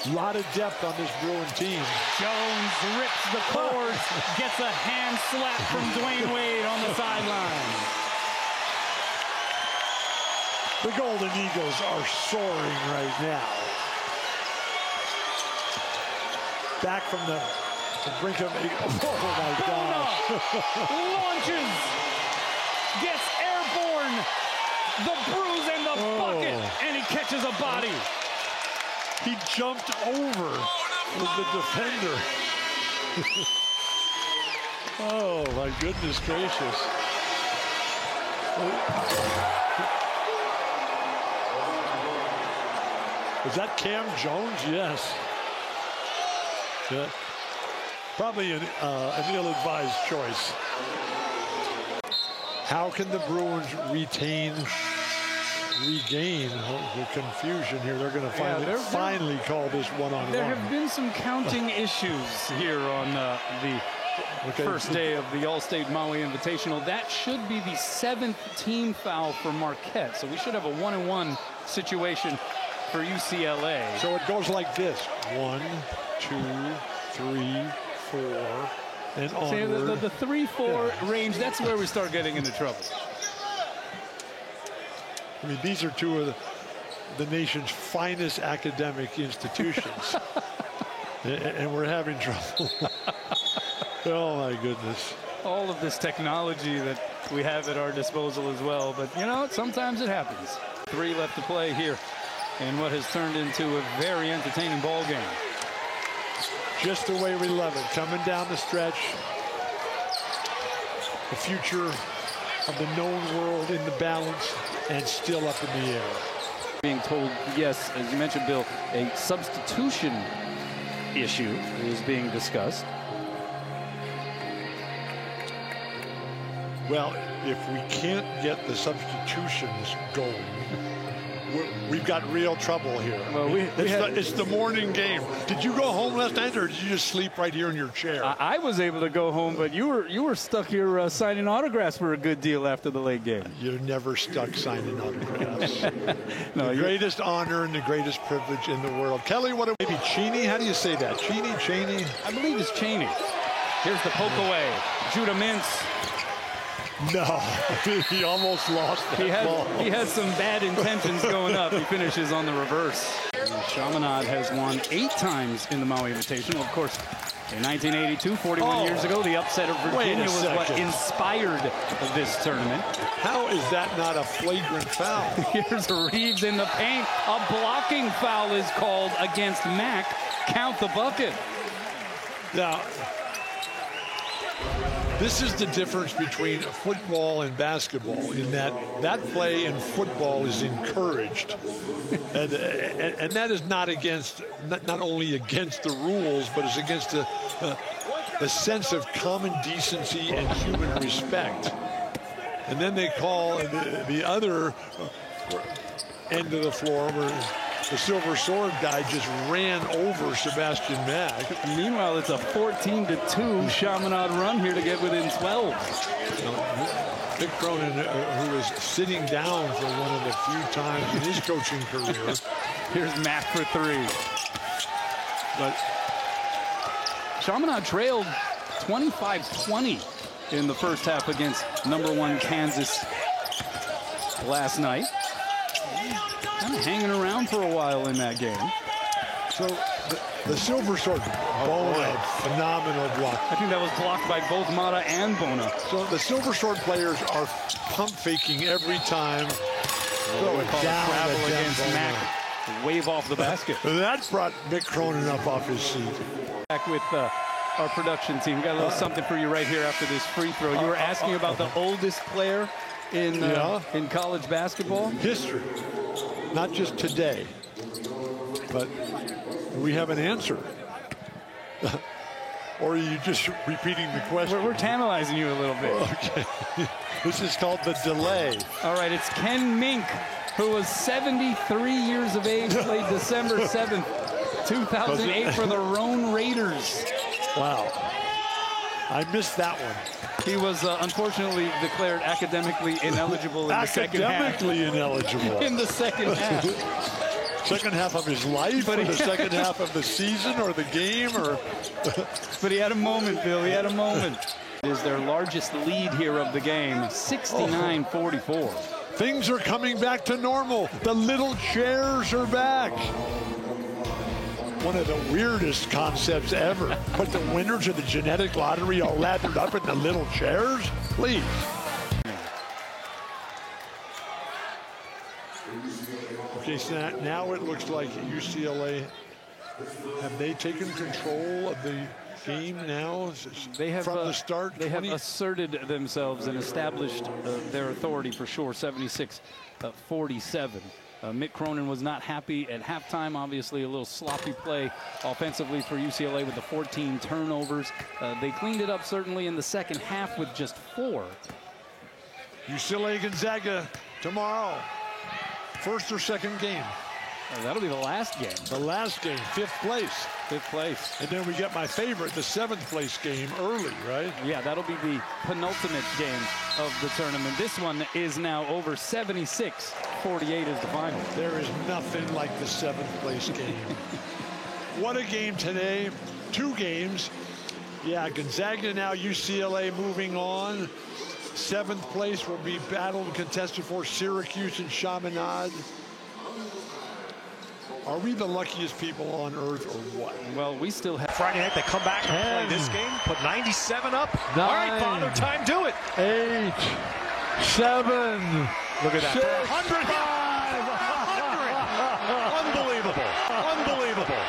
A lot of depth on this Bruin team. Jones rips the cord, gets a hand slap from Dwayne Wade on the sideline. The Golden Eagles are soaring right now. Back from the brink of oh my gosh. Launches, gets airborne, the bruise and the bucket, and he catches a body. He jumped over the defender. Oh, my goodness gracious. Is that Cam Jones? Yes. Yeah. Probably an ill-advised choice. How can the Bruins regain the confusion here? They're going to finally call this one-on-one. There have been some counting issues here on the first day of the All-State Maui Invitational. That should be the 7th team foul for Marquette. So we should have a 1-on-1 situation for UCLA. So it goes like this: 1, 2, 3, 4, and onward. The 3-4 range, that's where we start getting into trouble. I mean, these are two of the nation's finest academic institutions. And we're having trouble. Oh, my goodness. All of this technology that we have at our disposal as well. But, you know, sometimes it happens. 3 left to play here in what has turned into a very entertaining ball game. Just the way we love it. Coming down the stretch. The future of the known world in the balance and still up in the air. Being told, yes, as you mentioned, Bill, a substitution issue is being discussed. Well, if we can't get the substitutions going, we've got real trouble here. Well, it's the morning game. Did you go home last night, or did you just sleep right here in your chair? I was able to go home, but you were stuck here signing autographs for a good deal after the late game. You're never stuck signing autographs. No, the greatest honor and the greatest privilege in the world. Kelly, maybe Cheney? How do you say that? Cheney? I believe it's Cheney. Here's the poke away. Judah Mintz. No, he almost lost that ball. He has some bad intentions going up. He finishes on the reverse. Chaminade has won 8 times in the Maui Invitational. Of course, in 1982, 41 years ago, the upset of Virginia was what inspired this tournament. How is that not a flagrant foul? Here's Reeves in the paint. A blocking foul is called against Mack. Count the bucket. Now, this is the difference between football and basketball, in that play in football is encouraged, and that is not only against the rules, but it's against the sense of common decency and human respect. And then they call the other end of the floor where the Silver Sword guy just ran over Sebastian Mack. Meanwhile, it's a 14-2 Chaminade run here to get within 12. Mick Cronin, who is sitting down for one of the few times in his coaching career. Here's Mack for 3. But Chaminade trailed 25-20 in the first half against #1 Kansas last night. Kind of hanging around for a while in that game. So the Silver Sword, Bona, phenomenal block. I think that was blocked by both Mata and Bona. So the Silver Sword players are pump faking every time. Throw it down travel against Mack. Wave off the basket. That brought Mick Cronin up off his seat. Back with our production team. We got a little something for you right here after this free throw. You were asking about the oldest player in college basketball. History. Not just today, but we have an answer. Or are you just repeating the question? We're tantalizing you a little bit. Okay. This is called the delay. All right, it's Ken Mink, who was 73 years of age, played December 7th, 2008 for the Roan Raiders. Wow. I missed that one. He was unfortunately declared academically ineligible in the second half. Academically ineligible. In the second half. Second half of his life, or the second half of the season, or the game, or... But he had a moment, Bill. He had a moment. It is their largest lead here of the game, 69-44. Things are coming back to normal. The little chairs are back. One of the weirdest concepts ever. But the winners of the genetic lottery are lathered up in the little chairs? Please. Okay, so now it looks like UCLA, have they taken control of the game now? They have, from the start? They have asserted themselves and established their authority for sure, 76-47. Mick Cronin was not happy at halftime. Obviously, a little sloppy play offensively for UCLA with the 14 turnovers. They cleaned it up certainly in the second half with just 4. UCLA Gonzaga tomorrow. First or second game? That'll be the last game. The last game, 5th place. 5th place. And then we get my favorite, the 7th place game early, right? Yeah, that'll be the penultimate game of the tournament. This one is now over 76-48 is the final. There is nothing like the 7th place game. What a game today. 2 games. Yeah, Gonzaga now, UCLA moving on. 7th place will be battled and contested for Syracuse and Chaminade. Are we the luckiest people on earth or what? Well, we still have... Friday night, they come back and play this game, put 97 up. 9, all right, Father Time, do it. 8, 7. Look at that. 6, 100. 5. Unbelievable. Unbelievable.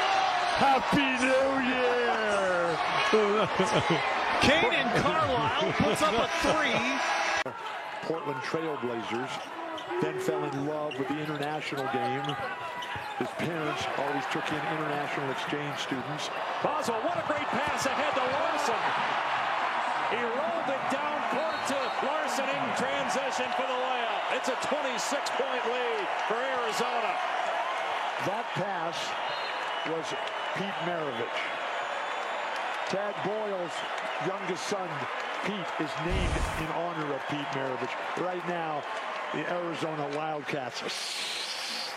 Happy New Year. Kaden Carlisle puts up a 3. Portland Trailblazers then fell in love with the international game. His parents always took in international exchange students. Boswell, what a great pass ahead to Larson. He rolled it down court to Larson in transition for the layup. It's a 26-point lead for Arizona. That pass was Pete Maravich. Tad Boyle's youngest son, Pete, is named in honor of Pete Maravich. Right now, the Arizona Wildcats,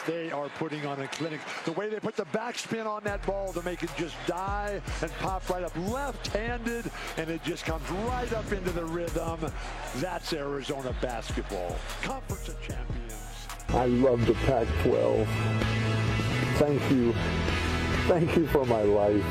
they are putting on a clinic. The way they put the backspin on that ball to make it just die and pop right up left-handed, and it just comes right up into the rhythm. That's Arizona basketball. Conference of Champions. I love the Pac-12. Thank you. Thank you for my life.